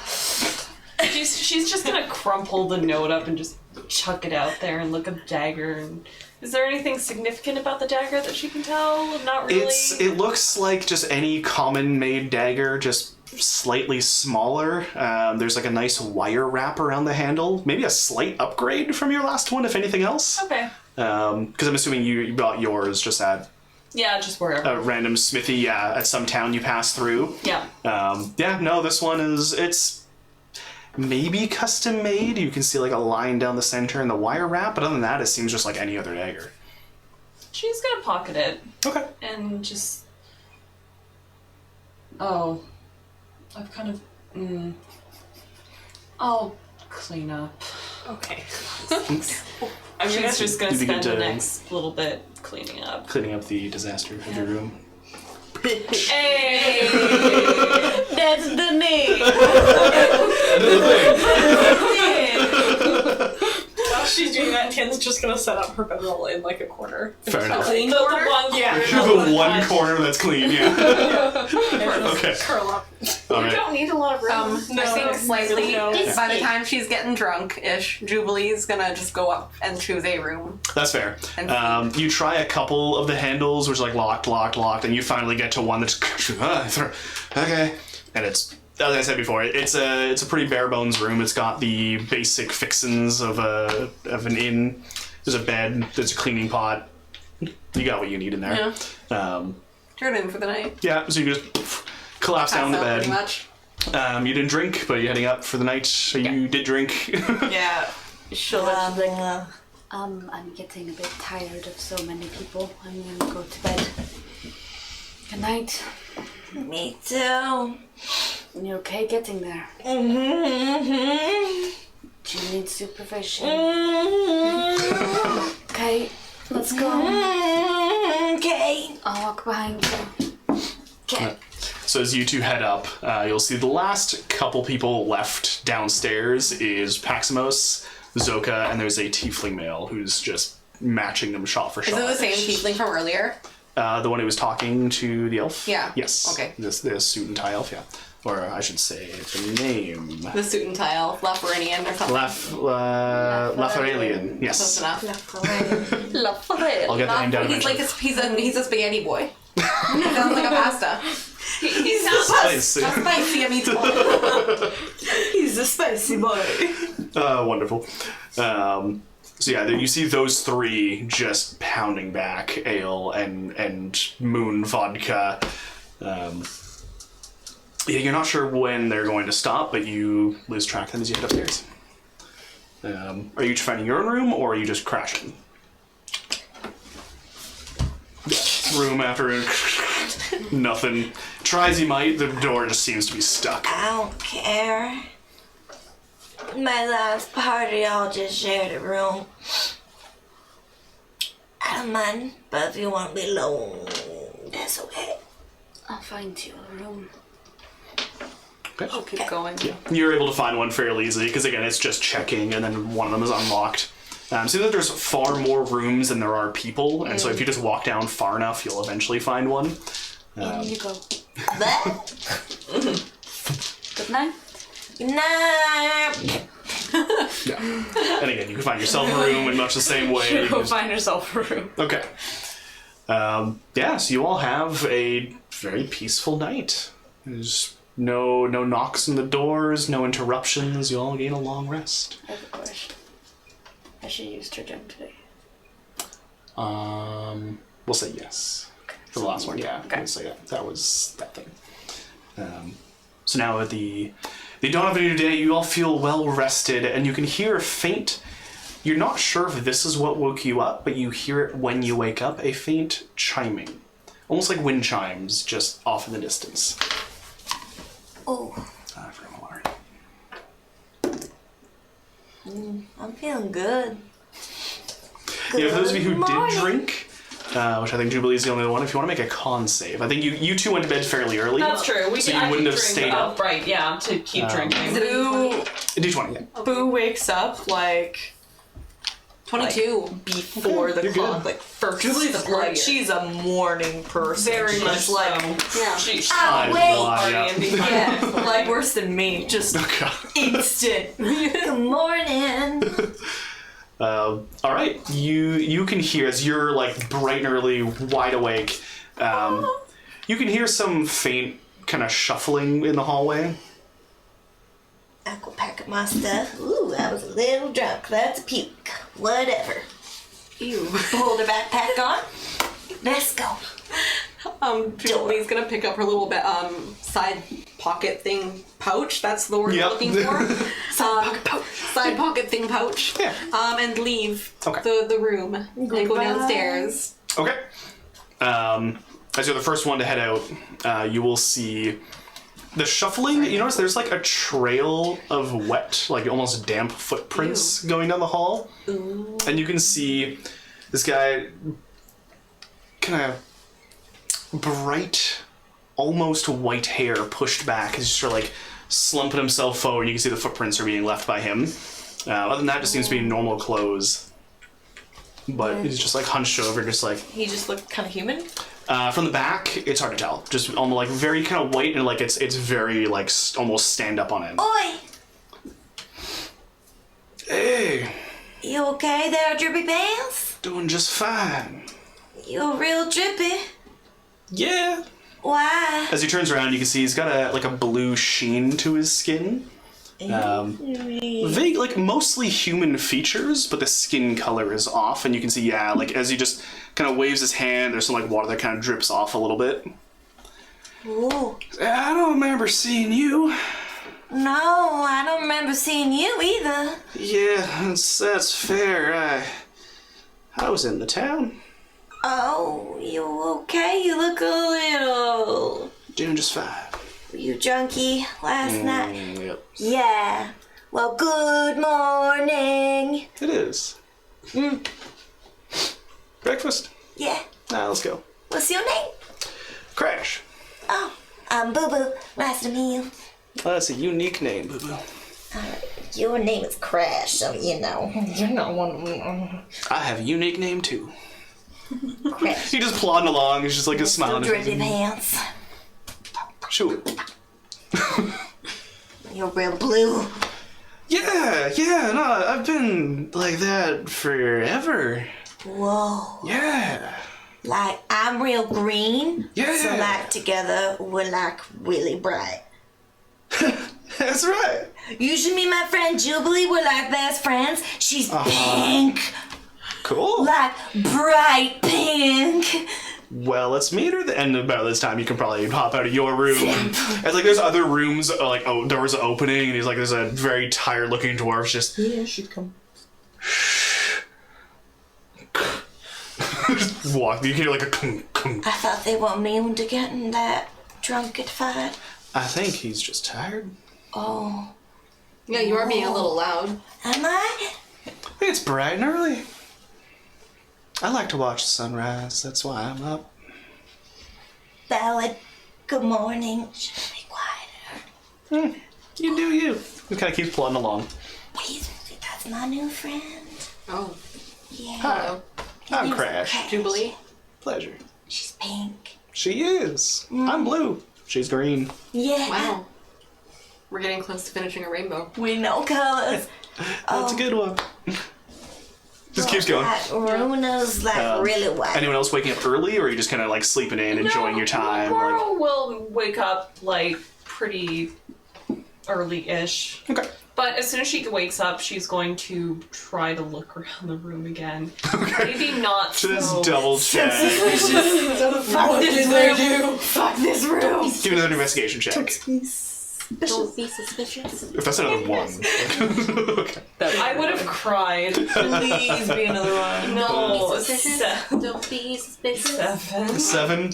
She's just gonna crumple the note up and just chuck it out there and look at the dagger. And is there anything significant about the dagger that she can tell? Not really. It looks like just any common made dagger, just slightly smaller. There's like a nice wire wrap around the handle. Maybe a slight upgrade from your last one, if anything else. Okay. Because I'm assuming you bought yours just at Yeah, just wherever. a random smithy at some town you passed through. Yeah. This one it's maybe custom made. You can see like a line down the center and the wire wrap, but other than that, it seems just like any other dagger. She's gonna pocket it. Okay. And just... Oh. I've kind of... I'll clean up. Okay. She's just gonna You begin spend the to- next little bit cleaning up. Cleaning up the disaster of your room. Hey! That's the name. While she's doing that, Tien's just gonna set up her bedroll in like a corner. Fair enough. The one, yeah. The one corner that's clean, yeah. Okay. Curl up. All right. Don't need a lot of room. I think slightly, No. by the time she's getting drunk-ish, Jubilee's gonna just go up and choose a room. That's fair. You try a couple of the handles, which are like locked, and you finally get to one that's okay. And it's, as I said before, it's a pretty bare bones room. It's got the basic fixins of an inn. There's a bed. There's a cleaning pot. You got what you need in there. Turn in for the night. Yeah. So you just collapse down Pass the out bed. pretty much. You didn't drink, but you're heading up for the night. So you did drink. Yeah. She'll I'm getting a bit tired of so many people. I'm gonna go to bed. Good night. Me too. You okay getting there? Mm-hmm. Do you need supervision? Mm-hmm. Okay, let's go. Okay. I'll walk behind you. Okay. So as you two head up, you'll see the last couple people left downstairs is Paximos, Zoka, and there's a tiefling male who's just matching them shot for shot. Is it the same tiefling from earlier? The one who was talking to the elf? Yeah. Yes. Okay. The suit and tie elf, yeah. Or I should say the name. The suit and tile, Lafrenian or something. Lafaralian, yes. Close enough. I'll get the name down He's eventually. like he's a spaghetti boy. He sounds like a pasta. He's not Spicy. a spicy meatball. He's a spicy boy. Wonderful. So yeah, you see those three just pounding back ale and moon vodka. Yeah, you're not sure when they're going to stop, but you lose track of them as you head upstairs. Are you finding your own room, or are you just crashing? Room after room. Nothing. Try as you might, the door just seems to be stuck. I don't care. My last party, all just shared a room. I don't mind, but if you want me alone, that's okay. I'll find you a room. Okay. I'll keep going. You're able to find one fairly easily, because again, it's just checking, and then one of them is unlocked. So that there's far more rooms than there are people, and so if you just walk down far enough, you'll eventually find one. In you go. Good night. Nah. Yeah. And again, you can find yourself a room in much the same way. You Go just- find yourself a room. Okay. Yeah, so you all have a very peaceful night. There's no knocks on the doors, no interruptions. You all gain a long rest. I have a question. Has she used her gem today? We'll say yes. For the last one, yeah. Okay. We'll say that was that thing. So now at the dawn of a new day, you all feel well rested, and you can hear a faint. You're not sure if this is what woke you up, but you hear it when you wake up, a faint chiming. Almost like wind chimes, just off in the distance. Oh, I forgot my water. I'm feeling good. Yeah, for those of you who Good did drink, which I think Jubilee's the only one, if you want to make a con save. I think you two went to bed fairly early. That's true. So you wouldn't have stayed up. Right, yeah, to keep drinking. Boo, D20, yeah. Boo wakes up like 22. before the You're clock, good. like first. Jubilee's a like player. she's a morning person. Very She's much like so. Yeah. She's Oh, wait. yeah. yeah, like worse than me. Just Okay. instant. Good morning. All right, you can hear as you're like bright and early, wide awake. You can hear some faint kind of shuffling in the hallway. I go pack up my stuff. Ooh, I was a little drunk. That's a puke. Whatever. Ew. Pull the backpack on. Let's go. Jubilee's gonna pick up her little side pocket thing pouch. That's the word Yep. I'm looking for. Side pocket pouch. Side pocket thing pouch. Yeah. And leave Okay. the room and go downstairs. Okay. As you're the first one to head out, you will see the shuffling. You notice there's like a trail of wet, like almost damp footprints going down the hall. Ooh. And you can see this guy kind of bright, almost white hair pushed back. He's just sort of like slumping himself forward. You can see the footprints are being left by him. Other than that, it just seems to be normal clothes. But he's just like hunched over, just like... He just looked kind of human. From the back, it's hard to tell. Just almost like very kind of white and like it's very like almost stand up on end. Oi! Hey, You okay there, Drippy Pants? doing just fine. You real drippy. Yeah. Why? As he turns around, you can see he's got a blue sheen to his skin. Vague, like mostly human features, but the skin color is off, and you can see, like as he just kind of waves his hand, there's some like water that kind of drips off a little bit. Ooh. I don't remember seeing you. No, I don't remember seeing you either. Yeah, that's fair. I was in the town. Oh, you okay? You look a little Doing just fine. Were you drunky last night? Yep. Yeah. Well, good morning. It is. Breakfast? Yeah. Nah, let's go. What's your name? Crash. Oh, I'm Boo Boo. Nice to meet you. That's a unique name, Boo Boo. Your name is Crash, so you know. You're not one of them. I have a unique name too. Crash. He just plodding along. He's just like a smiling. Dirty pants. Sure. You're real blue. Yeah, no, I've been like that forever. Whoa. Yeah. Like, I'm real green. Yeah. So, like, together, we're, like, really bright. That's right. You should meet my friend Jubilee. We're, like, best friends. She's pink. Cool. Like, bright pink. Well, let's meet her. And about this time, you can probably hop out of your room. It's like there's other rooms, like doors opening, and he's like, there's a very tired-looking dwarf just. Yeah, she'd come. Just walk. You can hear like a. I thought they were immune to getting that drunkified. I think he's just tired. Oh. Yeah, you are being a little loud. Am I? It's bright and early. I like to watch the sunrise. That's why I'm up. Ballad. Good morning. Should I be quieter? You do you. He kind of keeps plodding along. Wait, that's my new friend. Oh, Yeah. Hi. I'm Crash. Jubilee. Pleasure. She's pink. She is. I'm blue. She's green. Yeah. Wow. We're getting close to finishing a rainbow. We know colors. That's a good one. Just keeps going. Runa's like really white. Anyone else waking up early, or are you just kind of like sleeping in, enjoying your time? Like... Tomorrow will wake up like pretty early-ish. Okay. But as soon as she wakes up, she's going to try to look around the room again. Okay. Maybe not Just so. double check. Fuck this room. Fuck this room. Give me another investigation check. Don't be suspicious. If that's another one. Okay. I would have cried. Please be another one. No, Suspicious. Don't be suspicious. 7. 7.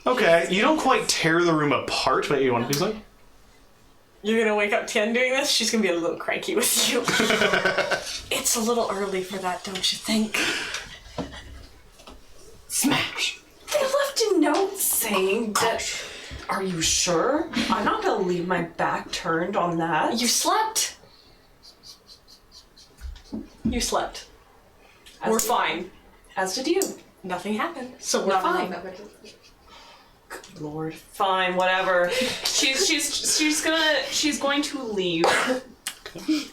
Okay. You don't quite tear the room apart, but you want to do something? You're gonna wake up Tien doing this? She's gonna be a little cranky with you. It's a little early for that, don't you think? Smash. They left a note saying that. Are you sure? I'm not gonna leave my back turned on that. You slept. You slept. We're fine. As did you. Nothing happened, so we're fine. Good Lord. Fine, whatever. She's going to leave.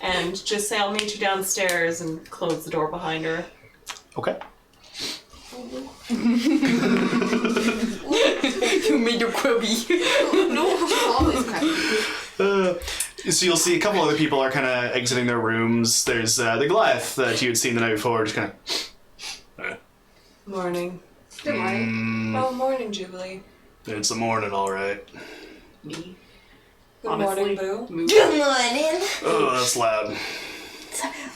And just say I'll meet you downstairs and close the door behind her. Okay. You made your quibby. No, always crappy. So you'll see a couple other people are kind of exiting their rooms. There's the Goliath that you had seen the night before, just kind of. Morning. Good morning. Oh, morning, Jubilee. It's the morning, all right. Me. Good Honestly. morning, Boo. Good morning. Oh, that's loud.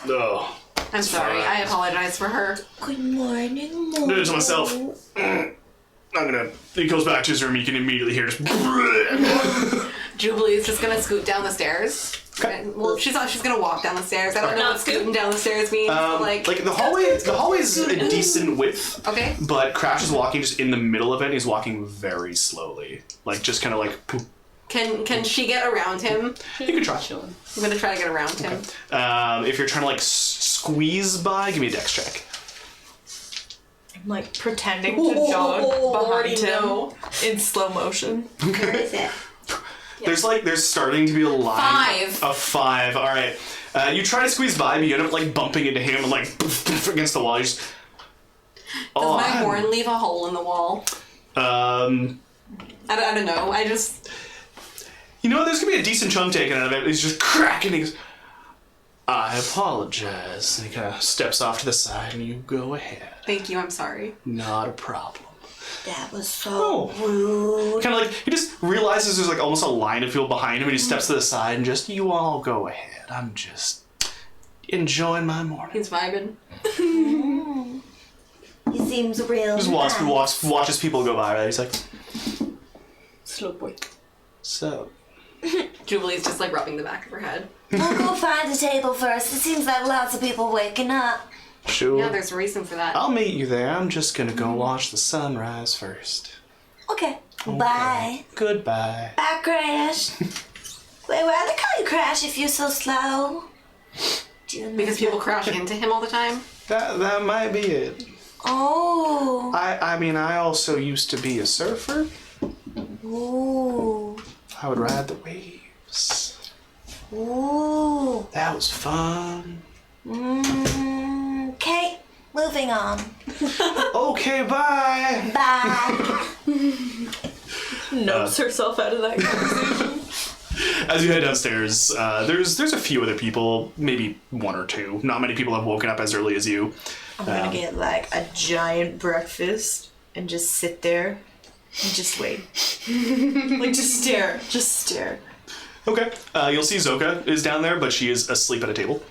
Oh. I'm sorry. I apologize for her. Good morning, Mo. Do it to myself. I'm gonna. He goes back to his room. You can immediately hear just. Jubilee is just gonna scoot down the stairs. Okay. Well, she's gonna walk down the stairs. I don't know what scooting down the stairs means. But like the hallway's a decent width. Okay. But Crash is walking just in the middle of it. He's walking very slowly, like just kind of like. Poop. Can she get around him? You can try. I'm gonna try to get around him. If you're trying to like squeeze by, give me a dex check. I'm like pretending to jog behind him in slow motion. Where is it? There's starting to be a line 5. of 5. All right, you try to squeeze by, but you end up like bumping into him and like against the wall. You just, Does my horn leave a hole in the wall? I don't know. I just. You know what? There's gonna be a decent chunk taken out of it. He's just cracking. He goes, I apologize. And he kind of steps off to the side, and you go ahead. Thank you. I'm sorry. Not a problem. That was so rude. Kind of like he just realizes there's like almost a line of people behind him, and he steps to the side and just, you all go ahead. I'm just enjoying my morning. He's vibing. He seems real. Just watches people go by. Right? He's like, Slow boy. So, Julie's just like rubbing the back of her head. I'll go find a table first. It seems like lots of people waking up. sure. Yeah, there's a reason for that. I'll meet you there. I'm just gonna go watch the sunrise first. Okay. Bye. Goodbye. Bye, Crash. Wait, why do they call you Crash if you're so slow? Because people crash into him all the time. That might be it. Oh. I mean, I also used to be a surfer. Ooh. I would ride the waves. Ooh. That was fun. Okay, moving on. Okay, bye. Bye. Notes herself out of that conversation. As you head downstairs, there's a few other people, maybe one or two. Not many people have woken up as early as you. I'm gonna get like a giant breakfast and just sit there and just wait. Like just stare. Just stare. Okay. You'll see Zoka is down there, but she is asleep at a table.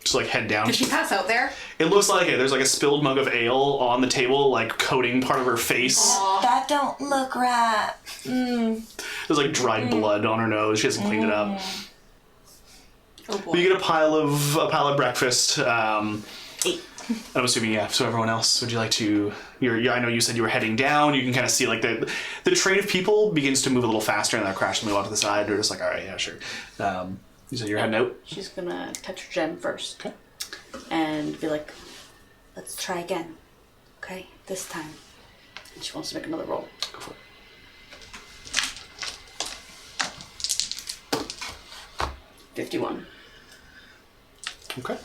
Just like head down. Did she pass out there? It looks like it. There's like a spilled mug of ale on the table, like coating part of her face. That don't look right. There's like dried blood on her nose. She hasn't cleaned it up. Oh boy. But you get a pile of breakfast. I'm assuming, yeah. So everyone else, would you like to? I know you said you were heading down. You can kind of see like the train of people begins to move a little faster, and they're crashing move off to the side. They're just like, all right, yeah, sure. You said you're heading out. She's gonna touch her gem first. Okay. And be like, let's try again. Okay? This time. And she wants to make another roll. Go for it. 51. Okay.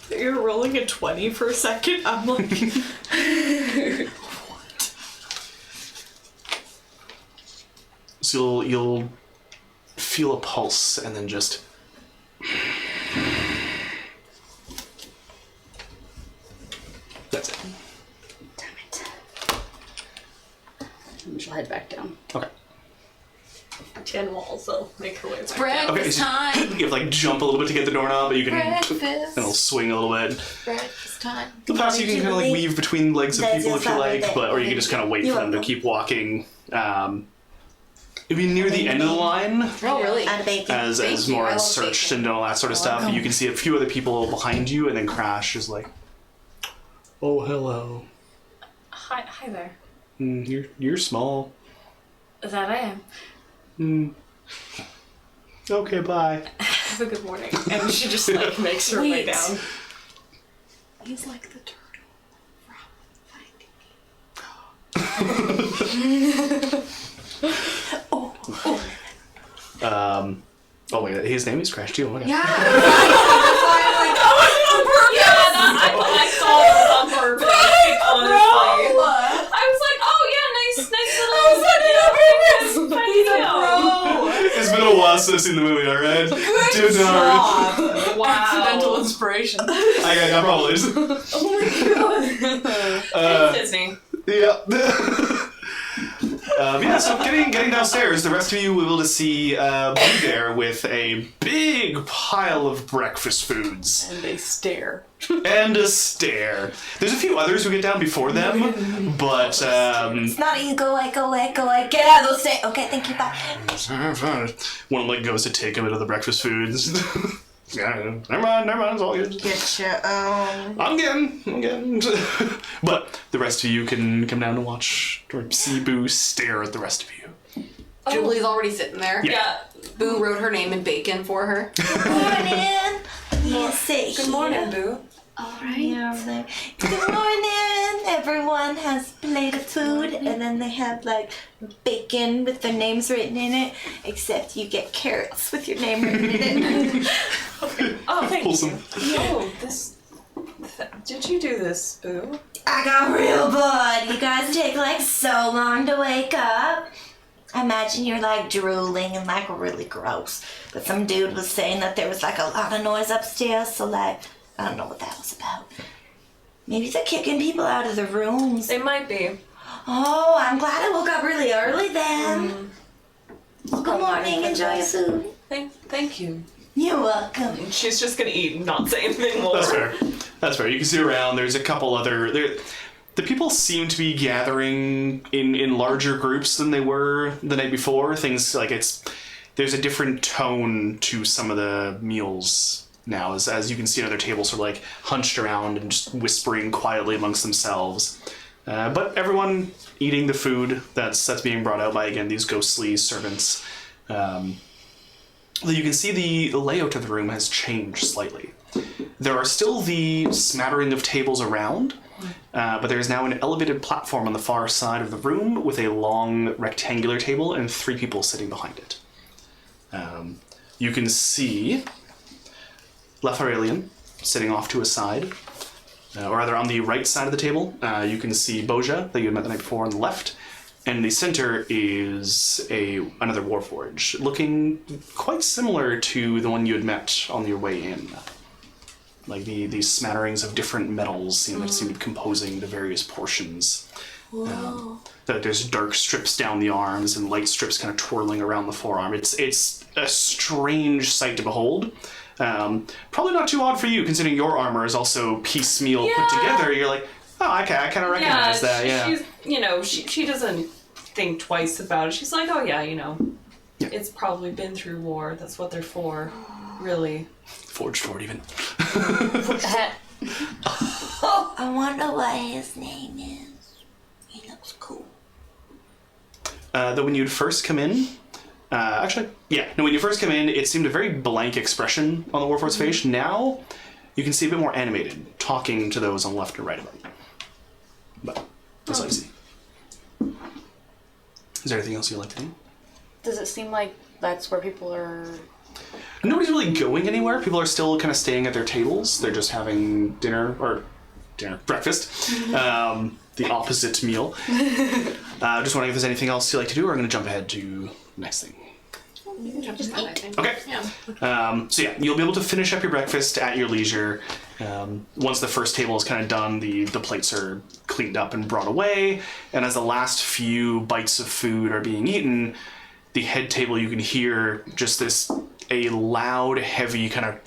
You're rolling a 20 for a second. I'm like, So you'll feel a pulse, and then just. That's it. Damn it. And she'll head back down. Okay. Jen will also make her way back. Breakfast so time. you have to like jump a little bit to get the doorknob, but you can. Breakfast. And it'll swing a little bit. Breakfast time. The past you can kind of like weave between legs of There's people your if you like, Saturday. or you can just kind of wait You're for them to welcome. keep walking. It'd be near the end of the line. Oh, really? And bacon. As Thank you, I more love searched bacon. and all that sort of stuff, you can see a few other people behind you, and then Crash is like, "Oh, hello. Hi there. You're small. That I am. Okay, bye." Have a good morning. And she just like makes her way Wait. down. He's like the turtle. Oh wait, his name is Crash too. Okay. Yeah. I saw it on purpose. Honestly. I was like, oh yeah, nice little. It's been a while since I've seen the movie. All right. Good job. Wow. Accidental inspiration. I probably is. It's Disney. Yeah. Yeah, so getting downstairs, the rest of you will be able to see Boo there with a big pile of breakfast foods. And they stare. And a stare. There's a few others who get down before them, but It's not you. Go away, go away, go away. Get out of those stairs. Okay, thank you, bye. one of them like goes to take a bit of the breakfast foods. Yeah, never mind, it's all good. Get your own. I'm getting. But the rest of you can come down to watch or see Boo stare at the rest of you. Julie's already sitting there. Yeah. Boo wrote her name in bacon for her. Good morning. You sit Good morning, here. Boo. Alright. Yeah, like, good morning. Everyone has a plate of food, and then they have like bacon with their names written in it. Except you get carrots with your name written in it. Oh, thank Wholesome. you. Oh, this. Did you do this, Boo? I got real bored. You guys take like so long to wake up. I imagine you're like drooling and like really gross. But some dude was saying that there was like a lot of noise upstairs, so like I don't know what that was about. Maybe they're kicking people out of the rooms. They might be. Oh, I'm glad I woke up really early then. Well, good morning. Enjoy your food. Thank you. You're welcome. She's just gonna eat and not say anything more. That's fair. You can see around. There's a couple other. The people seem to be gathering in larger groups than they were the night before. Things like there's a different tone to some of the meals now, as you can see, other tables are like hunched around and just whispering quietly amongst themselves. But everyone eating the food that's being brought out by, again, these ghostly servants. You can see the layout of the room has changed slightly. There are still the smattering of tables around, but there is now an elevated platform on the far side of the room with a long rectangular table and 3 people sitting behind it. You can see Lefarielian sitting off to a side, or rather on the right side of the table. You can see Boja, that you had met the night before, on the left, and in the center is another Warforged, looking quite similar to the one you had met on your way in. Like these smatterings of different metals seem to be composing the various portions. There's dark strips down the arms and light strips kind of twirling around the forearm. It's a strange sight to behold. Probably not too odd for you, considering your armor is also piecemeal put together. You're like, oh, I kind of recognize that. Yeah, she doesn't think twice about it. She's like, oh yeah, it's probably been through war. That's what they're for, really. Forged for it, even. I wonder what his name is. He looks cool. Though when you'd first come in, when you first come in, it seemed a very blank expression on the Warforged's face. Now, you can see a bit more animated, talking to those on the left and right of it. But that's all you see. Is there anything else you'd like to do? Does it seem like that's where people are... Nobody's really going anywhere. People are still kind of staying at their tables. They're just having breakfast. The opposite meal. Just wondering if there's anything else you'd like to do, or I'm going to jump ahead to the next thing. Just eat. Okay. Yeah. You'll be able to finish up your breakfast at your leisure. Once the first table is kind of done, the plates are cleaned up and brought away, and as the last few bites of food are being eaten, the head table, you can hear just a loud, heavy kind of,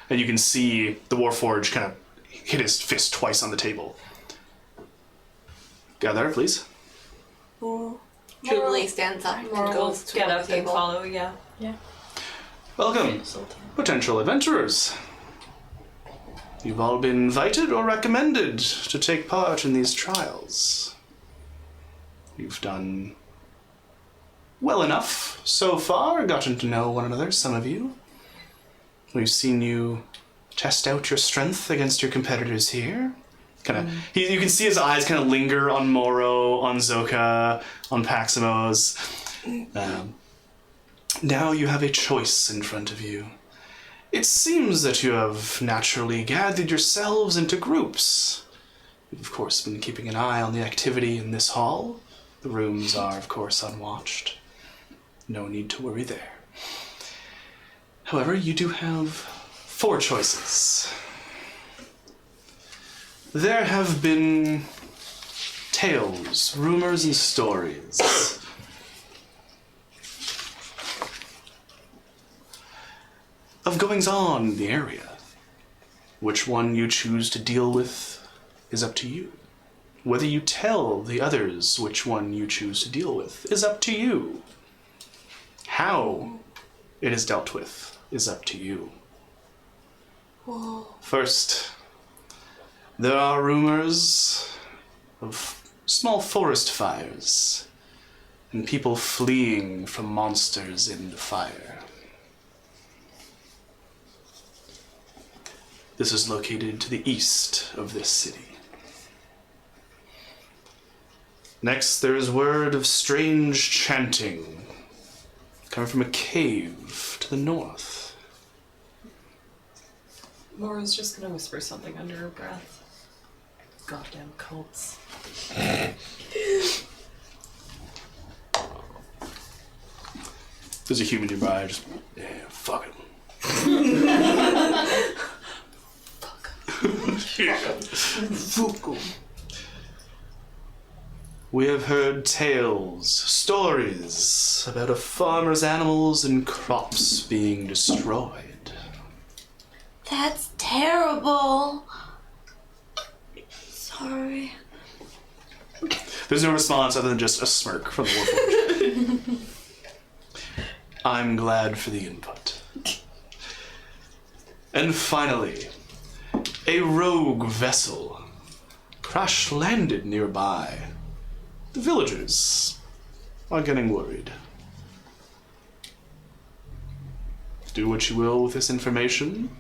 and you can see the Warforged kind of hit his fist twice on the table. Gather, please. Jubilee stands up and goes to get the up and table. follow. Yeah. Welcome, potential adventurers. You've all been invited or recommended to take part in these trials. You've done well enough so far, gotten to know one another, some of you. We've seen you test out your strength against your competitors here. You can see his eyes kind of linger on Moro, on Zoka, on Paximos. Now you have a choice in front of you. It seems that you have naturally gathered yourselves into groups. You've, of course, been keeping an eye on the activity in this hall. The rooms are, of course, unwatched. No need to worry there. However, you do have 4 choices. There have been tales, rumors, and stories of goings-on in the area. Which one you choose to deal with is up to you. Whether you tell the others which one you choose to deal with is up to you. How it is dealt with is up to you. First, there are rumors of small forest fires and people fleeing from monsters in the fire. This is located to the east of this city. Next, there is word of strange chanting coming from a cave to the north. Laura's just gonna whisper something under her breath. Goddamn cults. There's a human nearby, just, fuck him. Fuck him. We have heard tales, stories about a farmer's animals and crops being destroyed. That's terrible. Sorry. There's no response other than just a smirk from the Warforged. I'm glad for the input. And finally, a rogue vessel crash-landed nearby. The villagers are getting worried. Do what you will with this information.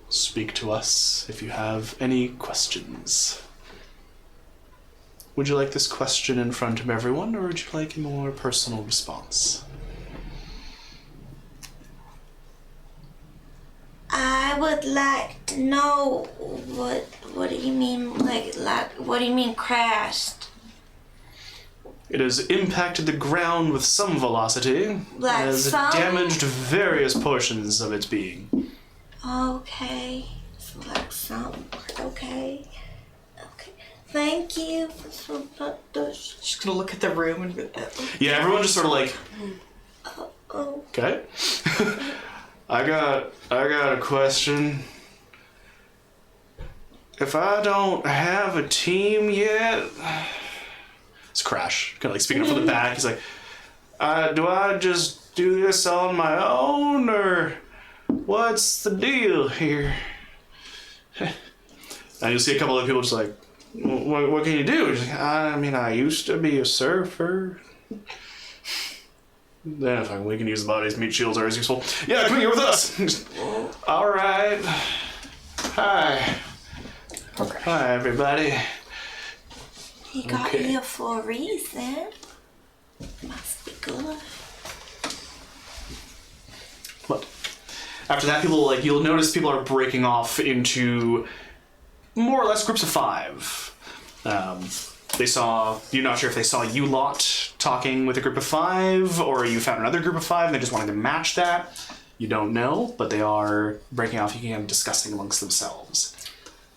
Speak to us if you have any questions. Would you like this question in front of everyone, or would you like a more personal response? I would like to know what do you mean like what do you mean crashed? It has impacted the ground with some velocity, Like and has some? damaged various portions of its being. Okay. So like something. Okay. Okay. Thank you. She's gonna look at the room and be Yeah, everyone just sort of like, Oh. okay. I got a question. If I don't have a team yet, it's Crash, kind of like speaking up from the back. He's like, do I just do this on my own, or what's the deal here? And you'll see a couple of people just like, what can you do? He's like, I mean, I used to be a surfer. Yeah, fine. We can use the bodies. Meat shields are as useful. Yeah, come here with us. All right. Hi. Okay. Hi, everybody. He got Okay. here for a reason. Must be good. But after that, you'll notice people are breaking off into more or less groups of 5. You're not sure if they saw you lot talking with a group of 5, or you found another group of 5 and they just wanted to match that. You don't know, but they are breaking off and discussing amongst themselves.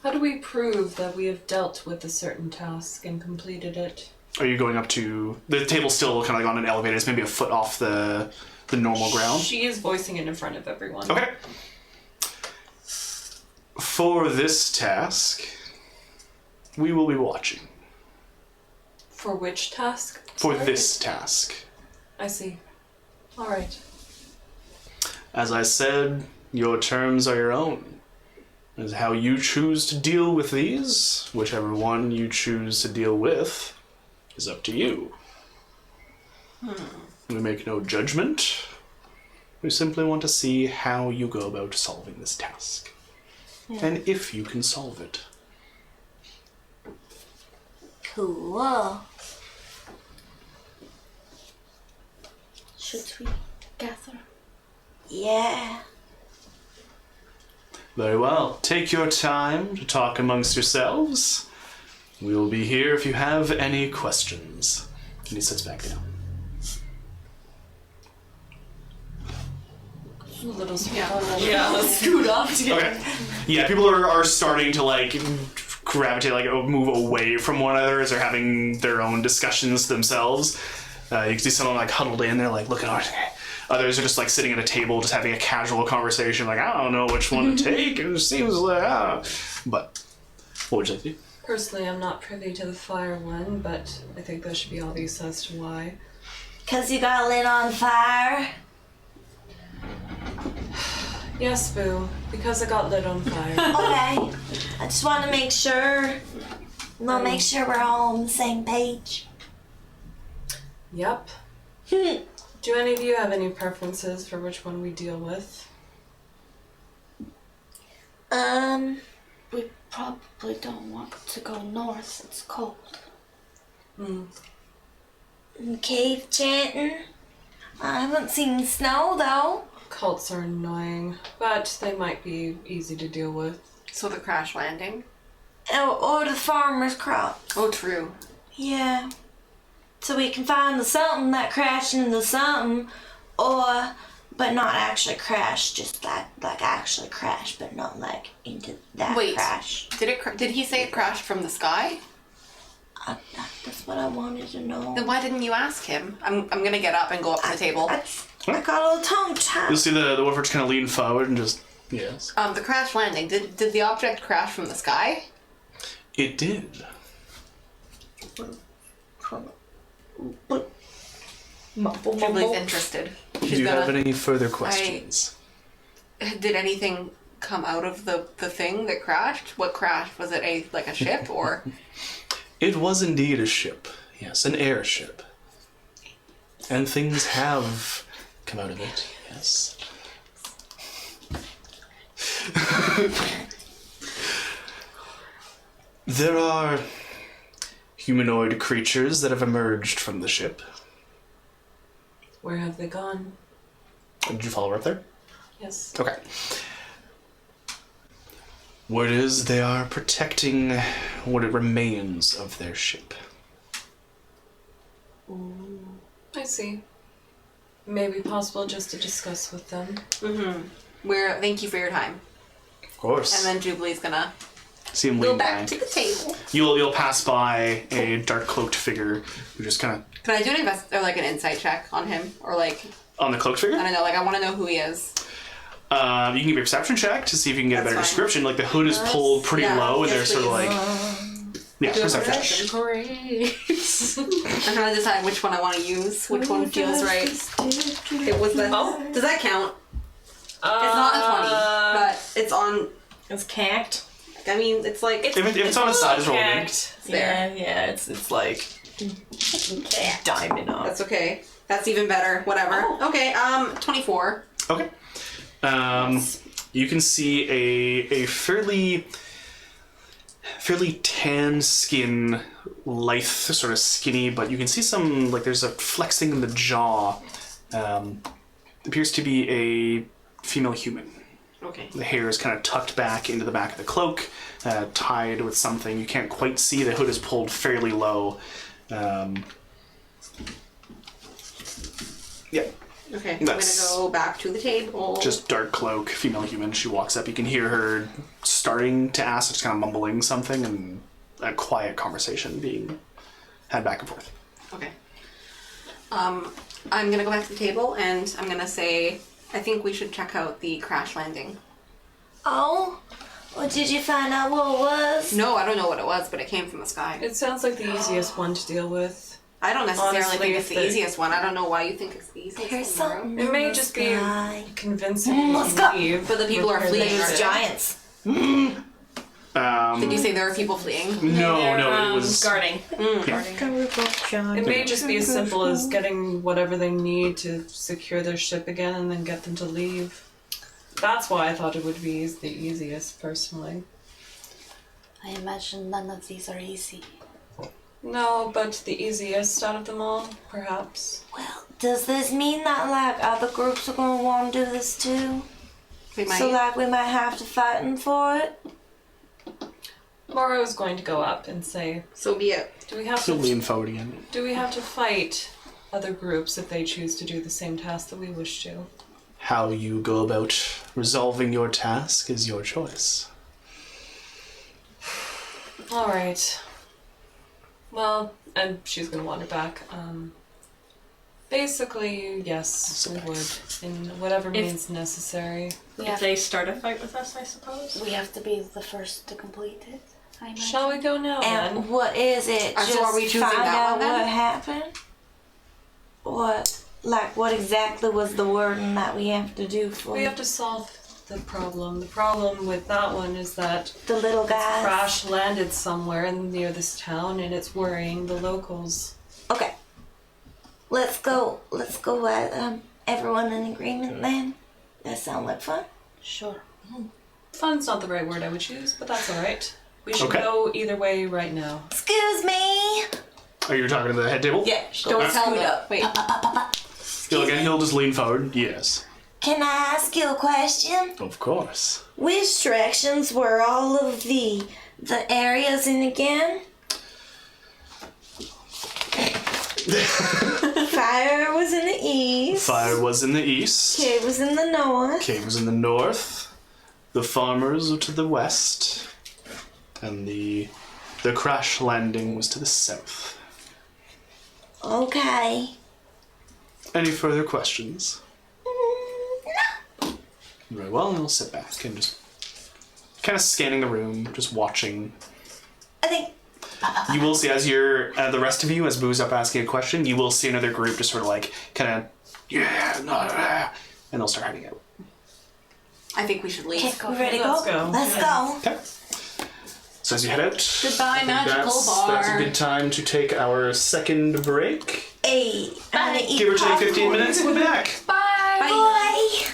How do we prove that we have dealt with a certain task and completed it? Are you going up to... The table's still kind of like on an elevator. It's maybe a foot off the normal ground. She is voicing it in front of everyone. Okay. For this task, we will be watching. For which task? For Sorry? this task. I see. Alright. As I said, your terms are your own. As how you choose to deal with these, whichever one you choose to deal with, is up to you. We make no judgment. We simply want to see how you go about solving this task. And if you can solve it. Cool. Should we gather? Yeah. Very well. Take your time to talk amongst yourselves. We will be here if you have any questions. And he sits back down. A little Yeah, let's scoot off together. Okay. Yeah, people are starting to like gravitate, like move away from one another as they're having their own discussions themselves. You can see someone like huddled in there, like looking at it. Others are just like sitting at a table, just having a casual conversation, like I don't know which one to take. It seems like, But what would you like to do? Personally, I'm not privy to the fire one, but I think that should be obvious as to why. 'Cause you got lit on fire. Yes, Boo, because I got lit on fire. Okay. I just want to make sure. Make sure we're all on the same page. Yep. Do any of you have any preferences for which one we deal with? We probably don't want to go north. It's cold. Cave chanting. I haven't seen snow though. Cults are annoying, but they might be easy to deal with. So the crash landing? Or the farmer's crops. Oh, true. Yeah. So we can find the something that crashed into something, but not actually crash, just like actually crash, but not like into that Wait. crash. Did he say it crashed from the sky? That's what I wanted to know. Then why didn't you ask him? I'm gonna get up and go up to the table. I got a little tongue tied. You'll see the Warforged kind of lean forward and just, yes. The crash landing. Did the object crash from the sky? It did. Mumble, Jubilee's mumble. interested. Do She's you have gonna. any further questions? Did anything come out of the thing that crashed? What crashed? Was it a ship or? It was indeed a ship. Yes, an airship. And things have come out of it, yes. There are humanoid creatures that have emerged from the ship. Where have they gone? Did you follow her up there? Yes. Okay. Word is they are protecting what it remains of their ship. I see. Maybe possible just to discuss with them. Thank you for your time. Of course. And then Jubilee's gonna See him go lean back back. to the table. You'll pass by a dark cloaked figure who just kind Can I do an insight check on him, or of on the cloaked figure. I don't know, I want to know who he is. You can give me a perception check to see if you can get a better That's fine. description. Like the hood is pulled pretty low, and yes, they're sort of please. yeah, Do a perception. perception. I'm trying to decide which one I want to use. Which one feels right. It was the. Oh. Does that count? It's not a 20, but it's on. It's canked. I mean, it's like If it's on a size roll, then there. Yeah, it's like diamond on. That's okay. That's even better. Whatever. Okay. 24. okay. You can see a fairly tan skin, lithe, sort of skinny, but you can see some there's a flexing in the jaw. Appears to be a female human. Okay. The hair is kind of tucked back into the back of the cloak, tied with something. You can't quite see. The hood is pulled fairly low. Yeah, Okay. That's- I'm gonna go back to the table. just dark cloak, female human. She walks up. You can hear her starting to ask, just kind of mumbling something, and a quiet conversation being had back and forth. Okay. I'm gonna go back to the table and I'm gonna say, I think we should check out the crash landing. Oh, well, did you find out what it was? No, I don't know what it was, but it came from the sky. It sounds like the easiest one to deal with. I don't necessarily Honestly, think it's the the- easiest one. I don't know why you think it's the easiest There's one. Maru. something. It may in the just be sky. convincing Let's to go. leave. But the people are Repair fleeing, the aren't ship. Giants. Did you say there are people fleeing? No, it was guarding. It may just be as simple as getting whatever they need to secure their ship again and then get them to leave. That's why I thought it would be the easiest, personally. I imagine none of these are easy. No, but the easiest out of them all, perhaps. Well, does this mean that other groups are gonna want to do this too? We might. So we might have to fight them for it? Mara was going to go up and say, So be it. do we have She'll to lean forward again. fight other groups if they choose to do the same task that we wish to? How you go about resolving your task is your choice. All right. Well, and she's gonna wander back. Basically, yes, we would, in whatever means necessary. If they start a fight with us, I suppose. We have to be the first to complete it, I imagine. Shall we go now, And then? what is it? So Just are we choosing find that out one, then? what happened? What exactly was the wording that we have to do for We have to solve the problem. The problem with that one is that the little guys? crash landed somewhere near this town and it's worrying the locals. Okay. Let's go. Everyone in agreement then? That sound like fun? Sure. Fun's not the right word I would choose, but that's alright. We should Okay. go either way right now. Excuse me. Are you talking to the head table? Yeah. Don't tell me. up. Wait. He'll just lean forward. Yes. Can I ask you a question? Of course. Which directions were all of the areas in again? Fire was in the east. Fire was in the east. Cave was in the north. Cave was in the north. The farmers were to the west. And the crash landing was to the south. Okay. Any further questions? No. Very well, and we'll sit back and just kind of scanning the room, just watching. I think You will see as you're the rest of you, as Boo's up asking a question, you will see another group just sort of like kind of and they'll start heading out. I think we should leave. Ready to Let's go? go. Let's go. Okay. So as you head out, Goodbye, I think magical that's a bar. good time to take our second break. Hey, I'm gonna eat Give or take 15 popcorn. minutes, we'll be back. Bye. Bye.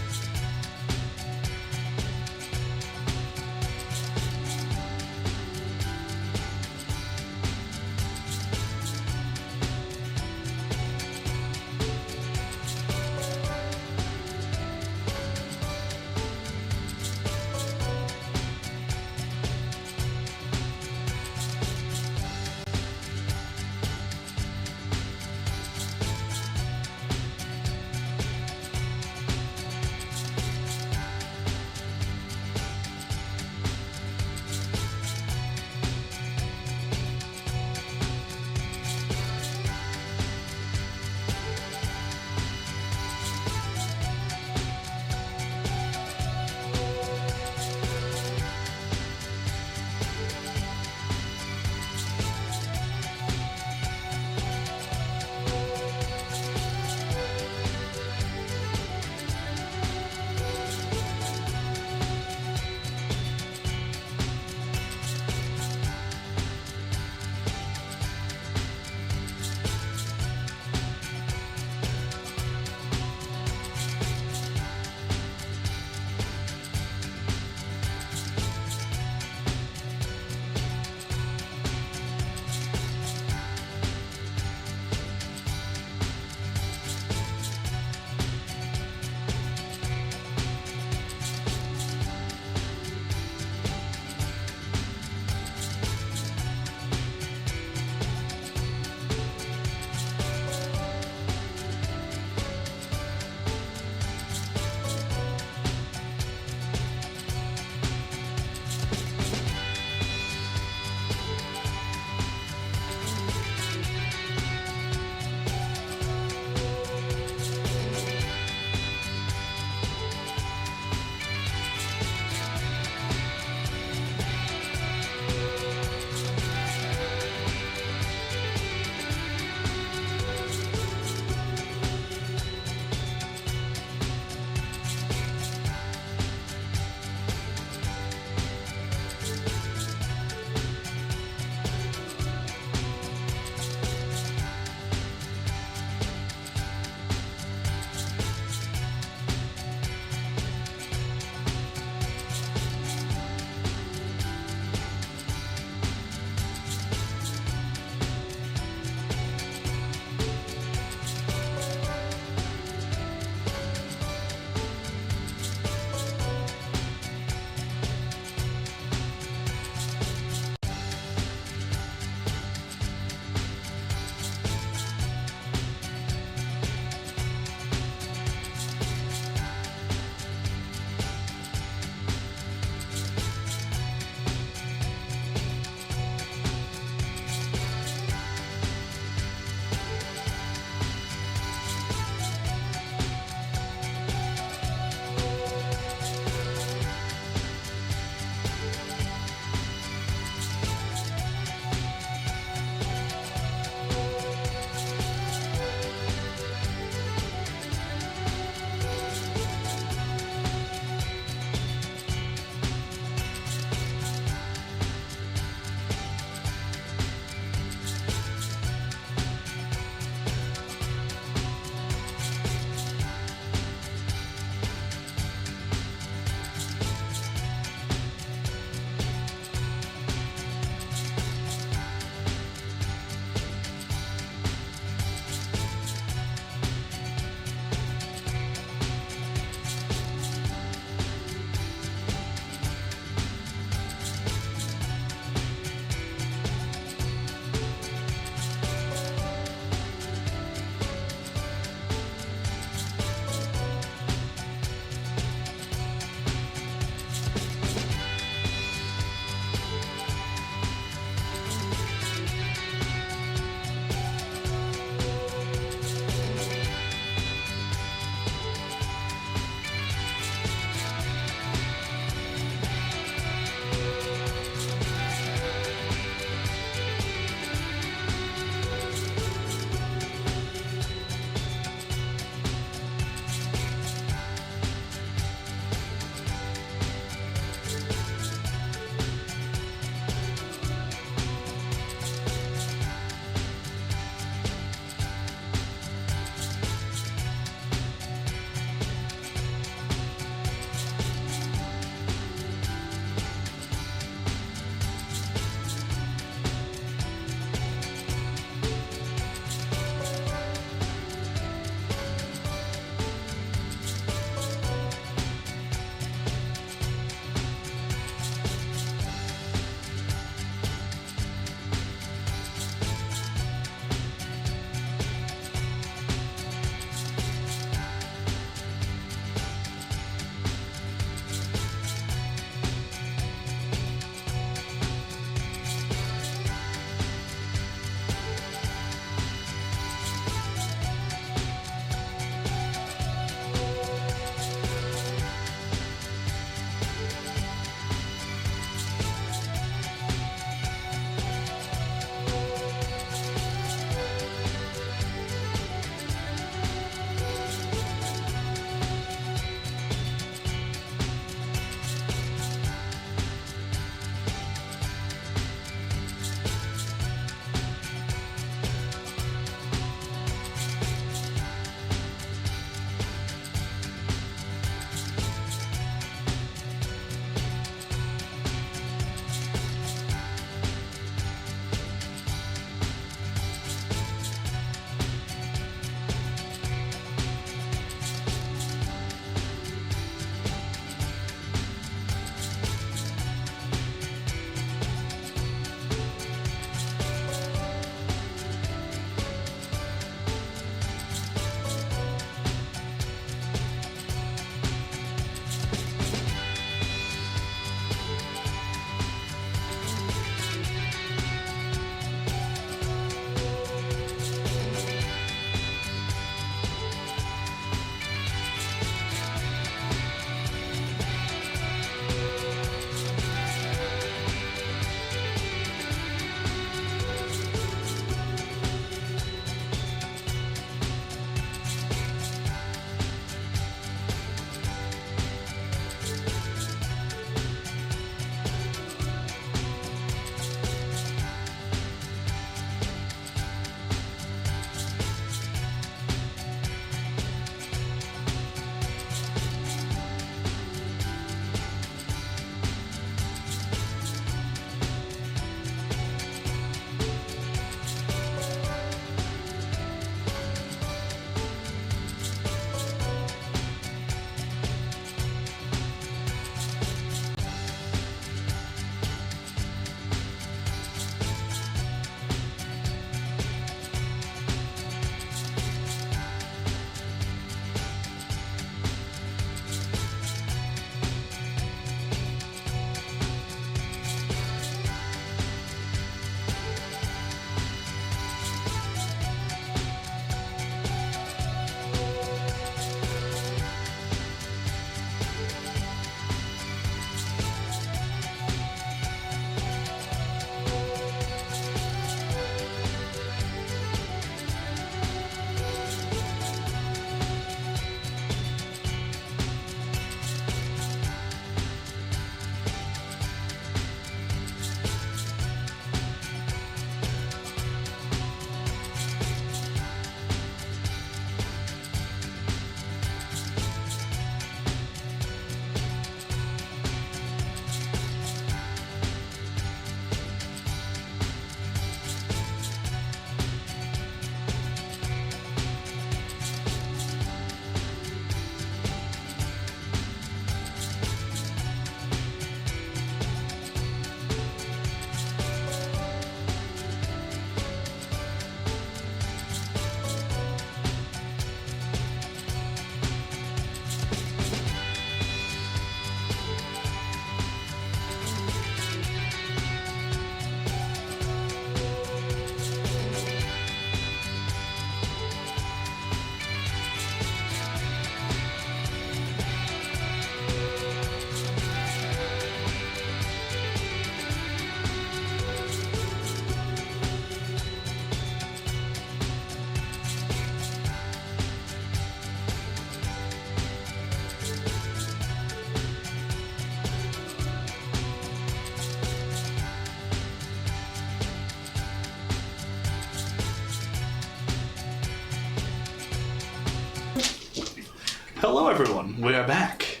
Hello, everyone. We are back.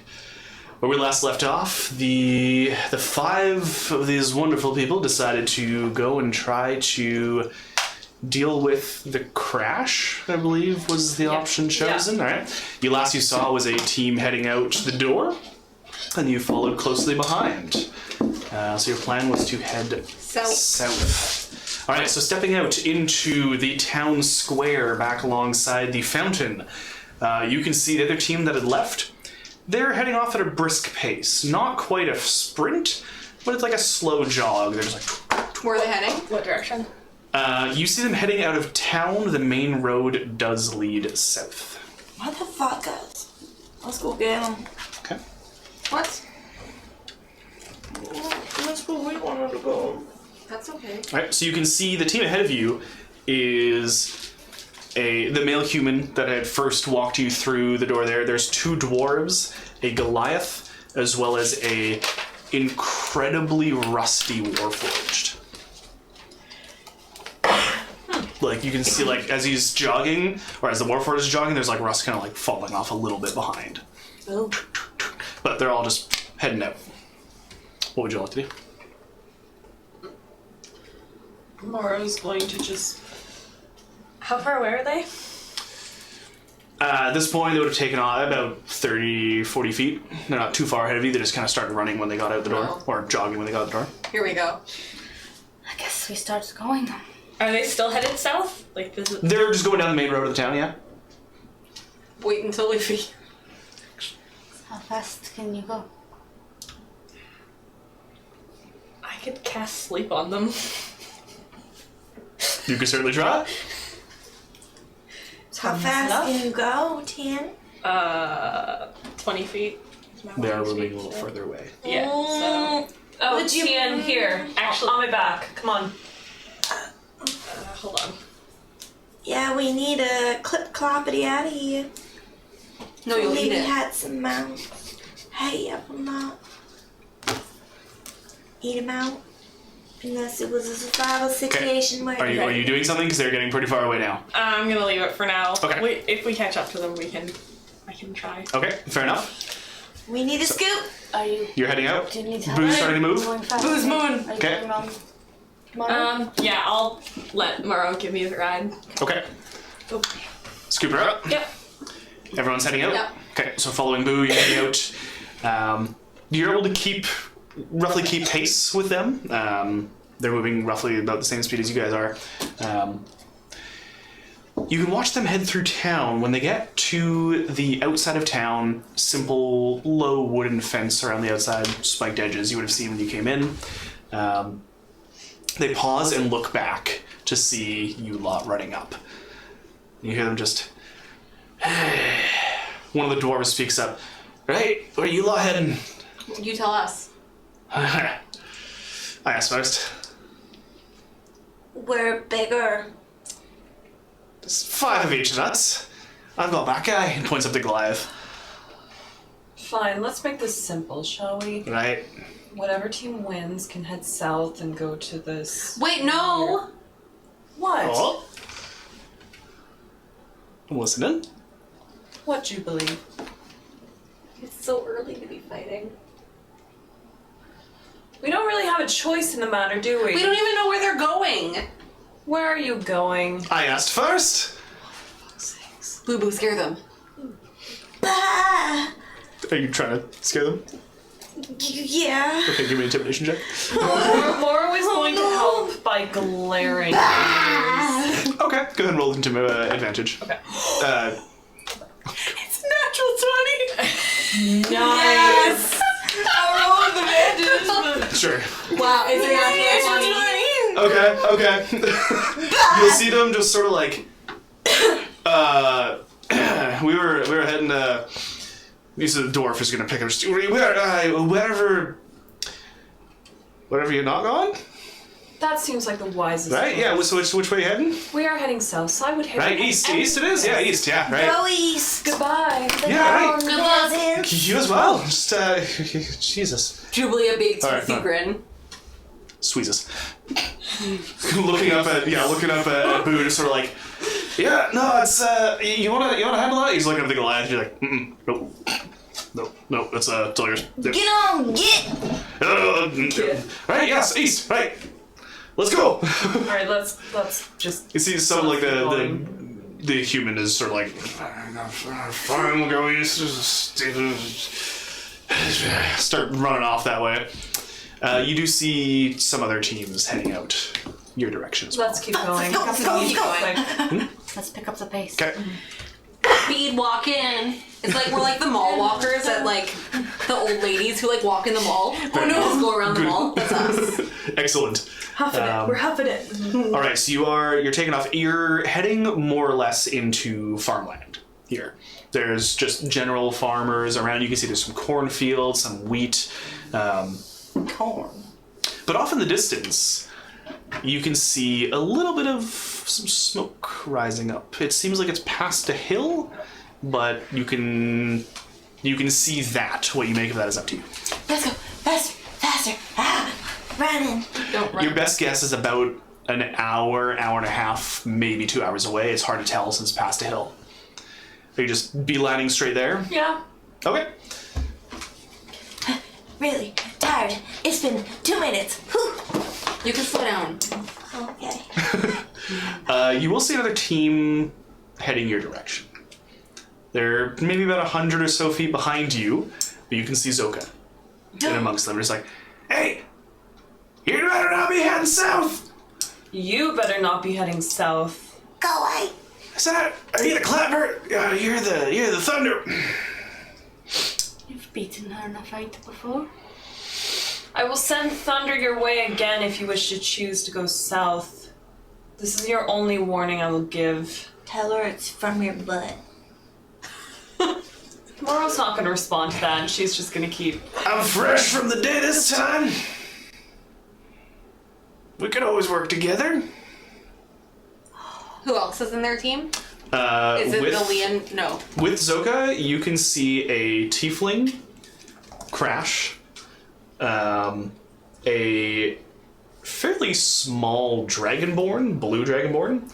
Where we last left off, the 5 of these wonderful people decided to go and try to deal with the crash, I believe, was the option chosen. Yeah. All right. You last you saw was a team heading out the door, and you followed closely behind. So your plan was to head south. All right. So stepping out into the town square back alongside the fountain, you can see the other team that had left. They're heading off at a brisk pace. Not quite a sprint, but it's like a slow jog. They're just like... Where are they heading? What direction? You see them heading out of town. The main road does lead south. What the fuck, guys? Let's go get them. Okay. What? That's where we wanted to go. That's okay. All right, so you can see the team ahead of you is the male human that had first walked you through the door there. There's 2 dwarves, a Goliath, as well as a incredibly rusty warforged. Like, you can see, like, as he's jogging, or as the warforged is jogging, there's, like, rust kind of, like, falling off a little bit behind. Oh. But they're all just heading out. What would you like to do? Mara's going to just... How far away are they? At this point, they would have taken off about 30, 40 feet. They're not too far ahead of you. They just kind of started running when they got out the door, Wow. or jogging when they got out the door. Here we go. I guess we start going then. Are they still headed south? Like this is... They're just going down the main road of the town, yeah? Wait until we see. How fast can you go? I could cast sleep on them. You can certainly try. How fast can you go, Tan? 20 feet. is my They are walking moving a speed, little so- further away. Yeah, so... Oh, Would you- Tian, here. Actually- On my back. Come on. hold on. Yeah, we need to clip cloppity out of here. No, you'll eat Maybe it. had some hay up or not. Eat them out. Unless it was a survival situation where Are you doing something? Because they're getting pretty far away now. I'm gonna leave it for now. Okay. If we catch up to them, I can try. Okay, fair enough. we need a scoop. Are you... You're heading out. Do you need help? Boo's starting to move. Going fast? Boo's moving. Are you Okay. going on tomorrow? Yeah, I'll let Morrow give me the ride. Okay. Oh. Scoop her out. Yep. Everyone's heading out? Yep. Okay, so following Boo, you're heading out. You're able to roughly keep pace with them. They're moving roughly about the same speed as you guys are. You can watch them head through town. When they get to the outside of town, simple, low wooden fence around the outside, spiked edges you would have seen when you came in. They pause and look back to see you lot running up. You hear them just... One of the dwarves speaks up. Right, where you lot heading? You tell us. I asked first. We're bigger. There's 5 of each of us. I've got that guy. And points up to Goliath. Fine, let's make this simple, shall we? Right. Whatever team wins can head south and go to this... Wait, no! What? Oh. I'm listening. What do you believe? It's so early to be fighting. We don't really have a choice in the matter, do we? We don't even know where they're going! Where are you going? I asked first. Boo Boo, scare them. Bah! Are you trying to scare them? Yeah. Okay, give me an intimidation check. Moro is going to help by glaring at you. Okay, go ahead and roll into advantage. Okay. It's natural 20. Nice. Sure. Wow, is it natural 20? Okay. You'll see them just sort of like, we were heading these are the dwarf is gonna pick up. Wherever you're not going, That seems like the wisest. right? Yeah. choice. So which way you heading? We are heading south, so I would head Right, east. East it is. Yeah, east. Yeah, right. Go east. Goodbye. Yeah, right. Good luck. You as well. Just Jesus. Jubilee, a big All right, toothy fine. grin. Squeezes. looking up at Boo, just sort of like, Yeah, no, it's you wanna handle that? He's looking at the Goliath. You're like, nope, that's all yours. Get on, get! Right, yes, east, right. Let's go. All right, let's just. You see, some like the human is sort of like, fine, we'll go east. Start running off that way. You do see some other teams heading out your direction as well. Let's keep going. Let's go. Let's pick up the pace. Okay. Speed walk in. It's like we're like the mall walkers at like the old ladies who like walk in the mall. Oh no, just go around the mall. That's us. Excellent. Huffing it. We're huffing it. All right, so you're taking off. You're heading more or less into farmland here. There's just general farmers around. You can see there's some cornfields, some wheat. Corn. But off in the distance, you can see a little bit of some smoke rising up. It seems like it's past a hill, but you can see that. What you make of that is up to you. Let's go. Faster. Running. Don't run. Your best guess is about an hour and a half, maybe 2 hours away. It's hard to tell since it's past a hill. Are you just beelining straight there? Yeah. Okay. Really tired. It's been 2 minutes. Whew. You can slow down. Okay. You will see another team heading your direction. They're maybe about 100 or so feet behind you, but you can see Zoka in amongst them. It's like, hey, you better not be heading south. You better not be heading south. Go away. Is that? Are you the clapper? You're the thunder. You've beaten her in a fight before. I will send thunder your way again if you wish to choose to go south. This is your only warning I will give. Tell her it's from your butt. Moro's not going to respond to that, and she's just going to keep... I'm fresh from the day this time. We could always work together. Who else is in their team? Is it with, the Leon? No. With Zoka, you can see a tiefling, Crash, a fairly small dragonborn, blue dragonborn,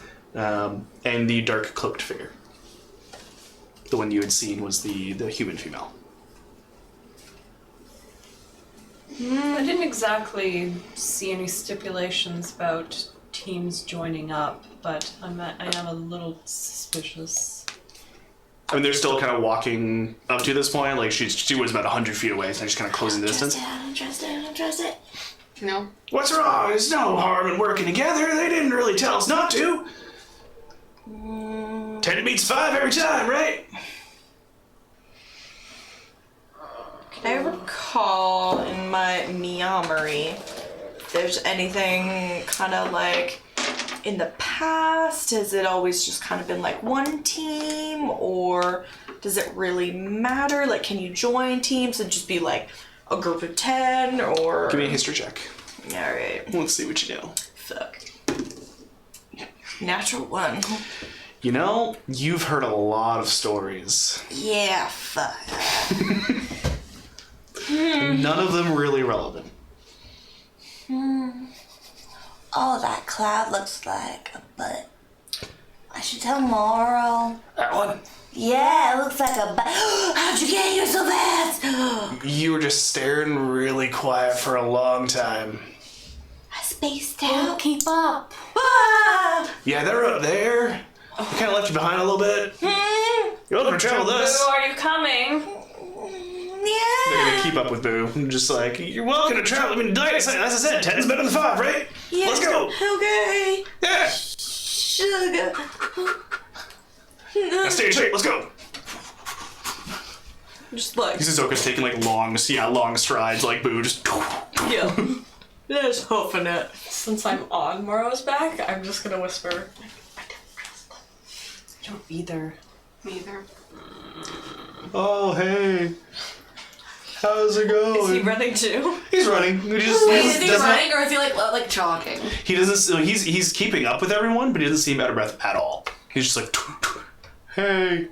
and the dark cloaked figure. The one you had seen was the human female. I didn't exactly see any stipulations about teams joining up, but I am a little suspicious. I mean, they're still kind of walking up to this point. Like, she was about 100 feet away, so they're just kind of closing the distance. I don't trust it. No. What's wrong? There's no harm in working together. They didn't really tell us not to. 10 beats 5 every time, right? Can I recall in my memory if there's anything kind of like in the past? Has it always just kind of been like one team, or does it really matter? Like, can you join teams and just be like a group of 10, or? Give me a history check. Alright. Let's see what you know. Fuck. Natural 1. You know, you've heard a lot of stories. Yeah, fuck. None of them really relevant. Oh, that cloud looks like a butt. I should tell Moro. That one. Yeah, it looks like a butt. How'd you get here so fast? You were just staring really quiet for a long time. I spaced Don't out. keep up. Ah! Yeah, they're up there. They kind of left you behind a little bit. You're welcome to travel with Boo, us. are you coming? Yeah. They're gonna keep up with Boo. I'm just like, you're welcome to travel. I mean, like as I said, 10 is better than 5, right? Yeah. Let's go. Okay. Yeah. Sugar. Now stay straight. Let's go. Just like, This is Zoka's taking like long strides, like Boo. Just. yeah. Just hoofing it. Since I'm on Moro's back, I'm just gonna whisper, I don't either. Me either. Oh hey. How's it going? Is he running too? He's running. He just Wait, is he doesn't- running or is he like jogging? He doesn't. He's keeping up with everyone, but he doesn't seem out of breath at all. He's just like, hey,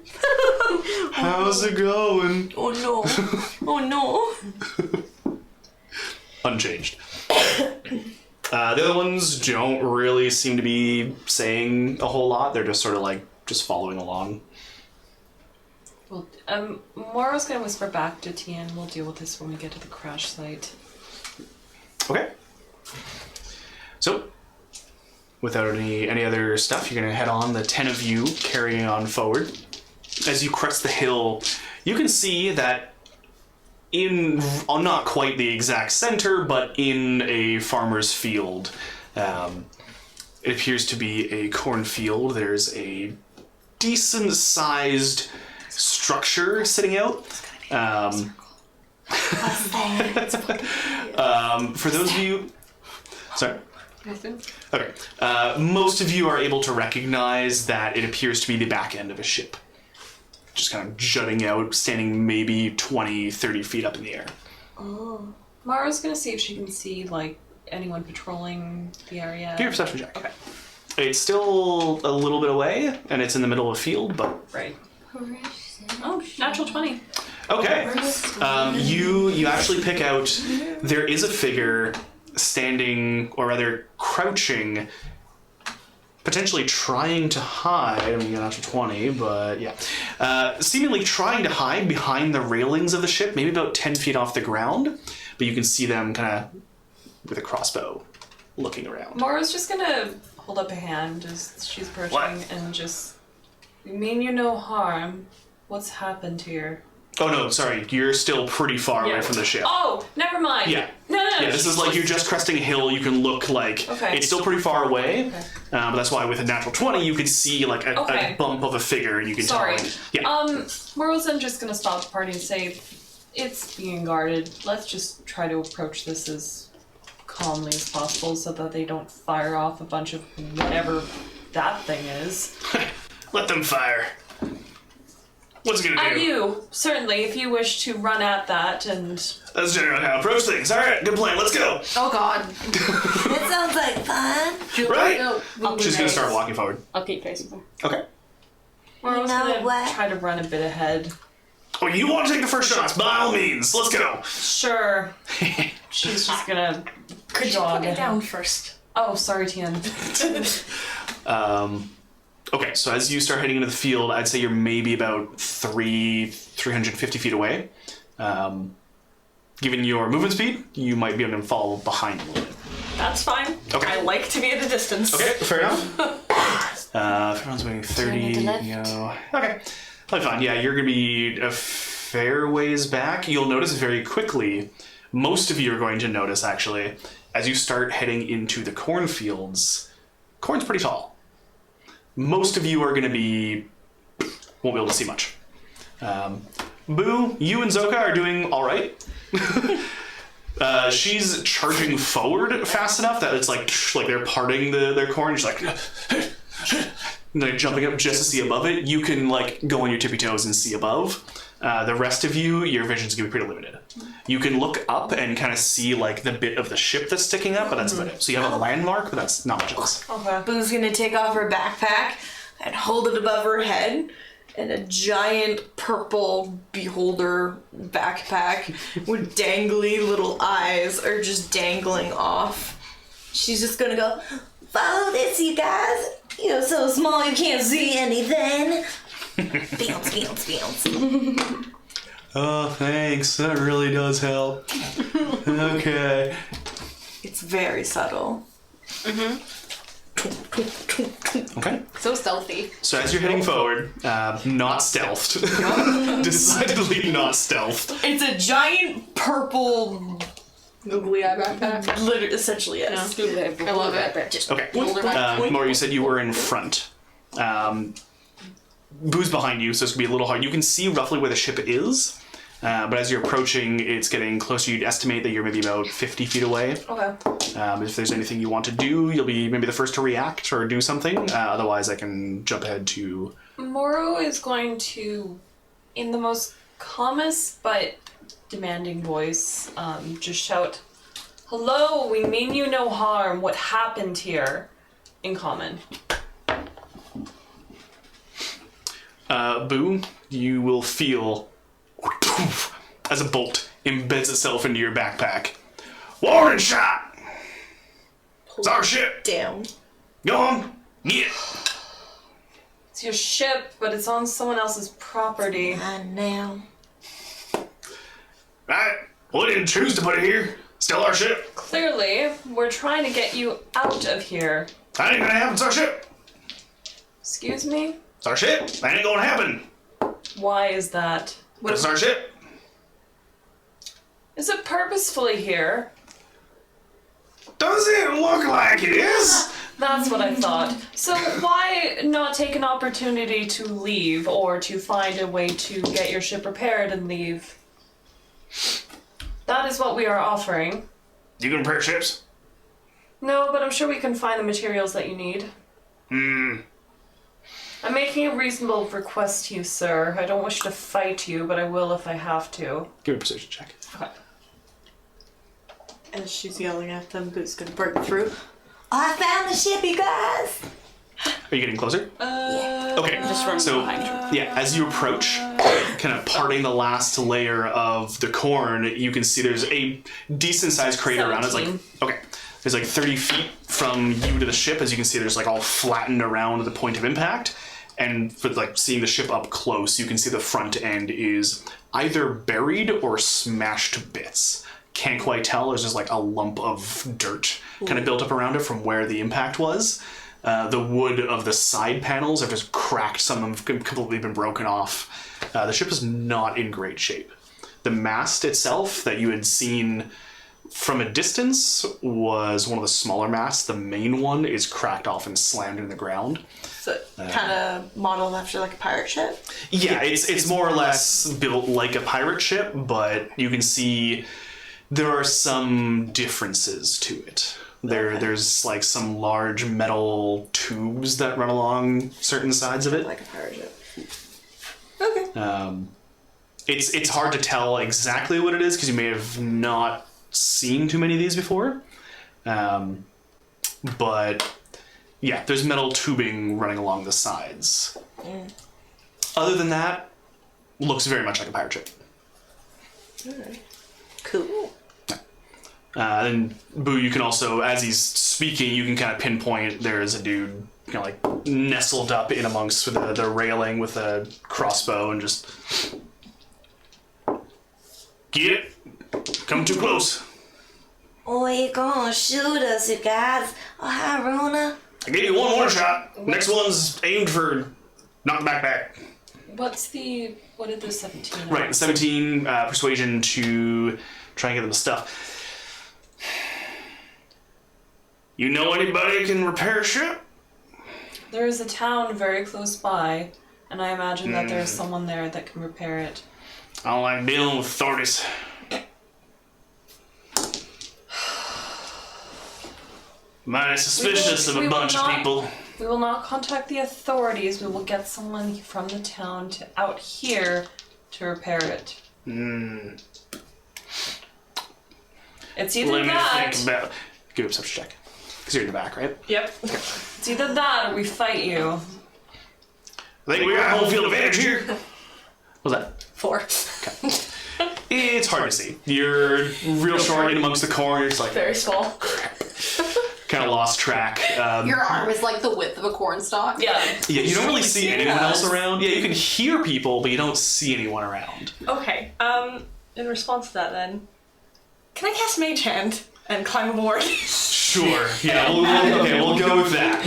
how's it going? Oh no. Oh no. Unchanged. The other ones don't really seem to be saying a whole lot. They're just sort of like just following along. Well, Moro's gonna whisper back to Tien. We'll deal with this when we get to the crash site. Okay. So, without any other stuff, you're gonna head on. The 10 of you carrying on forward. As you crest the hill, you can see that in not quite the exact center, but in a farmer's field. It appears to be a cornfield. There's a decent-sized structure sitting out. For those of you... Sorry? Nothing. Okay. Most of you are able to recognize that it appears to be the back end of a ship. Just kind of jutting out, standing maybe 20, 30 feet up in the air. Oh. Mara's gonna see if she can see, like, anyone patrolling the area. Give me a perception check. Okay. It's still a little bit away, and it's in the middle of a field, but... Right. Oh, natural 20. Okay. You actually pick out... There is a figure standing, or rather crouching, potentially trying to hide. I mean, not to 20, but yeah. Seemingly trying to hide behind the railings of the ship, maybe about 10 feet off the ground, but you can see them kind of with a crossbow looking around. Mara's just gonna hold up a hand as she's approaching and just... We mean you no harm. What's happened here? Oh no, sorry, you're still pretty far away from the ship. Oh, never mind. Yeah. No. Yeah, this is like you're just cresting a hill. You can look like it's still pretty far away, but that's why with a natural 20 you can see like a bump of a figure, and you can Sorry. tell. Yeah. Moro's then just gonna stop the party and say, "It's being guarded. Let's just try to approach this as calmly as possible, so that they don't fire off a bunch of whatever that thing is." Let them fire. What's it gonna do? At you, certainly, if you wish to run at that and... That's generally how I approach things. Alright, good plan, let's go. Oh god. That sounds like fun. Right? She's gonna start walking forward. I'll keep facing her. Okay. Moro's know gonna what? try to run a bit ahead. Oh, you want to take the first shots? By all means, let's go. Sure. She's just gonna Could you jog put me ahead. down first? Oh, sorry, Tien. Okay, so as you start heading into the field, I'd say you're maybe about 350 feet away. Given your movement speed, you might be able to fall behind a little bit. That's fine. Okay. I like to be at a distance. Okay, fair enough. Everyone's moving 30. Turn to left. You know, okay, that's fine. Yeah, you're gonna be a fair ways back. You'll notice very quickly. Most of you are going to notice actually as you start heading into the cornfields. Corn's pretty tall. Most of you are gonna be won't be able to see much. Boo, you and Zoka are doing all right. She's charging forward fast enough that it's like they're parting their corn. She's like, and they're jumping up just to see above it. You can like go on your tippy toes and see above. The rest of you, your vision's gonna be pretty limited. You can look up and kind of see like the bit of the ship that's sticking up, but that's about it. So you have a landmark, but that's not much else. Okay. Boo's gonna take off her backpack and hold it above her head, and a giant purple beholder backpack with dangly little eyes are just dangling off. She's just gonna go, follow this, you guys. You know, so small you can't see anything. Bounce, bounce, bounce. Oh, thanks. That really does help. Okay. It's very subtle. Okay. So stealthy. So as you're heading forward, not stealthed. Decidedly not stealthed. It's a giant purple, Googly eye backpack. essentially, yes. I love it. Just Okay. Older backpack. Maura, you said you were in front. Boo's behind you, so it's gonna be a little hard. You can see roughly where the ship is, but as you're approaching, it's getting closer. You'd estimate that you're maybe about 50 feet away. Okay. If there's anything you want to do, you'll be maybe the first to react or do something. Otherwise, I can jump ahead to... Moro is going to, in the most calmest but demanding voice, just shout, "Hello, we mean you no harm. What happened here?" In common. Boo, you will feel as a bolt embeds itself into your backpack. Warning shot! It's our ship. Down. Go on. Get it. It's your ship, but it's on someone else's property. And now. Right. Well, we didn't choose to put it here. Still our ship. Clearly, we're trying to get you out of here. That ain't gonna happen. It's our ship. Excuse me? It's our ship. That ain't gonna happen. Why is that? It's our ship. Is it purposefully here? Does it look like it is? That's what I thought. So why not take an opportunity to leave or to find a way to get your ship repaired and leave? That is what we are offering. You can repair ships? No, but I'm sure we can find the materials that you need. I'm making a reasonable request to you, sir. I don't wish to fight you, but I will if I have to. Give me a perception check. Okay. As she's yelling at them, Boot's gonna break through. I found the ship, you guys. Are you getting closer? Okay. Just run So, behind her. yeah, as you approach, kind of parting the last layer of the corn, you can see there's a decent-sized crater around it. It's like, 17. okay, there's like 30 feet from you to the ship. As you can see, there's like all flattened around the point of impact. And for like seeing the ship up close, you can see the front end is either buried or smashed to bits. Can't quite tell. There's just like a lump of dirt kind of built up around it from where the impact was. The wood of the side panels have just cracked. Some have completely been broken off. The ship is not in great shape. The mast itself that you had seen from a distance was one of the smaller masts. The main one is cracked off and slammed in the ground. So kind of modeled after like a pirate ship. Yeah, it's more or less built like a pirate ship, but you can see there are some differences to it. There's like some large metal tubes that run along certain sides of it. Like a pirate ship. Okay. It's hard to tell exactly what it is because you may have not seen too many of these before. But yeah, there's metal tubing running along the sides. Other than that, looks very much like a pirate ship. Alright. Cool. And Boo, you can also, as he's speaking, you can kind of pinpoint there is a dude kind of like nestled up in amongst the railing with a crossbow and just... Get it? Come too close. Oh, you gonna shoot us, you guys. Oh, hi, Runa. I gave you one more shot. Next one's aimed for knock back. What did the 17 Right, 17 persuasion to try and get them the stuff. You know anybody who can repair a ship? There is a town very close by, and I imagine that there's someone there that can repair it. I don't like dealing with authorities. Mighty suspicious of a bunch of people. We will not contact the authorities. We will get someone from the town out here to repair it. It's either Let me that. think about. Give a perception check. Because you're in the back, right? Yep. It's either that or we fight you. I think we got home field advantage here. What was that? 4. It's hard to see. You're real short in amongst the corn. You're just like Very small. kind of lost track. Your arm is like the width of a corn stalk. Yeah. Yeah, you don't really see anyone else around. Yeah, you can hear people, but you don't see anyone around. Okay. In response to that, then, can I cast Mage Hand and climb aboard? Sure. Yeah. We'll go with that.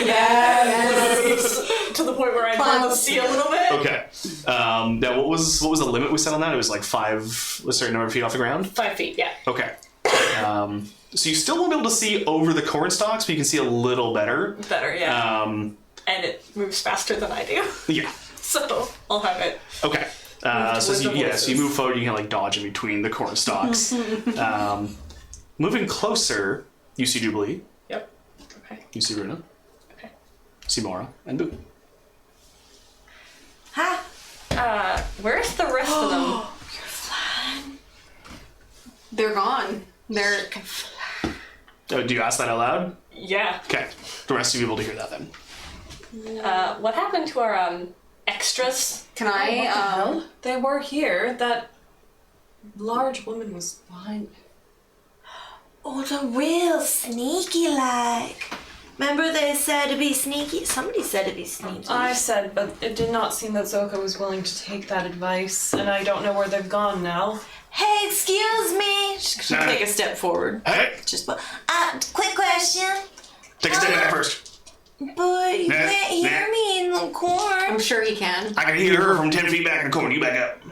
Yes. To the point where I can see a little bit. Okay. Now, what was the limit we set on that? It was like 5, a certain number of feet off the ground. 5 feet. Yeah. Okay. So you still won't be able to see over the corn stalks, but you can see a little better. Better. Yeah. And it moves faster than I do. Yeah. So I'll have it. Okay. So you move forward, you can like dodge in between the corn stalks. Moving closer, you see Jubilee. Yep. Okay. You see Runa. Okay. See Mora and Boo. Hi. Where's the rest of them? They're gone. They're. Oh, do you ask that out loud? Yeah. Okay. The rest of you will be able to hear that then. What happened to our extras? Can I? They were here. That large woman was behind. Oh, they're real sneaky like. Remember they said to be sneaky? Somebody said to be sneaky. I said, but it did not seem that Zoka was willing to take that advice, and I don't know where they've gone now. Hey, excuse me. She's gonna take a step forward. Hey, Quick question. take a step back first. But you can't hear me in the corn. I'm sure he can. I can hear her from 10 feet back in the corner. You back up.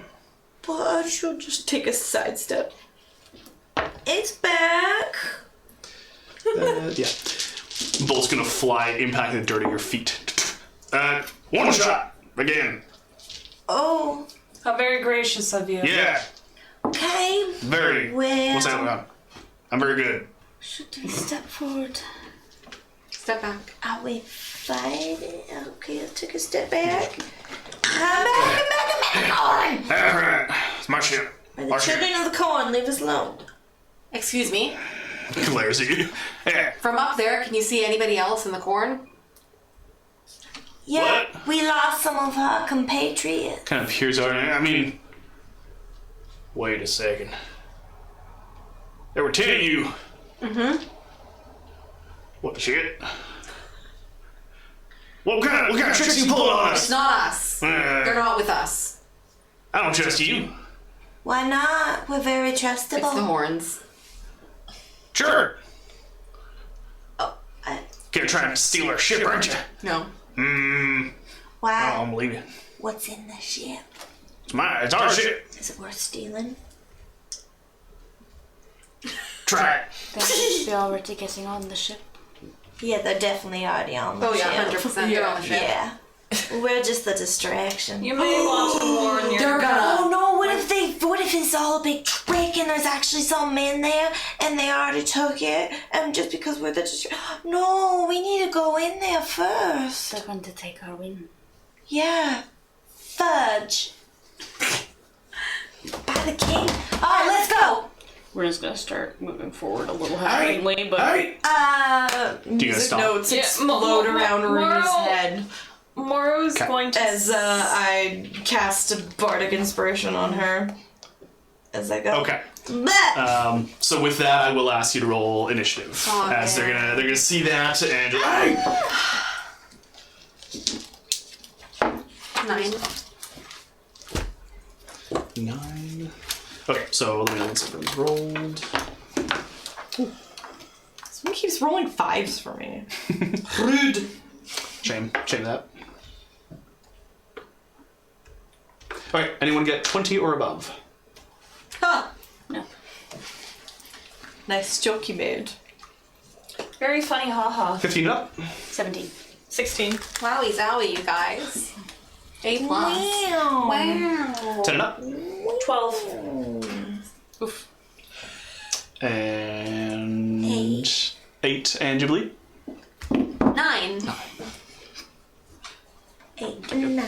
But she'll just take a sidestep. It's back. Yeah. Bolt's gonna fly, impacting the dirt at your feet. One shot again. Oh, How very gracious of you. Yeah, okay. very. Well, What's that on? I'm very good. should we step forward? Step back. Are we fighting? Okay, I took a step back. I'm back. All right, it's my ship. We're the children of the corn. Leave us alone. Excuse me. Glares at you. Hey, From up there, can you see anybody else in the corn? Yeah, What? we lost some of our compatriots. kind of peers out. I mean, wait a second. There were 10 of you. Mm-hmm. What the shit? What kind of tricks you pulling on It's us? not us. They're not with us. I don't trust you. Why not? We're very It's the trustable. horns. Sure. Oh, You're trying to steal our ship, aren't you? No. I why? don't believe you. What's in the ship? It's our ship. Is it worth stealing? Try it. Then they're already getting on the ship. Yeah, they're definitely already on the Oh ship. yeah, 100%. They're on the ship. Yeah. We're just the distraction. You may want to warn your... They're gonna. Oh no, what if it's all a big trick and there's actually some in there and they already took it and just because we're the no, we need to go in there first. They're going to take our win. Yeah. Fudge. By the king. Alright, let's go. We're just gonna start moving forward a little halfway, but Hey! Do you guys Music stop? notes Yeah, explode around Runa's Moro- head Moro's going to... as I cast a bardic inspiration on her. As I go. Okay. Bleh. So with that, I will ask you to roll initiative, Oh, as man. they're gonna see that and. 9. 9. Okay, so let me know once everyone's rolled. Someone keeps rolling 5s for me. Rude. Shame that. Okay, anyone get 20 or above? Huh. no. Nice joke you made. Very funny, haha. 15 and up? 17. 16. Wowie zowie, you guys. A+. Wow. Wow. 10 and up? 12. Oof. And. 8. 8 and Jubilee? 9. 8 and 9.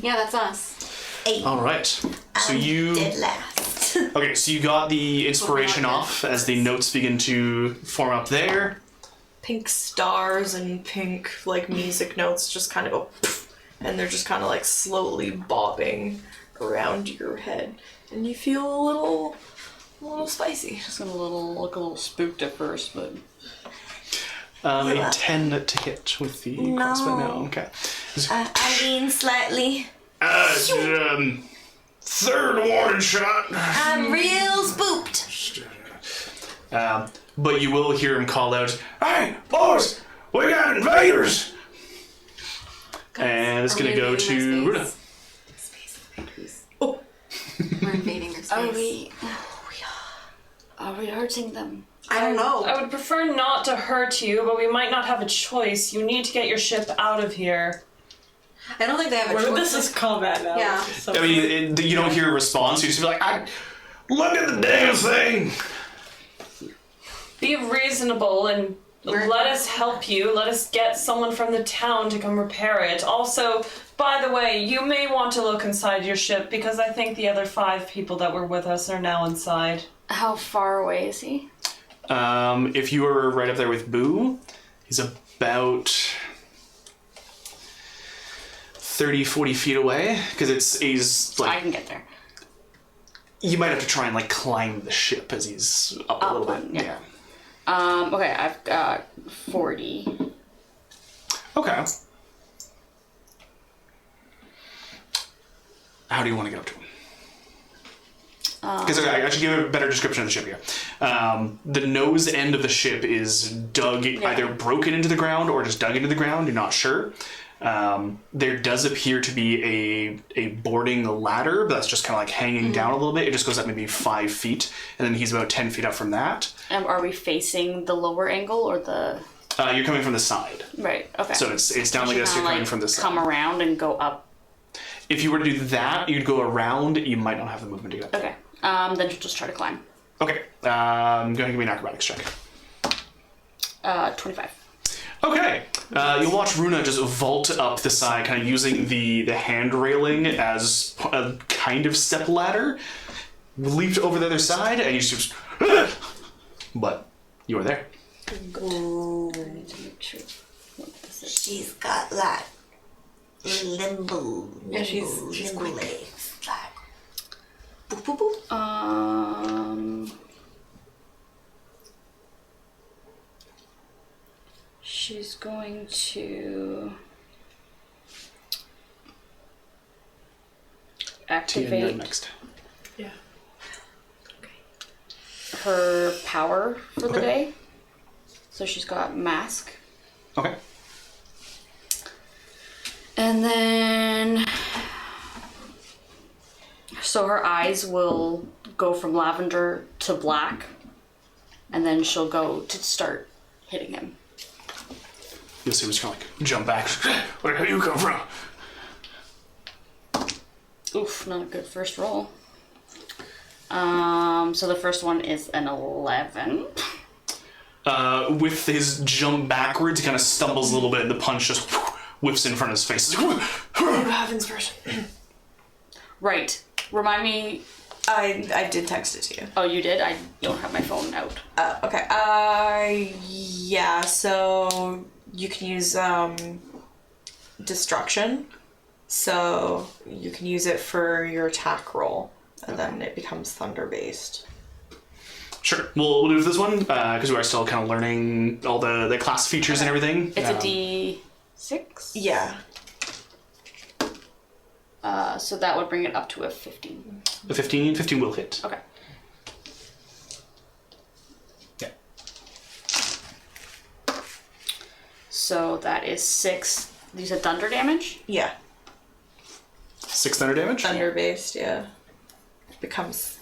Yeah, that's us. 8. Alright. So you. Dead last. Okay, so you got the inspiration off as the notes begin to form up there. Pink stars and pink, like, music notes just kind of go poof, and they're just kind of, like, slowly bobbing around your head. And you feel a little spicy. Just gonna look a little spooked at first, but A 10 to hit with the crossbow now. Okay. I lean slightly. Third warning shot. I'm real spooked. But you will hear him call out, "Hey, boys, we got invaders!" And it's Are gonna we go invading to their Runa. Space invaders. Oh. We're invading their space. are we hurting them? I don't know. I would prefer not to hurt you, but we might not have a choice. You need to get your ship out of here. I don't think they have a choice. This is combat now. Yeah. So I mean, you don't hear a response. You just feel like, "Look at the damn thing!" Be reasonable and let us help you. Let us get someone from the town to come repair it. Also, by the way, you may want to look inside your ship because I think the other 5 people that were with us are now inside. How far away is he? If you were right up there with Boo, he's about 30, 40 feet away. Because he's like... I can get there. You might have to try and like climb the ship as he's up a little bit. yeah. Okay, I've got 40. Okay. How do you want to get up to him? Because I should give a better description of the ship here. The nose end of the ship is dug, either broken into the ground or just dug into the ground. You're not sure. There does appear to be a boarding ladder, but that's just kind of like hanging down a little bit. It just goes up maybe 5 feet, and then he's about 10 feet up from that. Are we facing the lower angle or the... You're coming from the side. Right, okay. So it's down like this, you're coming from the side. Come around and go up. If you were to do that, you'd go around, you might not have the movement to get up. Okay, then just try to climb. Okay, go ahead and give me an acrobatics check. 25. Okay, you'll watch Runa just vault up the side, kind of using the hand railing as a kind of step ladder, leaped over the other side, and you just... But you are there. Ooh. I need to make sure what this is. She's got like limbo. Yeah, she's quick. legs. Like, boop, boop, boop. She's going to activate Next. Yeah. her power for the day. So she's got mask. Okay. And then... So her eyes will go from lavender to black. And then she'll go to start hitting him. You'll see him just kind of like jump back. Where the hell you come from? Oof, not a good first roll. So the first one is an 11. With his jump backwards, he kind of stumbles a little bit, and the punch just whips in front of his face. What happens first? Right. Remind me. I did text it to you. Oh, you did? I don't have my phone out. Okay. Yeah, so you can use destruction. So you can use it for your attack roll, and then it becomes thunder based. Sure, we'll do this one because we are still kind of learning all the class features and everything. It's a D6? Yeah. So that would bring it up to a 15. The 15 will hit. Okay. Yeah. So that is 6. You said thunder damage? Yeah. 6 thunder damage? Thunder based, yeah. It becomes.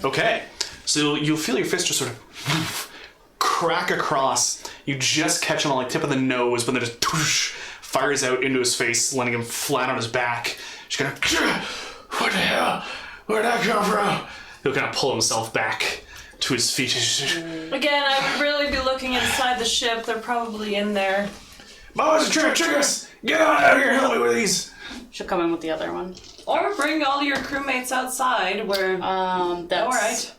Okay, so you'll feel your fist just sort of crack across. You just catch him on like tip of the nose, but then just fires out into his face, landing him flat on his back. Just kind of, what the hell? Where'd that come from? He'll kind of pull himself back to his feet. Again, I would really be looking inside the ship. They're probably in there. Boys are trying to trick us! Get on out of here, help me with these! She'll come in with the other one. Or bring all your crewmates outside where... That's... Alright.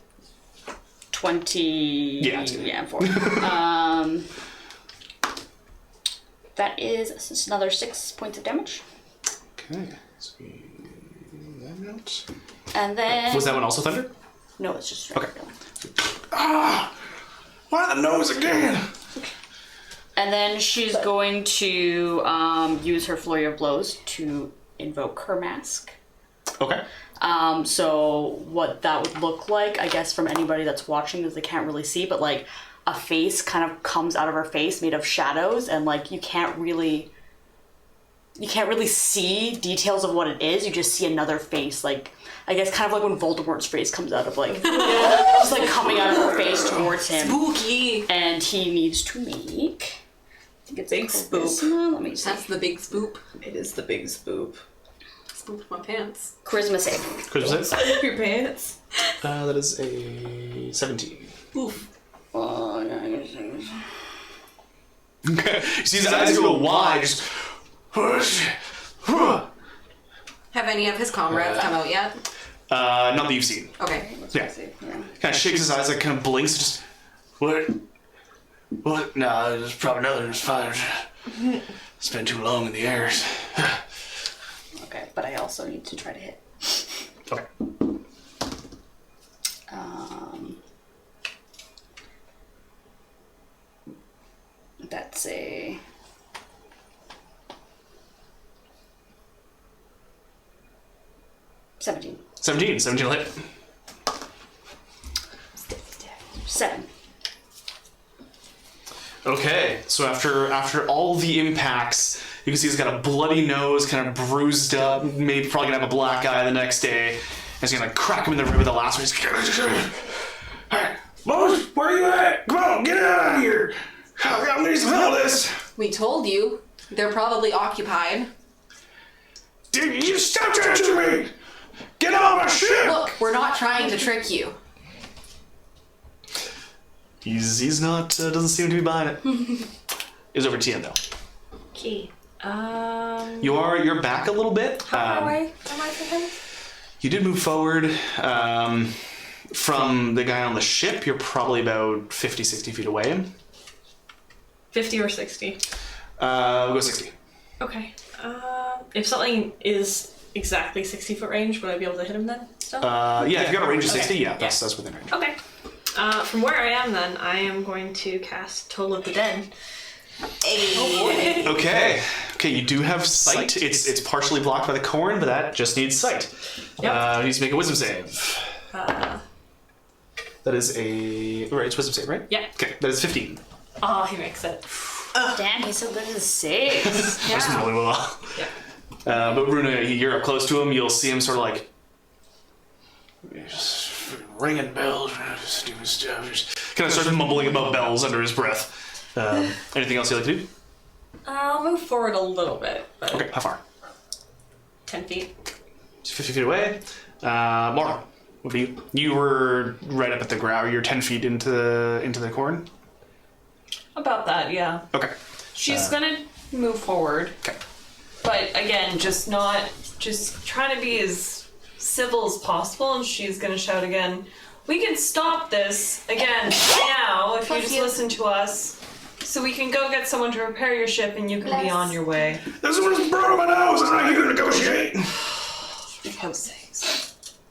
20... Yeah, 4. That is just another 6 points of damage. Okay, so that out. And then... Was that one also thunder? No, it's just regular. Ah! Why the nose again? And then she's going to use her flurry of blows to invoke her mask. Okay. So what that would look like, I guess, from anybody that's watching, is they can't really see, but like a face kind of comes out of her face made of shadows, and like you can't really see details of what it is. You just see another face, like I guess kind of like when Voldemort's face comes out of like just like coming out of her face towards him. Spooky. And he needs to make. I think it's Big charisma. Let me see. That's the big spoop. It is the big spoop. Spooped my pants. Charisma save. Charisma save? Spoop your pants. That is a 17. Oof. Okay. You see his eyes go wide. Just... Have any of his comrades come out yet? Not that you've seen. Okay. Yeah. Kind of shakes his eyes, like kind of blinks, just... What? What? No, there's probably another. There's fire. It's been too long in the air. Okay, but I also need to try to hit. Okay. say 17. 17 will hit. 7. Okay, so after all the impacts, you can see he's got a bloody nose, kind of bruised up, maybe probably gonna have a black eye the next day. And he's gonna crack him in the rib with the last one. He's Alright, boys, where are you at? Come on, get out of here! I need some help this! We told you. They're probably occupied. Dude, you stop touching me! Get off my ship! Look, we're not trying to trick you. He's not, doesn't seem to be buying it. It's over Tien though. Key. You're back a little bit. How far away am I from him? You did move forward. From the guy on the ship, you're probably about 50, 60 feet away. 50 or 60? We'll go 60. Okay. If something is exactly 60-foot range, would I be able to hit him then? Still? Yeah, if you got a range of 60, Okay. yeah, that's within range. Okay. From where I am then, I am going to cast Toll of the Dead. Okay, you do have sight. It's partially blocked by the corn, but that just needs sight. Yep. Needs to make a wisdom save. That is a... Right, it's wisdom save, right? Yeah. Okay, that is 15. Oh, he makes it. Damn, he's so good at his saves. That's really well. Yeah. But Runa, you're up close to him. You'll see him sort of like... Just ringing bells, just doing stuff. Just kind of starts mumbling about bells under his breath. Anything else you'd like to do? I'll move forward a little bit. But Okay, how far? 10 feet. 50 feet away. Mara, what do you? You were right up at the ground. You're 10 feet into the corn. About that, yeah. Okay. She's gonna move forward. Okay. But again, just trying to be as civil as possible, and she's gonna shout again, "We can stop this again now if you just listen to us. So we can go get someone to repair your ship and you can be on your way." This one's broken my nose. I'm not here to negotiate.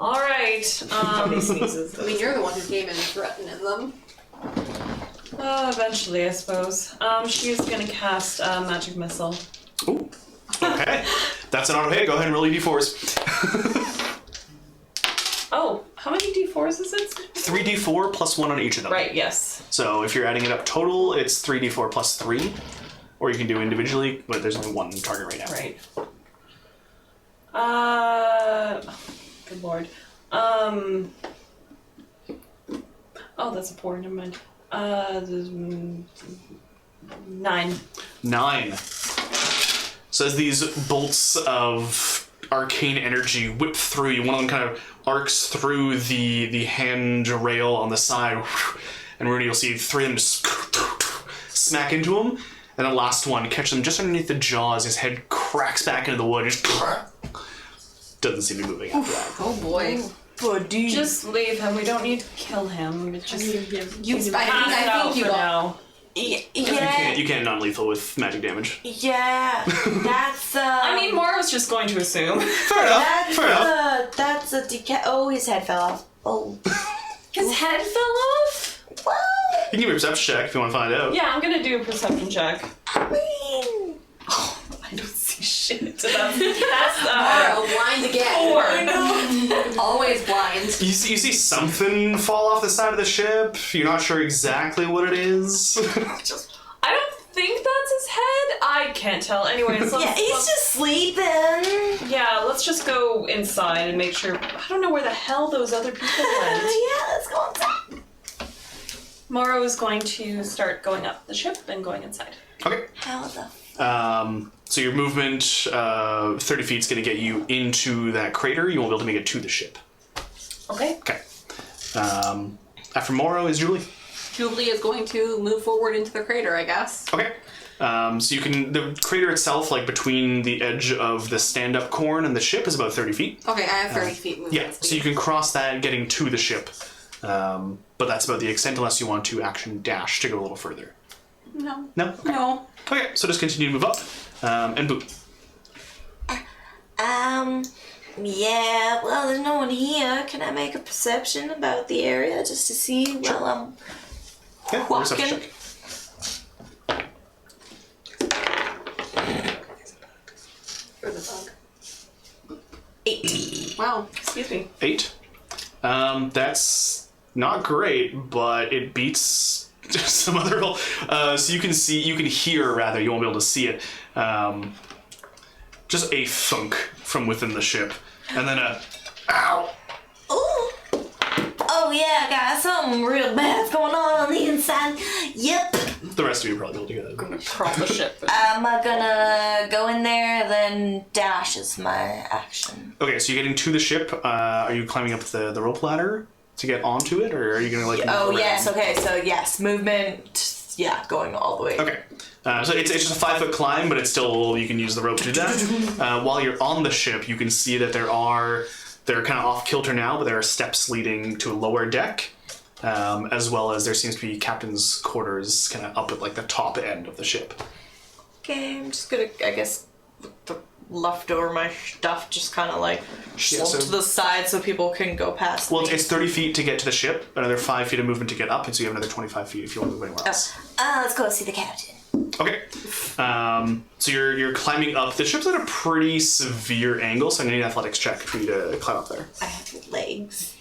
Alright. He sneezes. I mean, you're the one who came in and threatened them. Eventually, I suppose. She's gonna cast Magic Missile. Ooh. Okay. That's an auto hit. Go ahead and roll your d4s. Oh, how many d4s is it? 3d4 plus 1 on each of them. Right, yes. So if you're adding it up total, it's 3d4 plus 3. Or you can do individually, but there's only one target right now. Right. Good lord. Oh, that's a 4, never mind. 9. 9. So as these bolts of arcane energy whip through you, one of them kind of arcs through the handrail on the side, and Rudy, you'll see 3 of them just smack into him, and the last one catches him just underneath the jaws. His head cracks back into the wood, just doesn't seem to be moving after that. Oh boy. Buddy. Just leave him. We don't need to kill him. Just I think you got. Yeah, You can't non-lethal with magic damage. yeah, that's I mean, Mara was just going to assume. Fair enough. that's a deca- Oh, his head fell off. Oh, His head fell off? well, You can give me a perception check if you want to find out. Yeah, I'm gonna do a perception check. I mean, I don't see shit. That's Mara, blind again. 4. Always blind. You see something fall off the side of the ship. You're not sure exactly what it is. I don't think that's his head. I can't tell. Anyways, yeah, he's just sleeping. let's just go inside and make sure. I don't know where the hell those other people went. Yeah, let's go inside. Morrow is going to start going up the ship and going inside. Okay. How the So your movement, 30 feet is going to get you into that crater. You won't be able to make it to the ship. Okay. Okay. After Morrow is Julie. Jubilee is going to move forward into the crater, I guess. Okay. So you can, the crater itself, like between the edge of the stand-up corn and the ship, is about 30 feet. Okay, I have 30 feet movement Yeah, so you can cross that getting to the ship. But that's about the extent unless you want to action dash to go a little further. No. No? Okay. No. Okay, so just continue to move up. And boot. Yeah, well, there's no one here. Can I make a perception about the area just to see while I'm Yeah, perception walking? check. Wow. Excuse me. 8. That's not great, but it beats some other roll. So you can hear rather, you won't be able to see it. Just a thunk from within the ship. And then a ow. Ooh. Oh yeah, guys, something real bad's going on the inside. Yep. The rest of you probably able to get it. gonna crawl the ship. I'm gonna go in there, then dash is my action. Okay, so you're getting to the ship. Are you climbing up the rope ladder to get onto it, or are you gonna like? Oh move yes, around? okay, so yes, movement. Yeah, going all the way. Okay. So it's just a 5-foot climb, but it's still, you can use the rope to do that. While you're on the ship, you can see that they're kind of off kilter now, but there are steps leading to a lower deck, as well as there seems to be captain's quarters kind of up at like the top end of the ship. Okay, I'm just gonna, I guess, with the leftover my stuff just kind of like slump to the side so people can go past Well, me. it's 30 feet to get to the ship, another 5 feet of movement to get up, and so you have another 25 feet if you want to move anywhere else. Let's go see the captain. Okay. So you're climbing up. The ship's at a pretty severe angle, so I'm gonna need an athletics check for you to climb up there. I have legs.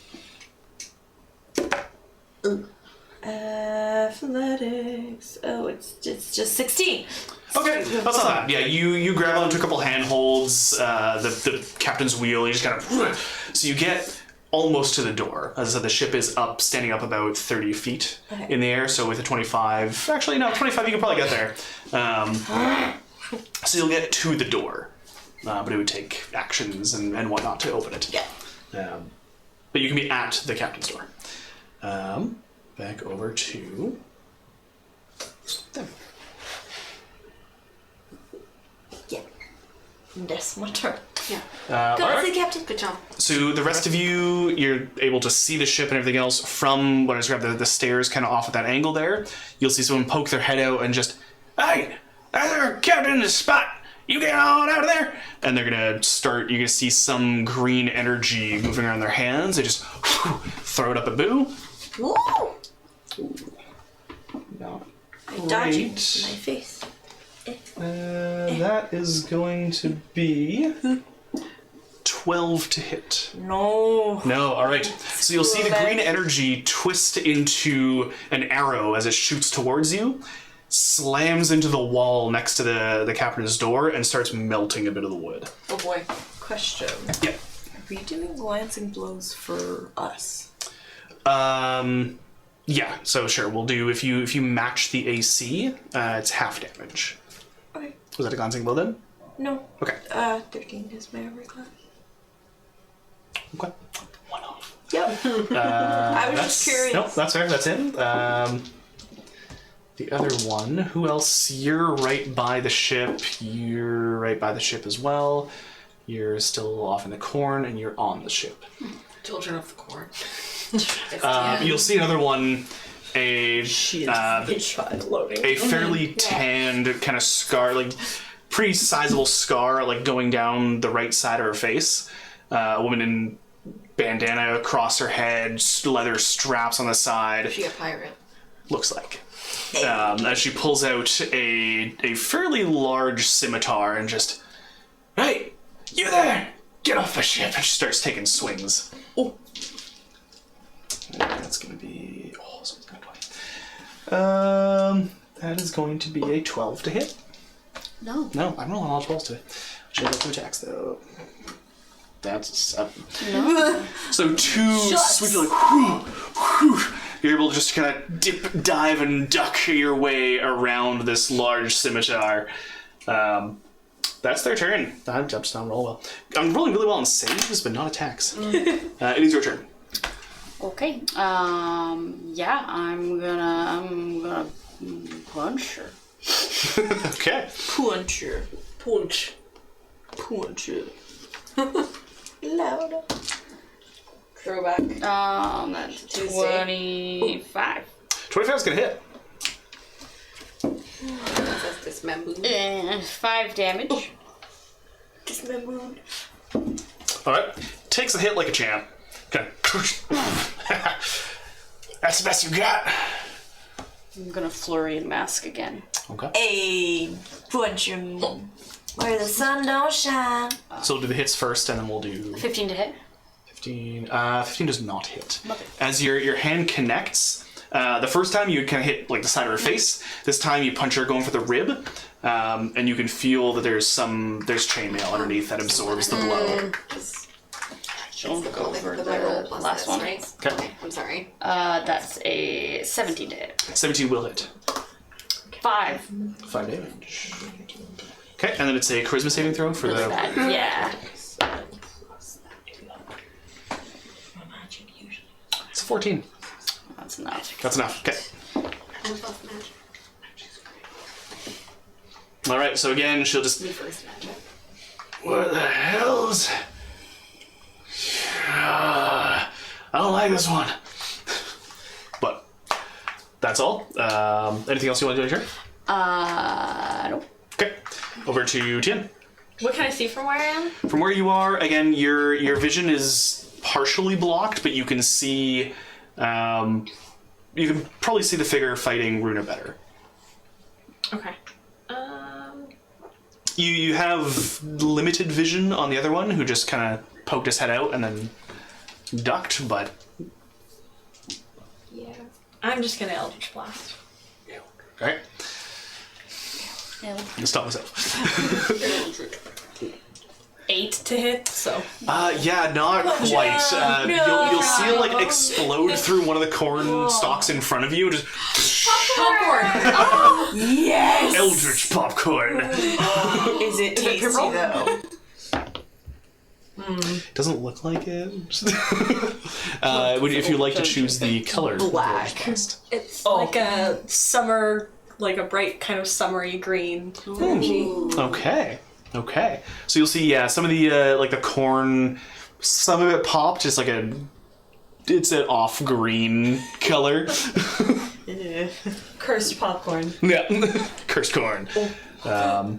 Athletics. Oh, it's just 16. Okay, that's not bad. Yeah, you grab onto a couple handholds, the captain's wheel. You just kind of so you get almost to the door. As I said, the ship is standing up about 30 feet in the air. So with a 25, actually no, 25 you can probably get there. So you'll get to the door, but it would take actions and whatnot to open it. Yeah. But you can be at the captain's door. Back over to them. Yeah. That's my turn. Yeah. Go Alright. see the captain. Good job. So the rest of you, you're able to see the ship and everything else from what I described, the stairs kind of off at that angle there. You'll see someone poke their head out and just, "Hey, there's a captain in the spot. You get on out of there." And they're gonna start, you're gonna see some green energy moving around their hands. They just throw it up a boo. Woo! No. Dodging my Great. face. That is going to be 12 to hit. No. No, alright. So you'll see the green energy twist into an arrow as it shoots towards you, slams into the wall next to the captain's door, and starts melting a bit of the wood. Oh boy. Question. Yeah. Are we doing glancing blows for us? Yeah, so sure, we'll do, if you match the AC, it's half damage. Okay. Was that a glancing blow then? No. Okay. 13 is my armor class. Okay. One off. Yep. I was just curious. Nope, that's fair, that's in. The other one, who else? You're right by the ship. You're right by the ship as well. You're still off in the corn, and you're on the ship. Children of the corn. You'll see another one, a child loading. a fairly tanned kind of scar, like pretty sizable scar, like going down the right side of her face. A woman in bandana across her head, leather straps on the side. Is she a pirate? Looks like. As she pulls out a fairly large scimitar and just, "Hey, you there! Get off the ship!" And she starts taking swings. Oh. That's gonna be. Oh, someone's got 20. That is going to be a 12 to hit. No. No, I'm rolling all 12s today. Should have 2 attacks though. That's a 7. No. So 2 sweep, you're like, whew, whew. You're able to just kind of dip, dive, and duck your way around this large scimitar. That's their turn. I'm just not roll well. I'm rolling really well on saves, but not attacks. It is your turn. Okay. Yeah, I'm gonna punch her. Okay. Puncher. Punch. Puncher. Louder. Throwback. That's Tuesday. 25. 25 is gonna hit. That's dismembered. 5 damage. Dismembered. Alright. Takes a hit like a champ. Okay. That's the best you got. I'm gonna flurry and mask again. Okay. Hey, punch him. Where the sun don't shine. So we'll do the hits first, and then we'll do 15 to hit. 15 does not hit. As your hand connects, the first time you kind of hit like the side of her face. This time you punch her going for the rib, and you can feel that there's chainmail underneath that absorbs the blow. Don't go over the the plus last this, one. right? Okay. I'm sorry. That's a 17 to hit. 17 will hit. 5. 5 damage. Okay, and then it's a charisma saving throw for the. That, yeah. It's a 14. That's enough. That's enough. Okay. I love magic. All right. So again, she'll just. Me first magic. What the hell's? I don't like this one. But that's all. Anything else you want to do, Jerry? Nope. Okay. Over to Tien. What can I see from where I am? From where you are, again, your vision is partially blocked, but you can see. You can probably see the figure fighting Runa better. Okay. You have limited vision on the other one, who just kind of poked his head out and then ducked, but... Yeah. I'm just gonna Eldritch Blast. Okay. Yeah. I'll stop myself. 8 to hit, so. Yeah, not quite. You'll see it like explode through one of the corn stalks in front of you. Just Popcorn! Yes! Eldritch popcorn. Is it tasty though? Doesn't look like it. If you'd like to choose the color, Black. It's like a summer, like a bright kind of summery green. Okay. So you'll see, some of the like the corn, some of it popped, just like it's an off green color. Cursed popcorn. Yeah, cursed corn. Yeah.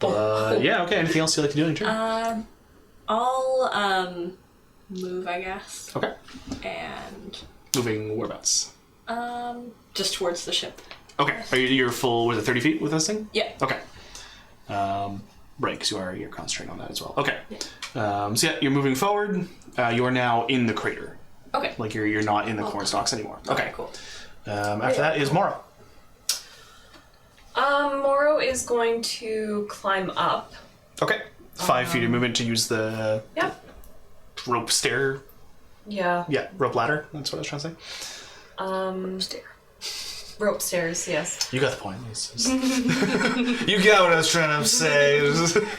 Okay. Anything else you'd like to do in your turn? I'll move, I guess, Okay. and Moving whereabouts? just towards the ship. Okay. You're full? Was it 30 feet with this thing? Yeah. Okay. Right, because you're concentrating on that as well. Okay. So yeah, you're moving forward. You are now in the crater. Okay. Like you're not in the corn stalks anymore. Okay. Cool. After that is Morrow. Morrow is going to climb up. Okay. 5 feet of movement to use the Yep. rope stair. Yeah. Yeah, rope ladder. That's what I was trying to say. Rope stairs, yes. You got the point. You got what I was trying to say.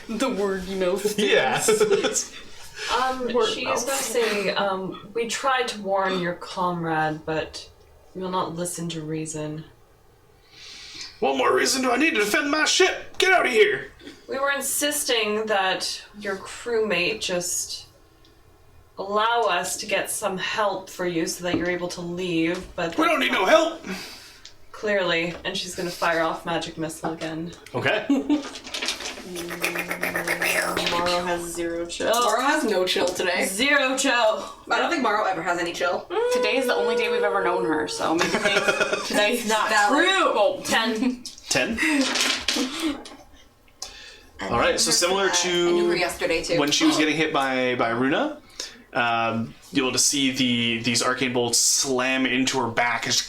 The word, Yeah. She is going to say, we tried to warn your comrade, but you will not listen to reason. What more reason do I need to defend my ship? Get out of here! We were insisting that your crewmate just allow us to get some help for you so that you're able to leave, but... We don't need no help! Clearly, and she's going to fire off magic missile again. Okay. Morrow has 0 chill. Morrow has no chill today. 0 chill. I don't think Morrow ever has any chill. Today's the only day we've ever known her, so maybe today's not Valid. true. Well, 10. 10? Alright, so similar I knew her to yesterday too. when she was getting hit by Runa, you'll be able to see these arcane bolts slam into her back. Is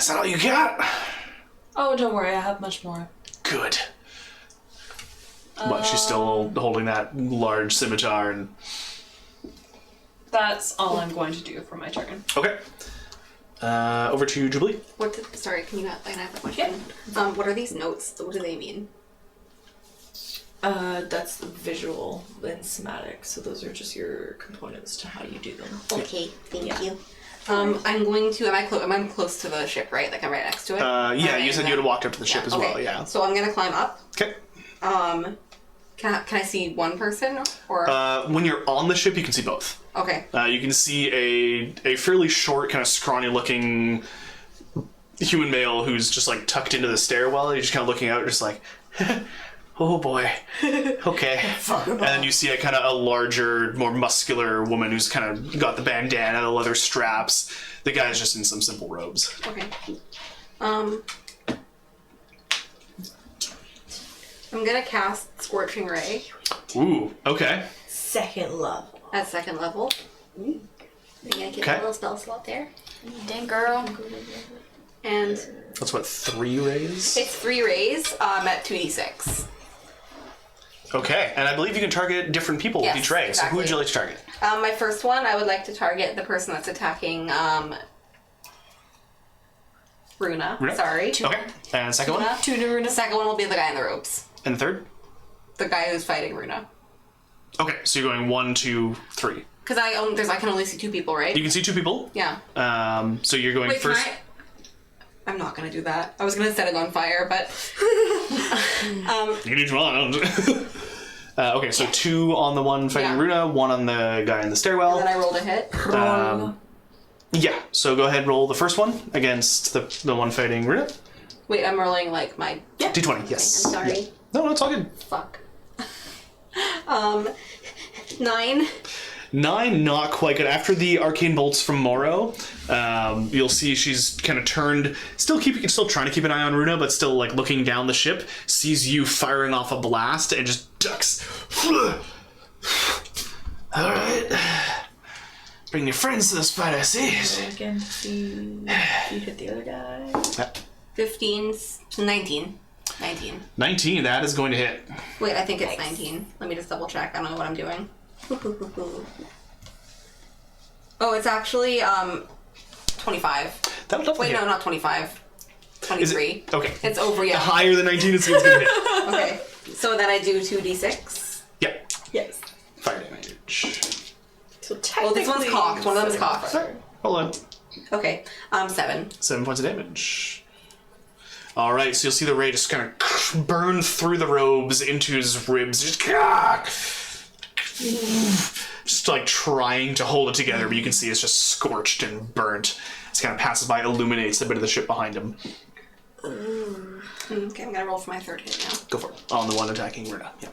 that all you got? Oh, don't worry, I have much more. Good. But she's still holding that large scimitar and... That's all I'm going to do for my turn. Okay. Over to Jubilee. Sorry, can you I have a question? What are these notes? What do they mean? That's visual and somatic, so those are just your components to how you do them. Okay, thank you. I'm going to. I'm close to the ship, right? Like I'm right next to it. Yeah, Okay, you said you would have walked up to the ship as well. okay. Yeah. So I'm gonna climb up. Okay. Can I see one person or? When you're on the ship, you can see both. Okay. You can see a fairly short, kind of scrawny-looking human male who's just like tucked into the stairwell. He's just kind of looking out, just like, oh boy, okay. And then you see a larger, more muscular woman who's kind of got the bandana, the leather straps. The guy's just in some simple robes. Okay. I'm gonna cast Scorching Ray. Ooh, okay. Second level. At second level. Maybe I get Okay. a little spell slot there. Dang, girl. And That's what, 3 rays? it's 3 rays at 2d6. Okay, and I believe you can target different people Yes, with each ray. So who would exactly. you like to target? My first one, I would like to target the person that's attacking Runa. Runa? Sorry. Okay, and second one? Runa. The second one will be the guy in the ropes. And the third? The guy who's fighting Runa. Okay, so you're going 1, 2, 3. Because I can only see 2 people, right? You can see 2 people. Yeah. So you're going Wait, first. I'm not gonna do that. I was gonna set it on fire, but You can do one. Okay, so 2 on the one fighting Yeah. Runa, 1 on the guy in the stairwell. then I rolled a hit. Yeah, so go ahead and roll the first one against the one fighting Runa. Wait, I'm rolling like my D20, yes. I'm sorry. Yeah. No, it's all good. Fuck. 9. 9, not quite good. After the arcane bolts from Moro, you'll see she's kind of turned, still trying to keep an eye on Runa, but still like looking down the ship, sees you firing off a blast, and just ducks. All right, bring your friends to this fight. I see. Again, see you hit the other guy. 15, 19. 19. 19. That is going to hit. Wait, I think it's 19. Let me just double check. I don't know what I'm doing. Oh, it's actually 25. That'll definitely Wait, hit. no, not 25. 23. Okay. It's over, yeah. Higher than 19, it's going to hit. Okay. So then I do 2d6. Yep. Yes. Fire damage. So Oh, this one's cocked. One of them is cocked. Hold on. Okay. 7. 7 points of damage. All right, so you'll see the ray just kind of burn through the robes into his ribs, just like trying to hold it together, but you can see it's just scorched and burnt. It kind of passes by, illuminates a bit of the ship behind him. Okay, I'm gonna roll for my third hit now. Go for it. On the one attacking Runa. Yeah.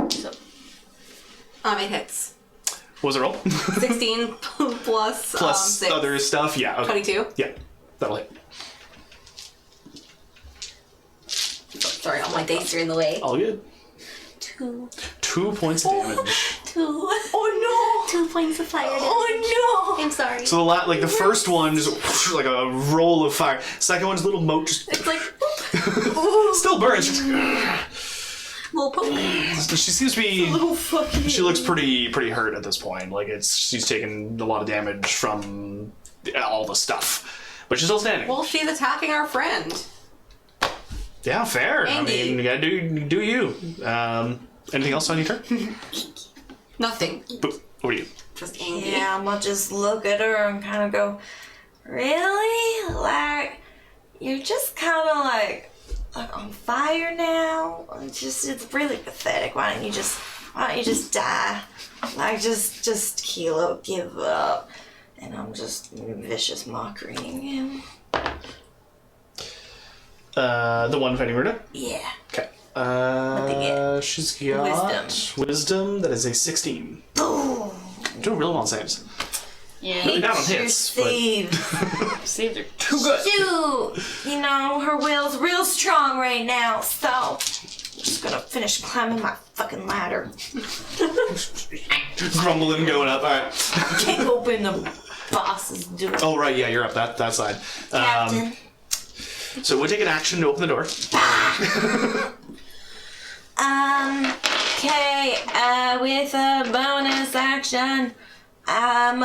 So, it hits. What was the roll? 16 plus Plus 6. other stuff. Yeah. Okay. 22. Yeah, that'll hit. Sorry, all my dice are in the way. All good. 2. 2 points of damage. 2. Oh no! 2 points of fire damage. Oh I'm sorry. So the first one just like a roll of fire. Second one's a little moat, just It's like, still burns. little poke. She seems to be. She looks pretty hurt at this point. Like she's taken a lot of damage from all the stuff, but she's still standing. Well, she's attacking our friend. Yeah, fair. Andy. I mean, you gotta do you. Anything else on your turn? Nothing. What are you? Just angry. Yeah, I'm gonna just look at her and kind of go, really? Like, you're just kind of like on fire now? It's really pathetic. Why don't you just die? Like, just heal up, give up. And I'm just vicious mocking him. The one fighting Runa? Yeah. Okay. What'd they get? She's got wisdom. That is a 16. Boom. Doing real well sames. Yeah. Really bad on hits, but Saved her. too good. Shoot! You know, her will's real strong right now, so I'm just gonna finish climbing my fucking ladder. Grumbling, going up. All right. Kick open the boss's door. Oh right, yeah, you're up that side. Captain. So we'll take an action to open the door. Okay, with a bonus action, I'm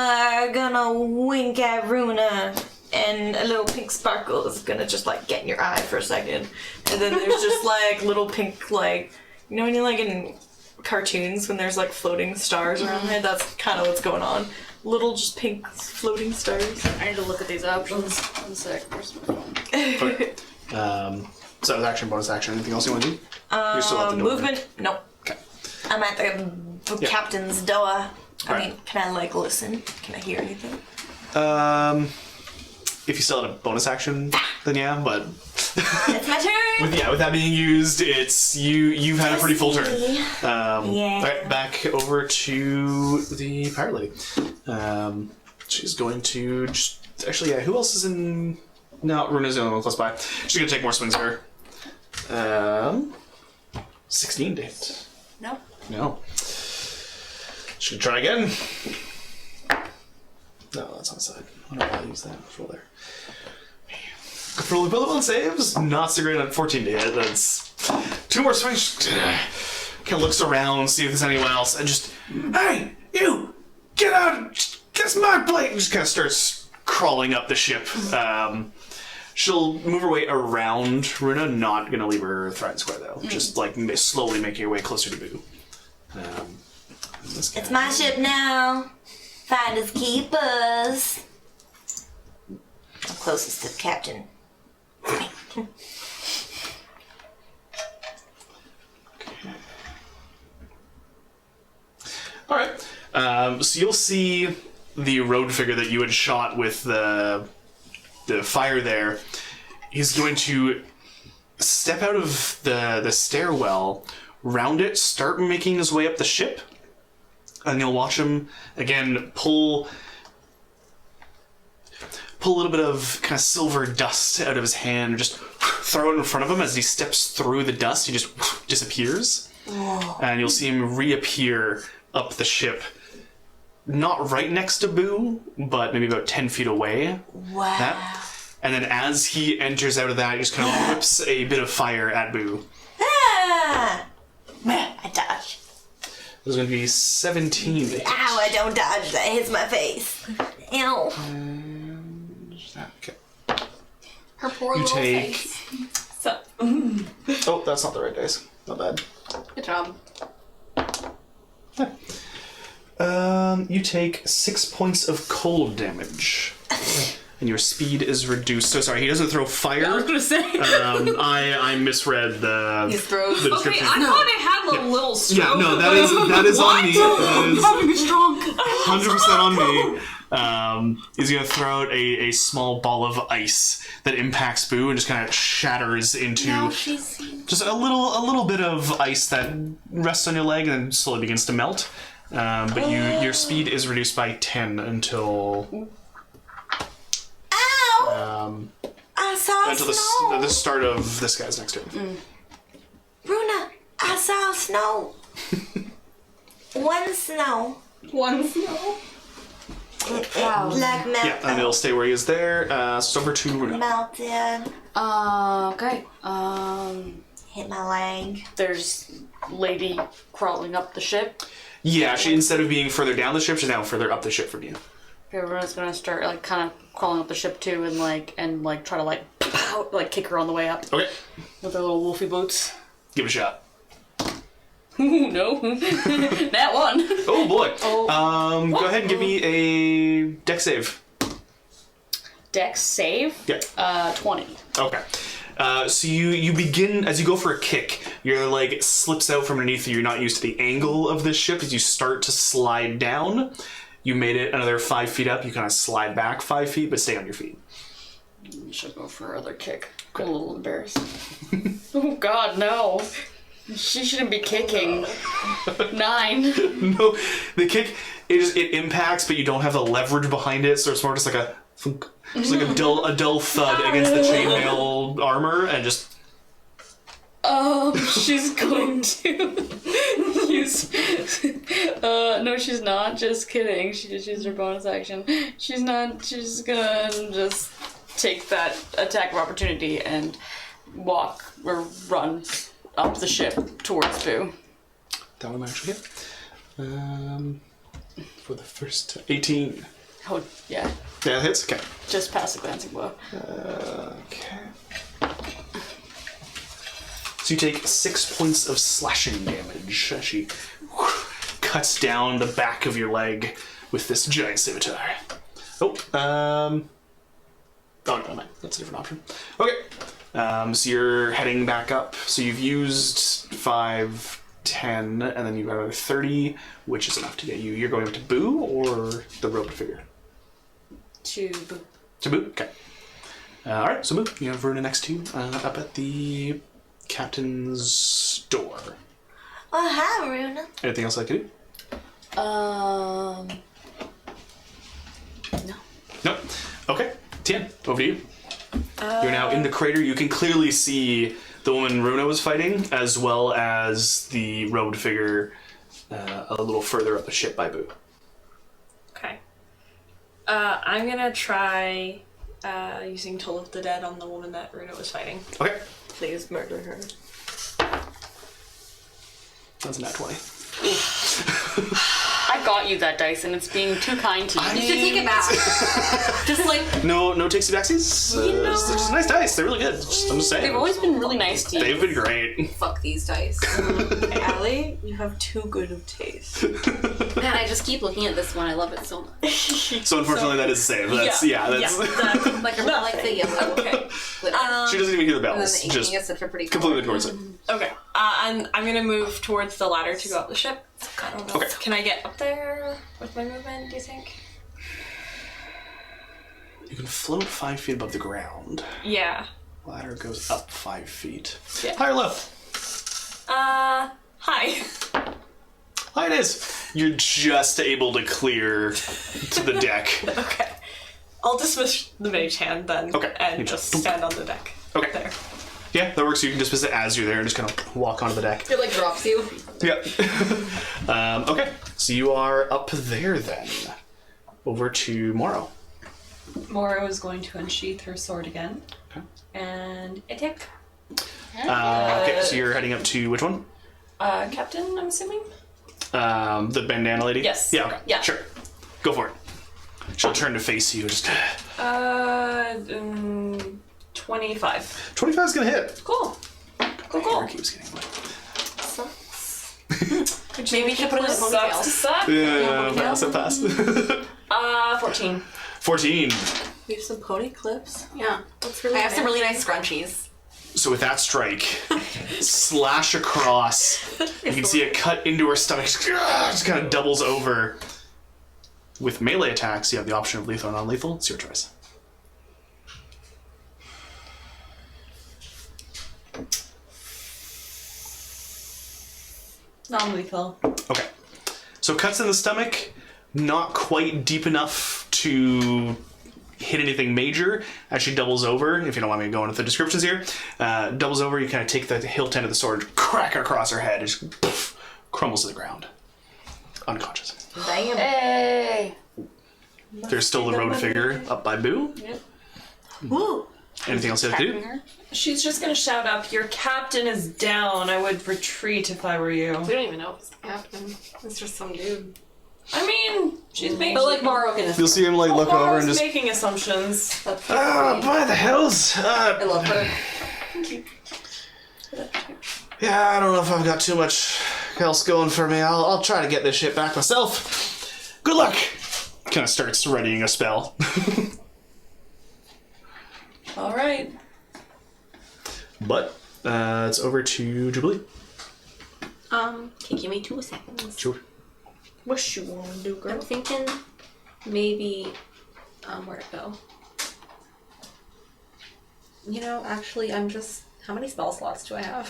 gonna wink at Runa, and a little pink sparkle is gonna just like get in your eye for a second, and then there's just like little pink, like, you know when you like in cartoons when there's like floating stars around there, that's kind of what's going on. Little just pink floating stars. I need to look at these options. One sec. Where's my phone? Okay. So that was action, bonus action. Anything else you want to do? You're still at the door. Movement? Nope. Okay. I'm at the Yeah. captain's door. I Right. mean, can I like listen? Can I hear anything? If you still had a bonus action, then yeah. But It's my turn. with that being used, it's you've had a pretty full turn. Yeah. All right, back over to the pirate lady. She's going to just actually, yeah. Who else is in? No, Runa's the only one close by. She's gonna take more swings at her. 16 to hit. No. No. Should try again. No, that's on the side. I don't know why I use that. Let's roll there. For the ability saves, not so great on 14 to hit. That's 2 more swings. Kind of looks around, see if there's anyone else, and just, hey, you, get out! Get my plate! And just kind of starts crawling up the ship. She'll move her way around Runa, not gonna leave her threat square though. Just like slowly making her way closer to Boo. It's my ship now. Finders keepers. I'm closest to the captain. All right. So you'll see the road figure that you had shot with the fire there. He's going to step out of the stairwell, round it, start making his way up the ship, and you'll watch him again pull a little bit of kind of silver dust out of his hand, just throw it in front of him. As he steps through the dust, he just disappears. Whoa. And you'll see him reappear up the ship, not right next to Boo, but maybe about 10 feet away. Wow. And then as he enters out of that, he just kind of whips a bit of fire at Boo. Ah! I dodge. There's going to be 17 to hit. Ow, I don't dodge. That hits my face. Ew. Okay. Her poor You little take... face. So, Oh, that's not the right dice. Not bad. Good job. You take 6 points of cold damage. And your speed is reduced. So sorry, he doesn't throw fire. I was gonna say. I misread the throws. the okay, description. I thought it had a little stroke. Yeah, no, that is on me. That is Having a stroke. 100% on me. He's gonna throw out a small ball of ice that impacts Boo and just kind of shatters into just a little bit of ice that rests on your leg and then slowly begins to melt. But your speed is reduced by 10 until I saw until snow. the start of this guy's next turn. Runa, I saw snow. One snow. One snow. Wow. Like melted. Yeah, and it'll stay where he is there. So it's over to Runa. Melted. Okay. Hit my leg. There's lady crawling up the ship. Yeah, she instead of being further down the ship, she's now further up the ship from you. Everyone's gonna start like kind of crawling up the ship too, and try to pow, kick her on the way up Okay, with their little wolfy boots. give it a shot. Ooh, no, that one. Oh boy. Oh. Go ahead and give me a dex save. Dex save. Yeah. 20. Okay. So you begin, as you go for a kick, your leg slips out from underneath you. You're not used to the angle of this ship. As you start to slide down, you made it another 5 feet up. You kind of slide back 5 feet, but stay on your feet. You should go for another kick. I'm a little embarrassed. Oh God, no. She shouldn't be kicking. 9. No, the kick, it impacts, but you don't have the leverage behind it, so it's more just like a thunk. Just like a dull thud against the chainmail armor, and just... She's going to use... no, she's not. Just kidding. She just used her bonus action. She's not. She's gonna just take that attack of opportunity and walk or run up the ship towards Boo. That one actually hit. For the first 18. Oh, yeah. Yeah, it hits? Okay. Just past the glancing blow. Okay. So you take 6 points of slashing damage as she cuts down the back of your leg with this giant scimitar. Oh, no, mind. That's a different option. Okay. So you're heading back up. So you've used 5, 10, and then you've got another 30, which is enough to get you. You're going up to Boo or the robot figure? To Boo. To Boo? Okay. Alright, so Boo, you have Runa next to you, up at the captain's door. Oh, hi, Runa. Anything else I could do? No. Nope. Okay. Tien, over to you. You're now in the crater. You can clearly see the woman Runa was fighting, as well as the robed figure a little further up the ship by Boo. Okay. I'm gonna try using Toll of the Dead on the woman that Runa was fighting. Okay. Please murder her. That's a nat 20. I got you that dice, and it's being too kind to you. You should take it back. Just like No takesy backsies. They're just nice dice. They're really good. I'm just saying. They've always been really nice to you. They've been great. fuck these dice. Allie, you have too good of taste. Man, I just keep looking at this one. I love it so much. So unfortunately, that is a save. That's that's. Like I really like the yellow. Okay. glitter. She doesn't even hear the And then bells. the inking Just is such a pretty completely color. ignores it. Okay. And I'm gonna move towards the ladder to go up the ship. I don't know. Okay. Can I get up there with my movement, do you think? You can float 5 feet above the ground. Yeah. Ladder goes up 5 feet. Yeah. High or low? Hi. High it is. You're just able to clear to the deck. Okay. I'll dismiss the mage hand then. Okay. And You just just- stand on the deck. Okay. There. Yeah, that works. You can dismiss it as you're there and just kind of walk onto the deck. It like drops you. Yeah. Okay, so you are up there then. Over to Morrow. Moro is going to unsheath her sword again. Okay. And attack. Okay, so you're heading up to which one? Captain, I'm assuming? The bandana lady? Yes. Yeah, okay. Yeah. Sure. Go for it. She'll turn to face you. Just 25. 25 is gonna hit. Cool. Hair keeps getting wet. Maybe you should put it in a Sucks to ponytail. suck. Yeah, pass. 14. 14. We have some pony clips. Yeah. I have some really nice scrunchies. So with that strike, slash across, you can see it cut into her stomach. Just kind of doubles over. With melee attacks, you have the option of lethal or non-lethal. It's your choice. Non-lethal. Okay. So cuts in the stomach, not quite deep enough to hit anything major. Actually doubles over, if you don't want me to go into the descriptions here. Doubles over, you kind of take the hilt end of the sword, crack it across her head, it just poof, crumbles to the ground. Unconscious. Damn. Hey! There's still the robed figure up by Boo. Yep. Woo! Anything else you have to Attacking do? her? She's just gonna shout up, "Your captain is down. I would retreat if I were you." We don't even know if it's the captain. It's just some dude. I mean, she's making. But like Moro can You'll see him like look over and just, making assumptions. by the hills. I love her. Yeah, I don't know if I've got too much else going for me. I'll try to get this shit back myself. Good luck. Kind of starts readying a spell. All right. But it's over to Jubilee. Can you give me 2 seconds? Sure. What you wanna do, girl? I'm thinking maybe where'd it go? You know, actually I'm just how many spell slots do I have?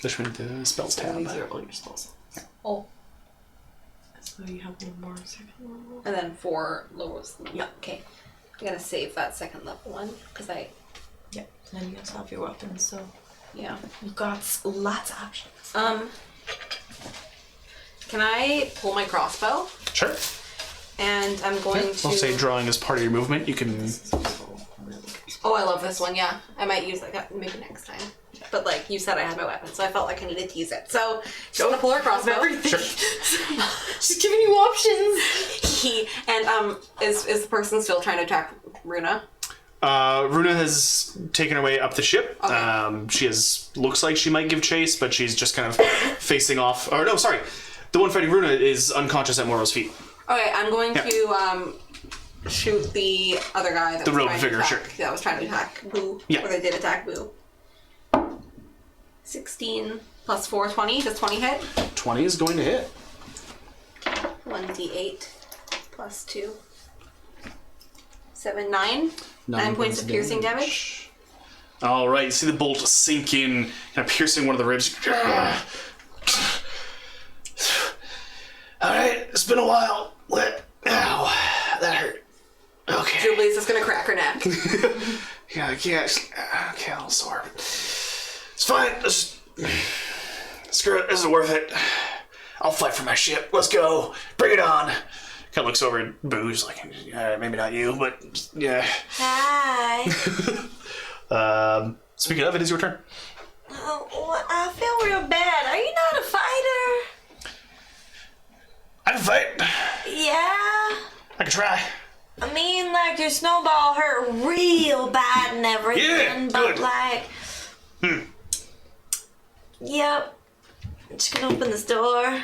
Just read the spells tab. These are all your spells. Oh. So you have one more second level. And then 4 lowers. Yeah. Okay. I'm gonna save that second level one because I Yeah. And then you also have your weapons, so yeah. you've got lots of options. Can I pull my crossbow? Sure. And I'm going to. I'll say drawing is part of your movement. You can. Oh, I love this one. Yeah, I might use that maybe next time. But like you said, I had my weapon, so I felt like I needed to use it. So just gonna pull her crossbow. Sure. She's giving you options. And is the person still trying to attack Runa? Runa has taken her way up the ship. Okay. She looks like she might give chase, but she's just kind of facing off. Or no, sorry. The one fighting Runa is unconscious at Moro's feet. Okay, I'm going Yeah. to shoot the other guy that The was robed trying figure, to sure. attack. That was trying to attack Boo. Yeah. Or they did attack Boo. 16 plus 4, 20. Does 20 hit? 20 is going to hit. 1d8 plus 2. 7, 9. 9 points of piercing damage. All right, you see the bolt sink in, kind of piercing one of the ribs. All right, it's been a while. Ow, that hurt. Okay. Jubilee's just gonna crack her neck. Yeah, I can't. Okay, a little sore. It's fine. Just Screw it, this is worth it. I'll fight for my ship. Let's go. Bring it on. Kind of looks over at Boo. He's like, maybe not you, but yeah. Hi. Speaking of, it is your turn. Oh, I feel real bad. Are you not a fighter? I can fight. Yeah. I can try. I mean, like, your snowball hurt real bad and everything, Yeah, but good. like... Yep. I'm just gonna open this door.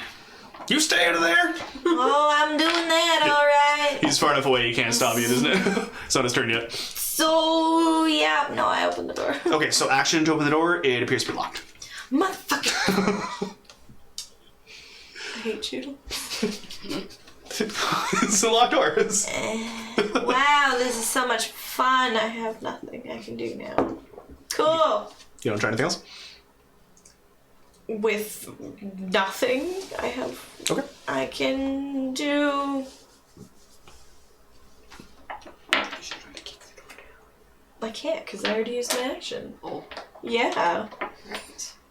You stay out of there. Oh, I'm doing that, alright. He's far enough away he can't stop you, isn't it? It's not his turn yet. So, yeah. No, I opened the door. Okay, so action to open the door. It appears to be locked. Motherfucker. I hate you. It's a locked door. Wow, this is so much fun. I have nothing I can do now. Cool. You don't try anything else? With nothing, Okay. I can do. I can't because I already used my action. Oh. Yeah.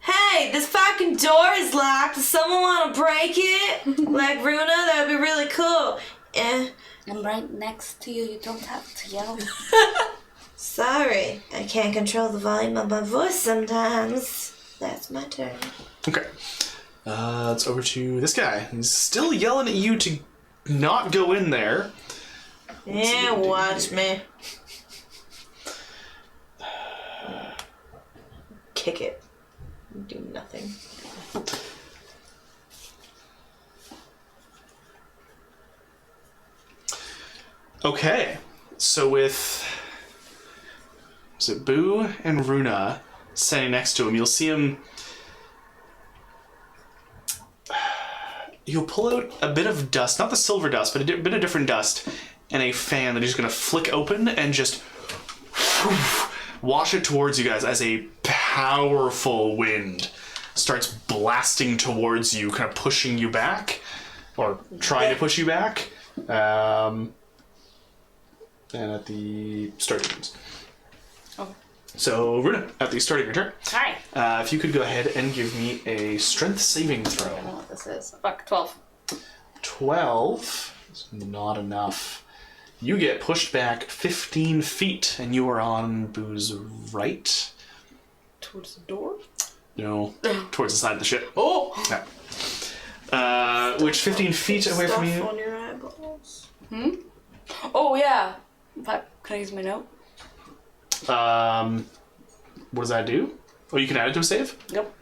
Hey, this fucking door is locked. Does someone want to break it? Like Runa, that would be really cool. I'm right next to you. You don't have to yell. Sorry, I can't control the volume of my voice sometimes. That's my turn. Okay. It's over to this guy. He's still yelling at you to not go in there. Yeah, watch me. Kick it. Do nothing. Okay. So with Boo and Runa standing next to him, you'll see him. He'll pull out a bit of dust, not the silver dust, but a bit of different dust, and a fan that he's going to flick open and just wash it towards you guys as a powerful wind starts blasting towards you, kind of pushing you back, or trying to push you back. And at the start of turns. Oh. So, Runa, at the start of your turn, Hi. if you could go ahead and give me a strength saving I don't know throw. what this is. Fuck, 12. 12 is not enough. You get pushed back 15 feet, and you are on Boo's right. Towards the door? No, towards the side of the ship. Oh! Yeah. Which 15 feet away from Stuff you. on your eyeballs. Oh, yeah. But can I use my note? What does that do? Oh, you can add it to a save? Nope.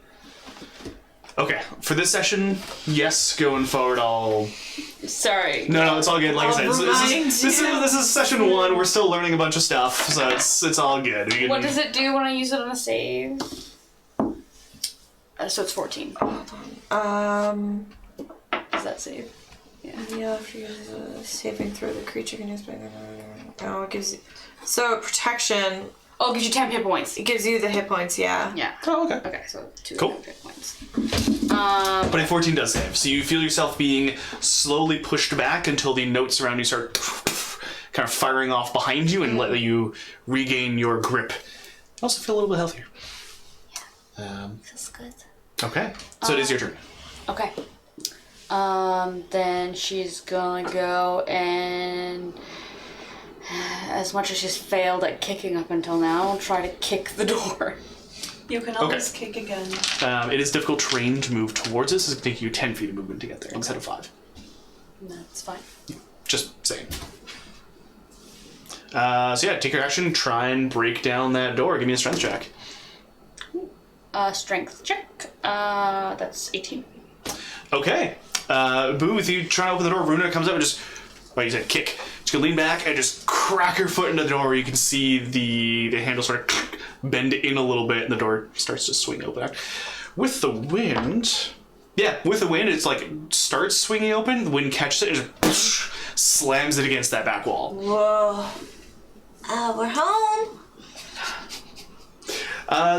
Okay, for this session, yes, going forward, I'll... Sorry. No, it's all good. Like I said, remind this is session 1. We're still learning a bunch of stuff, so it's all good. We can, What does it do when I use it on a save? So it's 14. Does that save? Yeah, if you use a saving throw, the creature can use. Oh, it gives you. So, protection, Oh, it gives you 10 hit points. it gives you the hit points, yeah. Yeah. Oh, okay. Okay, so 2 Cool. hit points. But a 14 does save, so you feel yourself being slowly pushed back until the notes around you start kind of firing off behind you and let you regain your grip. You also feel a little bit healthier. Feels good. Okay, so it is your turn. Okay. Then she's gonna go and, as much as she's failed at kicking up until now, try to kick the door. You can always kick again. It is difficult terrain to move towards this. It's going to take you 10 feet of movement to get there instead of 5. That's fine. Just saying. So yeah, take your action, try and break down that door. Give me a strength check. Strength check. That's 18. Okay. Boo, with you trying to open the door, Runa comes up and just, well, you said kick. She's going to lean back and just crack her foot into the door. You can see the handle sort of bend in a little bit and the door starts to swing open. With the wind... Yeah, with the wind, it's like starts swinging open, the wind catches it and just slams it against that back wall. Whoa. We're home.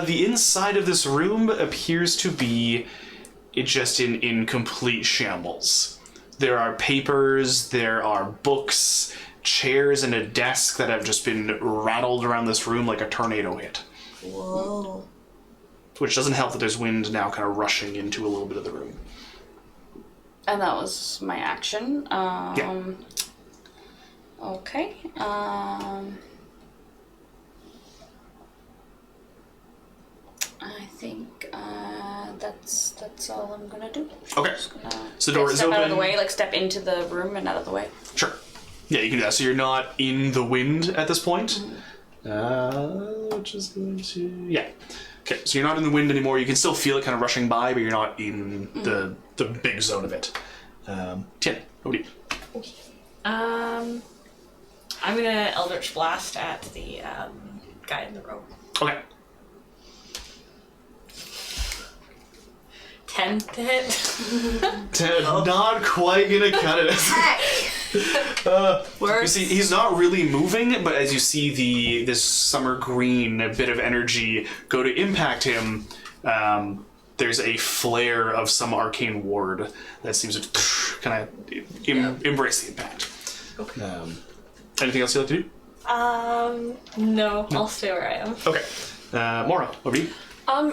The inside of this room appears to be just in complete shambles. There are papers, there are books, chairs, and a desk that have just been rattled around this room like a tornado hit. Whoa. which doesn't help that there's wind now kind of rushing into a little bit of the room. And that was my action. Yeah. Okay. I think that's all I'm gonna do. Okay. So the door is step open. out of the way, like step into the room and out of the way. Sure. Yeah, you can do that. So you're not in the wind at this point. Which is going to... Yeah. Okay, so you're not in the wind anymore. You can still feel it kind of rushing by, but you're not in the big zone of it. Tien, over to you. I'm gonna Eldritch Blast at the guy in the robe. Okay. 10 to hit. Not quite gonna cut it. You see, he's not really moving, but as you see this summer green bit of energy go to impact him, there's a flare of some arcane ward that seems to kind of embrace the impact. Okay. Anything else you'd like to do? No, I'll stay where I am. Okay. Mora, over to you.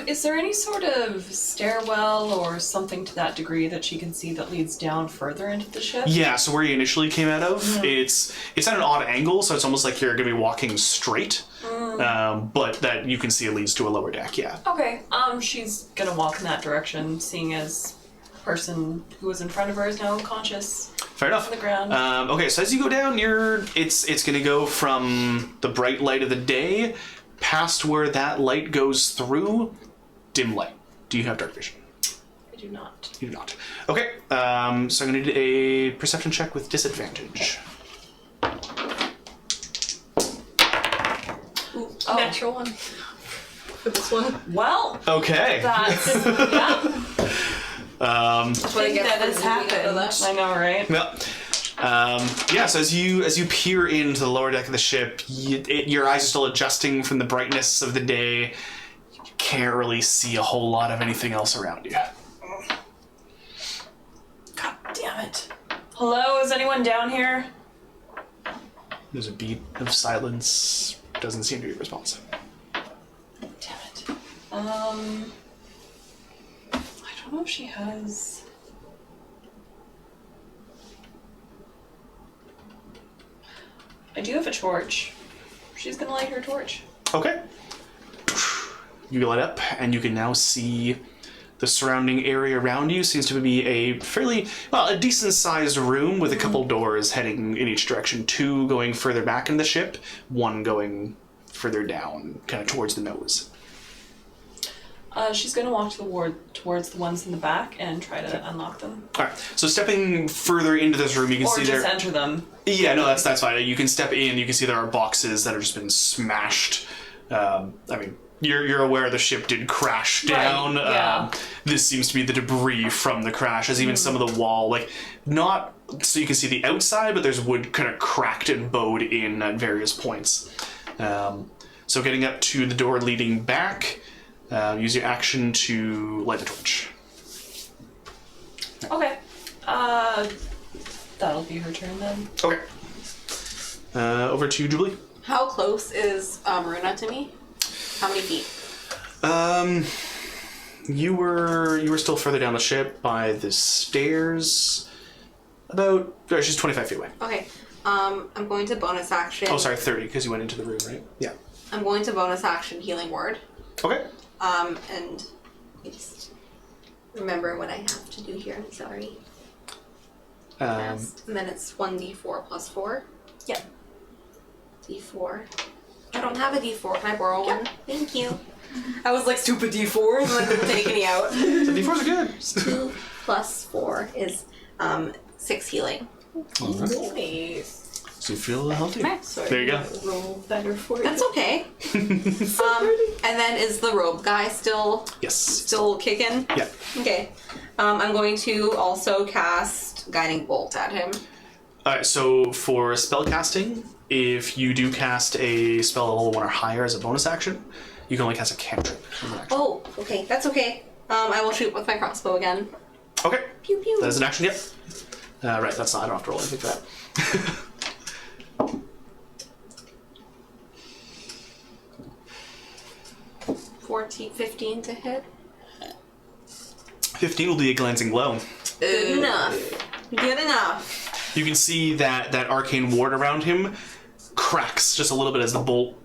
Is there any sort of stairwell or something to that degree that she can see that leads down further into the ship? Yeah, so where you initially came out of, it's at an odd angle, so it's almost like you're going to be walking straight, but that you can see it leads to a lower deck, yeah. Okay. She's gonna walk in that direction, seeing as the person who was in front of her is now unconscious. Fair enough. On the ground. Okay, so as you go down, it's going to go from the bright light of the day past where that light goes through, dim light. Do you have dark vision? I do not. You do not. Okay, so I'm going to need a perception check with disadvantage. Natural one. For this one. Well, Okay. that's yeah. That's what I get that for has moving out of happened. the- I know, right? Well, yeah, so as you peer into the lower deck of the ship, your eyes are still adjusting from the brightness of the day. You can't really see a whole lot of anything else around you. God damn it. Hello, is anyone down here? There's a beat of silence. Doesn't seem to be responsive. Damn it. I don't know if she has. I do have a torch. She's gonna light her torch. Okay. You light up, and you can now see the surrounding area around you. Seems to be a a decent-sized room with a couple doors heading in each direction. 2 going further back in the ship, 1 going further down, kind of towards the nose. She's gonna walk towards the ones in the back and try to unlock them. All right. So stepping further into this room, you can Or see just there. enter them. Yeah, no, that's fine. You can step in. You can see there are boxes that have just been smashed. I mean, you're aware the ship did crash down. Right, yeah. This seems to be the debris from the crash, as even some of the wall, like not so you can see the outside, but there's wood kind of cracked and bowed in at various points. So getting up to the door leading back, use your action to light the torch. Okay. That'll be her turn then. Okay. Over to you, Jubilee. How close is Maruna to me? How many feet? You were still further down the ship by the stairs. She's 25 feet away. Okay. I'm going to bonus action. Oh, sorry, 30, because you went into the room, right? Yeah. I'm going to bonus action healing word. Okay. And just remember what I have to do here. I'm sorry. And then it's 1d4 plus 4. Yeah. D4. I don't have a D4. Can I borrow one? Thank you. I was like, stupid D4s, and I couldn't take any out. The D4s are good. 2 plus 4 is 6 healing. Nice. So you feel healthy. Nice. There you go. Roll better for you. That's okay. And then is the robe guy still Yes. kicking? Yeah. Okay. I'm going to also cast Guiding Bolt at him. Alright, so for spell casting, if you do cast a spell level 1 or higher as a bonus action, you can only cast a cantrip as an action. Oh, okay. That's okay. I will shoot with my crossbow again. Okay. Pew pew. That is an action, yep. Right, that's not, I don't have to roll anything for that. 14. 15 to hit. 15 will be a glancing blow. Good enough. Good enough. You can see that arcane ward around him cracks just a little bit as the bolt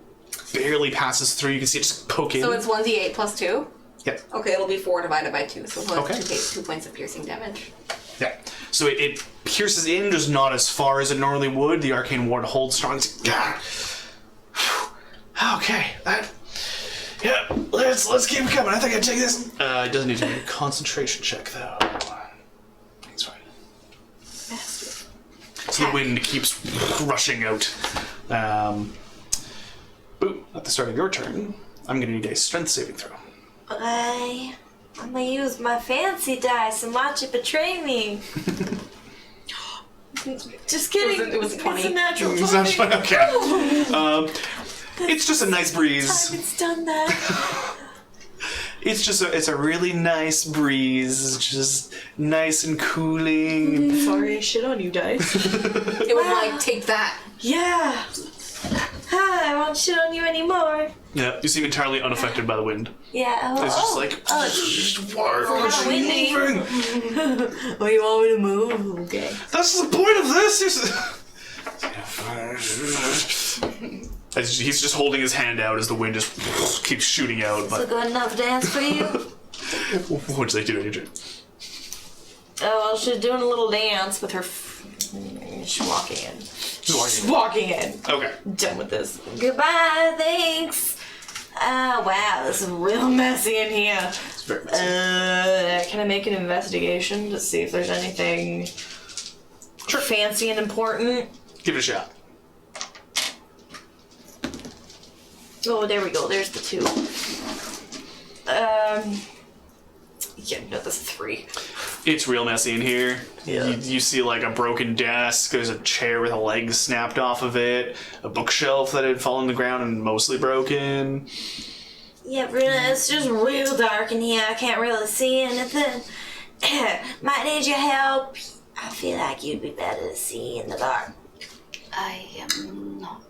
barely passes through. You can see it just poke in. So it's 1d8 plus 2? Yep. Okay, it'll be 4 divided by 2, so we'll have Okay. 2 points of piercing damage. Yeah. So it pierces in, just not as far as it normally would. The arcane ward holds strong. Okay. Yeah, let's keep it coming. I think I take this. It doesn't need to be a concentration check though. It's fine. So the wind keeps rushing out. Boom. At the start of your turn, I'm gonna need a strength saving throw. I'm gonna use my fancy dice and watch it betray me. Just kidding. It was 20. It's a natural Is that 20. okay? It's just a nice breeze. It's done that. It's a really nice breeze, just nice and cooling. Sorry, I shit on you, dice. It was like, take that. Yeah. I won't shit on you anymore. Yeah, you seem entirely unaffected by the wind. Yeah. It's just like, why are you windy. moving? Oh, you want me to move? Okay. That's the point of this. He's just holding his hand out as the wind just keeps shooting out. Is it But good enough dance for you? what'd they do to you? Oh, well, she's doing a little dance with her. She's walking in. She's walking in. Okay. Done with this. Goodbye, thanks. Wow, this is real messy in here. It's very messy. Can I make an investigation to see if there's anything fancy and important? Give it a shot. Oh, there we go. There's the 2. Yeah, no, that's a 3. It's real messy in here. Yeah. You see like a broken desk, there's a chair with a leg snapped off of it, a bookshelf that had fallen to the ground and mostly broken. Yeah, Bruna, it's just real dark in here. I can't really see anything. Might need your help. I feel like you'd be better to see in the dark. I am not.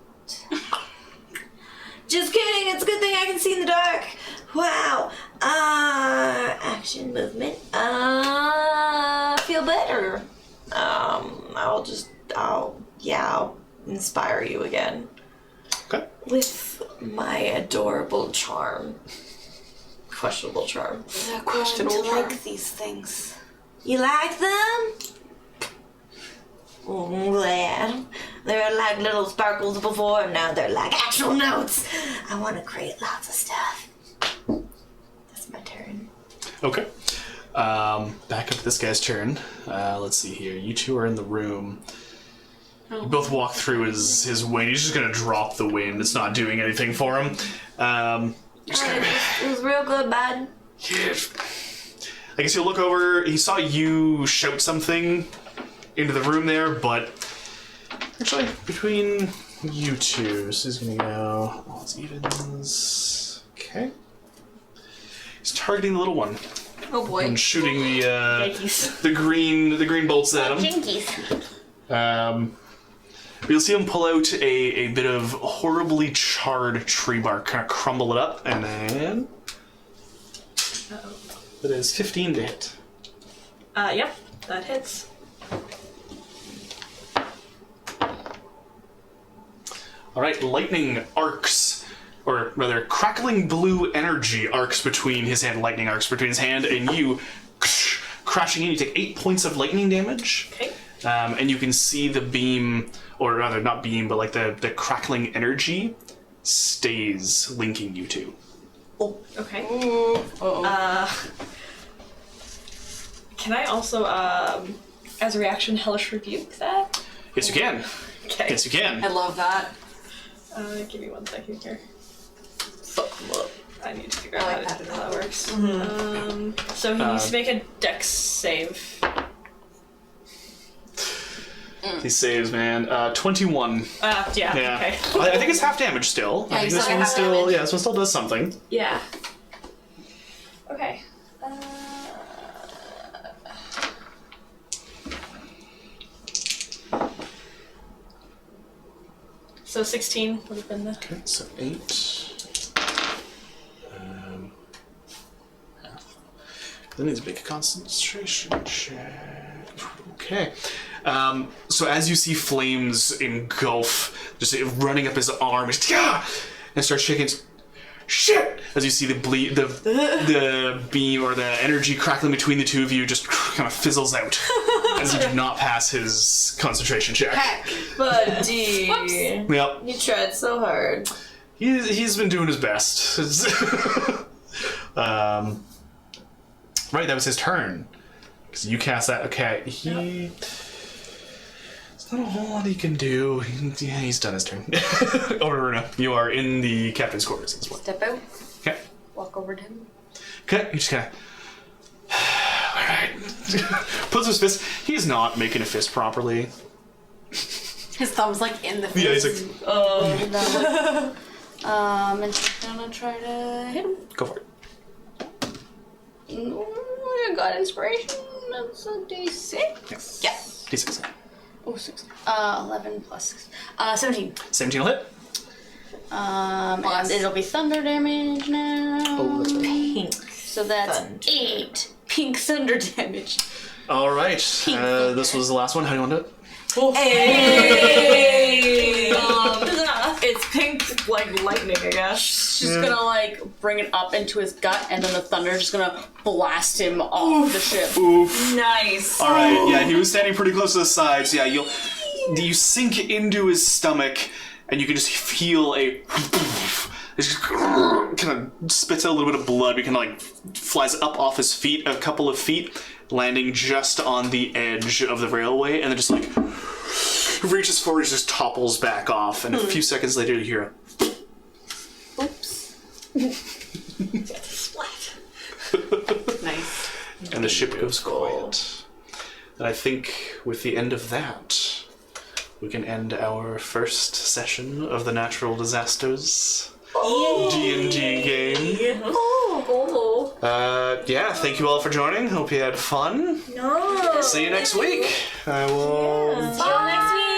Just kidding. It's a good thing I can see in the dark. Wow. Action movement. Feel better. I'll inspire you again. Okay. With my adorable charm. Questionable charm. They're going to like these things. You like them? Oh, I'm glad. They were like little sparkles before, and now they're like actual notes. I want to create lots of stuff. That's my turn. Okay. Back up to this guy's turn. Let's see here. You two are in the room. You both walk through his wind. He's just gonna drop the wind. It's not doing anything for him. It was real good, bud. I guess you'll look over. He saw you shout something into the room there, but actually, between you two, this is gonna go. Well, it's evens. Okay. He's targeting the little one Oh boy. and shooting the green bolts at him. Jinkies. You'll see him pull out a bit of horribly charred tree bark, kind of crumble it up, and then that is 15 to hit. Yep, that hits. All right, lightning arcs, or rather, crackling blue energy arcs between his hand. Lightning arcs between his hand and you, crashing in. You take 8 points of lightning damage. Okay. And you can see the beam, or rather, not beam, but like the crackling energy stays linking you two. Okay. Can I also, as a reaction, hellish rebuke that? Yes, you can. Okay. Yes, you can. I love that. Give me 1 second here. Fuck them up. I need to figure out I like how that. that works. So he needs to make a dex save. He saves, man. 21. Yeah, Yeah. okay. I think it's half damage still. Yeah, I think you this still one get half still. damage. Yeah, this one still does something. Yeah. Okay. So 16 would have been the... Okay, so 8. That needs to make a concentration check. Okay. So as you see flames engulf, just running up his arm, and start shaking. Shit! As you see the beam or the energy crackling between the two of you just kind of fizzles out as you do not pass his concentration check. Buddy. Yep. You tried so hard. He's been doing his best. Right, that was his turn. Because you cast that. Okay, there's not a whole lot he can do. He's done his turn. Runa, you are in the captain's quarters as well. Step out. Okay. Walk over to him. Okay, you just kind of... Alright. Puts his fist... He's not making a fist properly. His thumb's like in the face. Yeah, he's like... And she's gonna try to hit him. Go for it. Ooh, I got inspiration. That's a D6. Yeah. D6. Oh, 6. 11 plus 6. 17. 17 will hit. And it'll be thunder damage now. Oh, that's right. Pink. So that's 8 pink thunder damage. Alright. This was the last one. How do you want to do it? Hey! It's pink like lightning, I guess. She's gonna like bring it up into his gut, and then the thunder is gonna blast him off the ship. Oof. Nice. Alright, yeah, he was standing pretty close to the sides. Yeah, you sink into his stomach, and you can just feel a... It just kind of spits out a little bit of blood. He kind of like flies up off his feet a couple of feet, landing just on the edge of the railway, and then just like reaches forward, just topples back off, and a few seconds later you hear a... Oops. Splat. Nice. And the ship goes quiet. And I think with the end of that, we can end our first session of the Natural Disasters D&D game. Yeah, thank you all for joining. Hope you had fun. No. See you next week. I will... See you next week.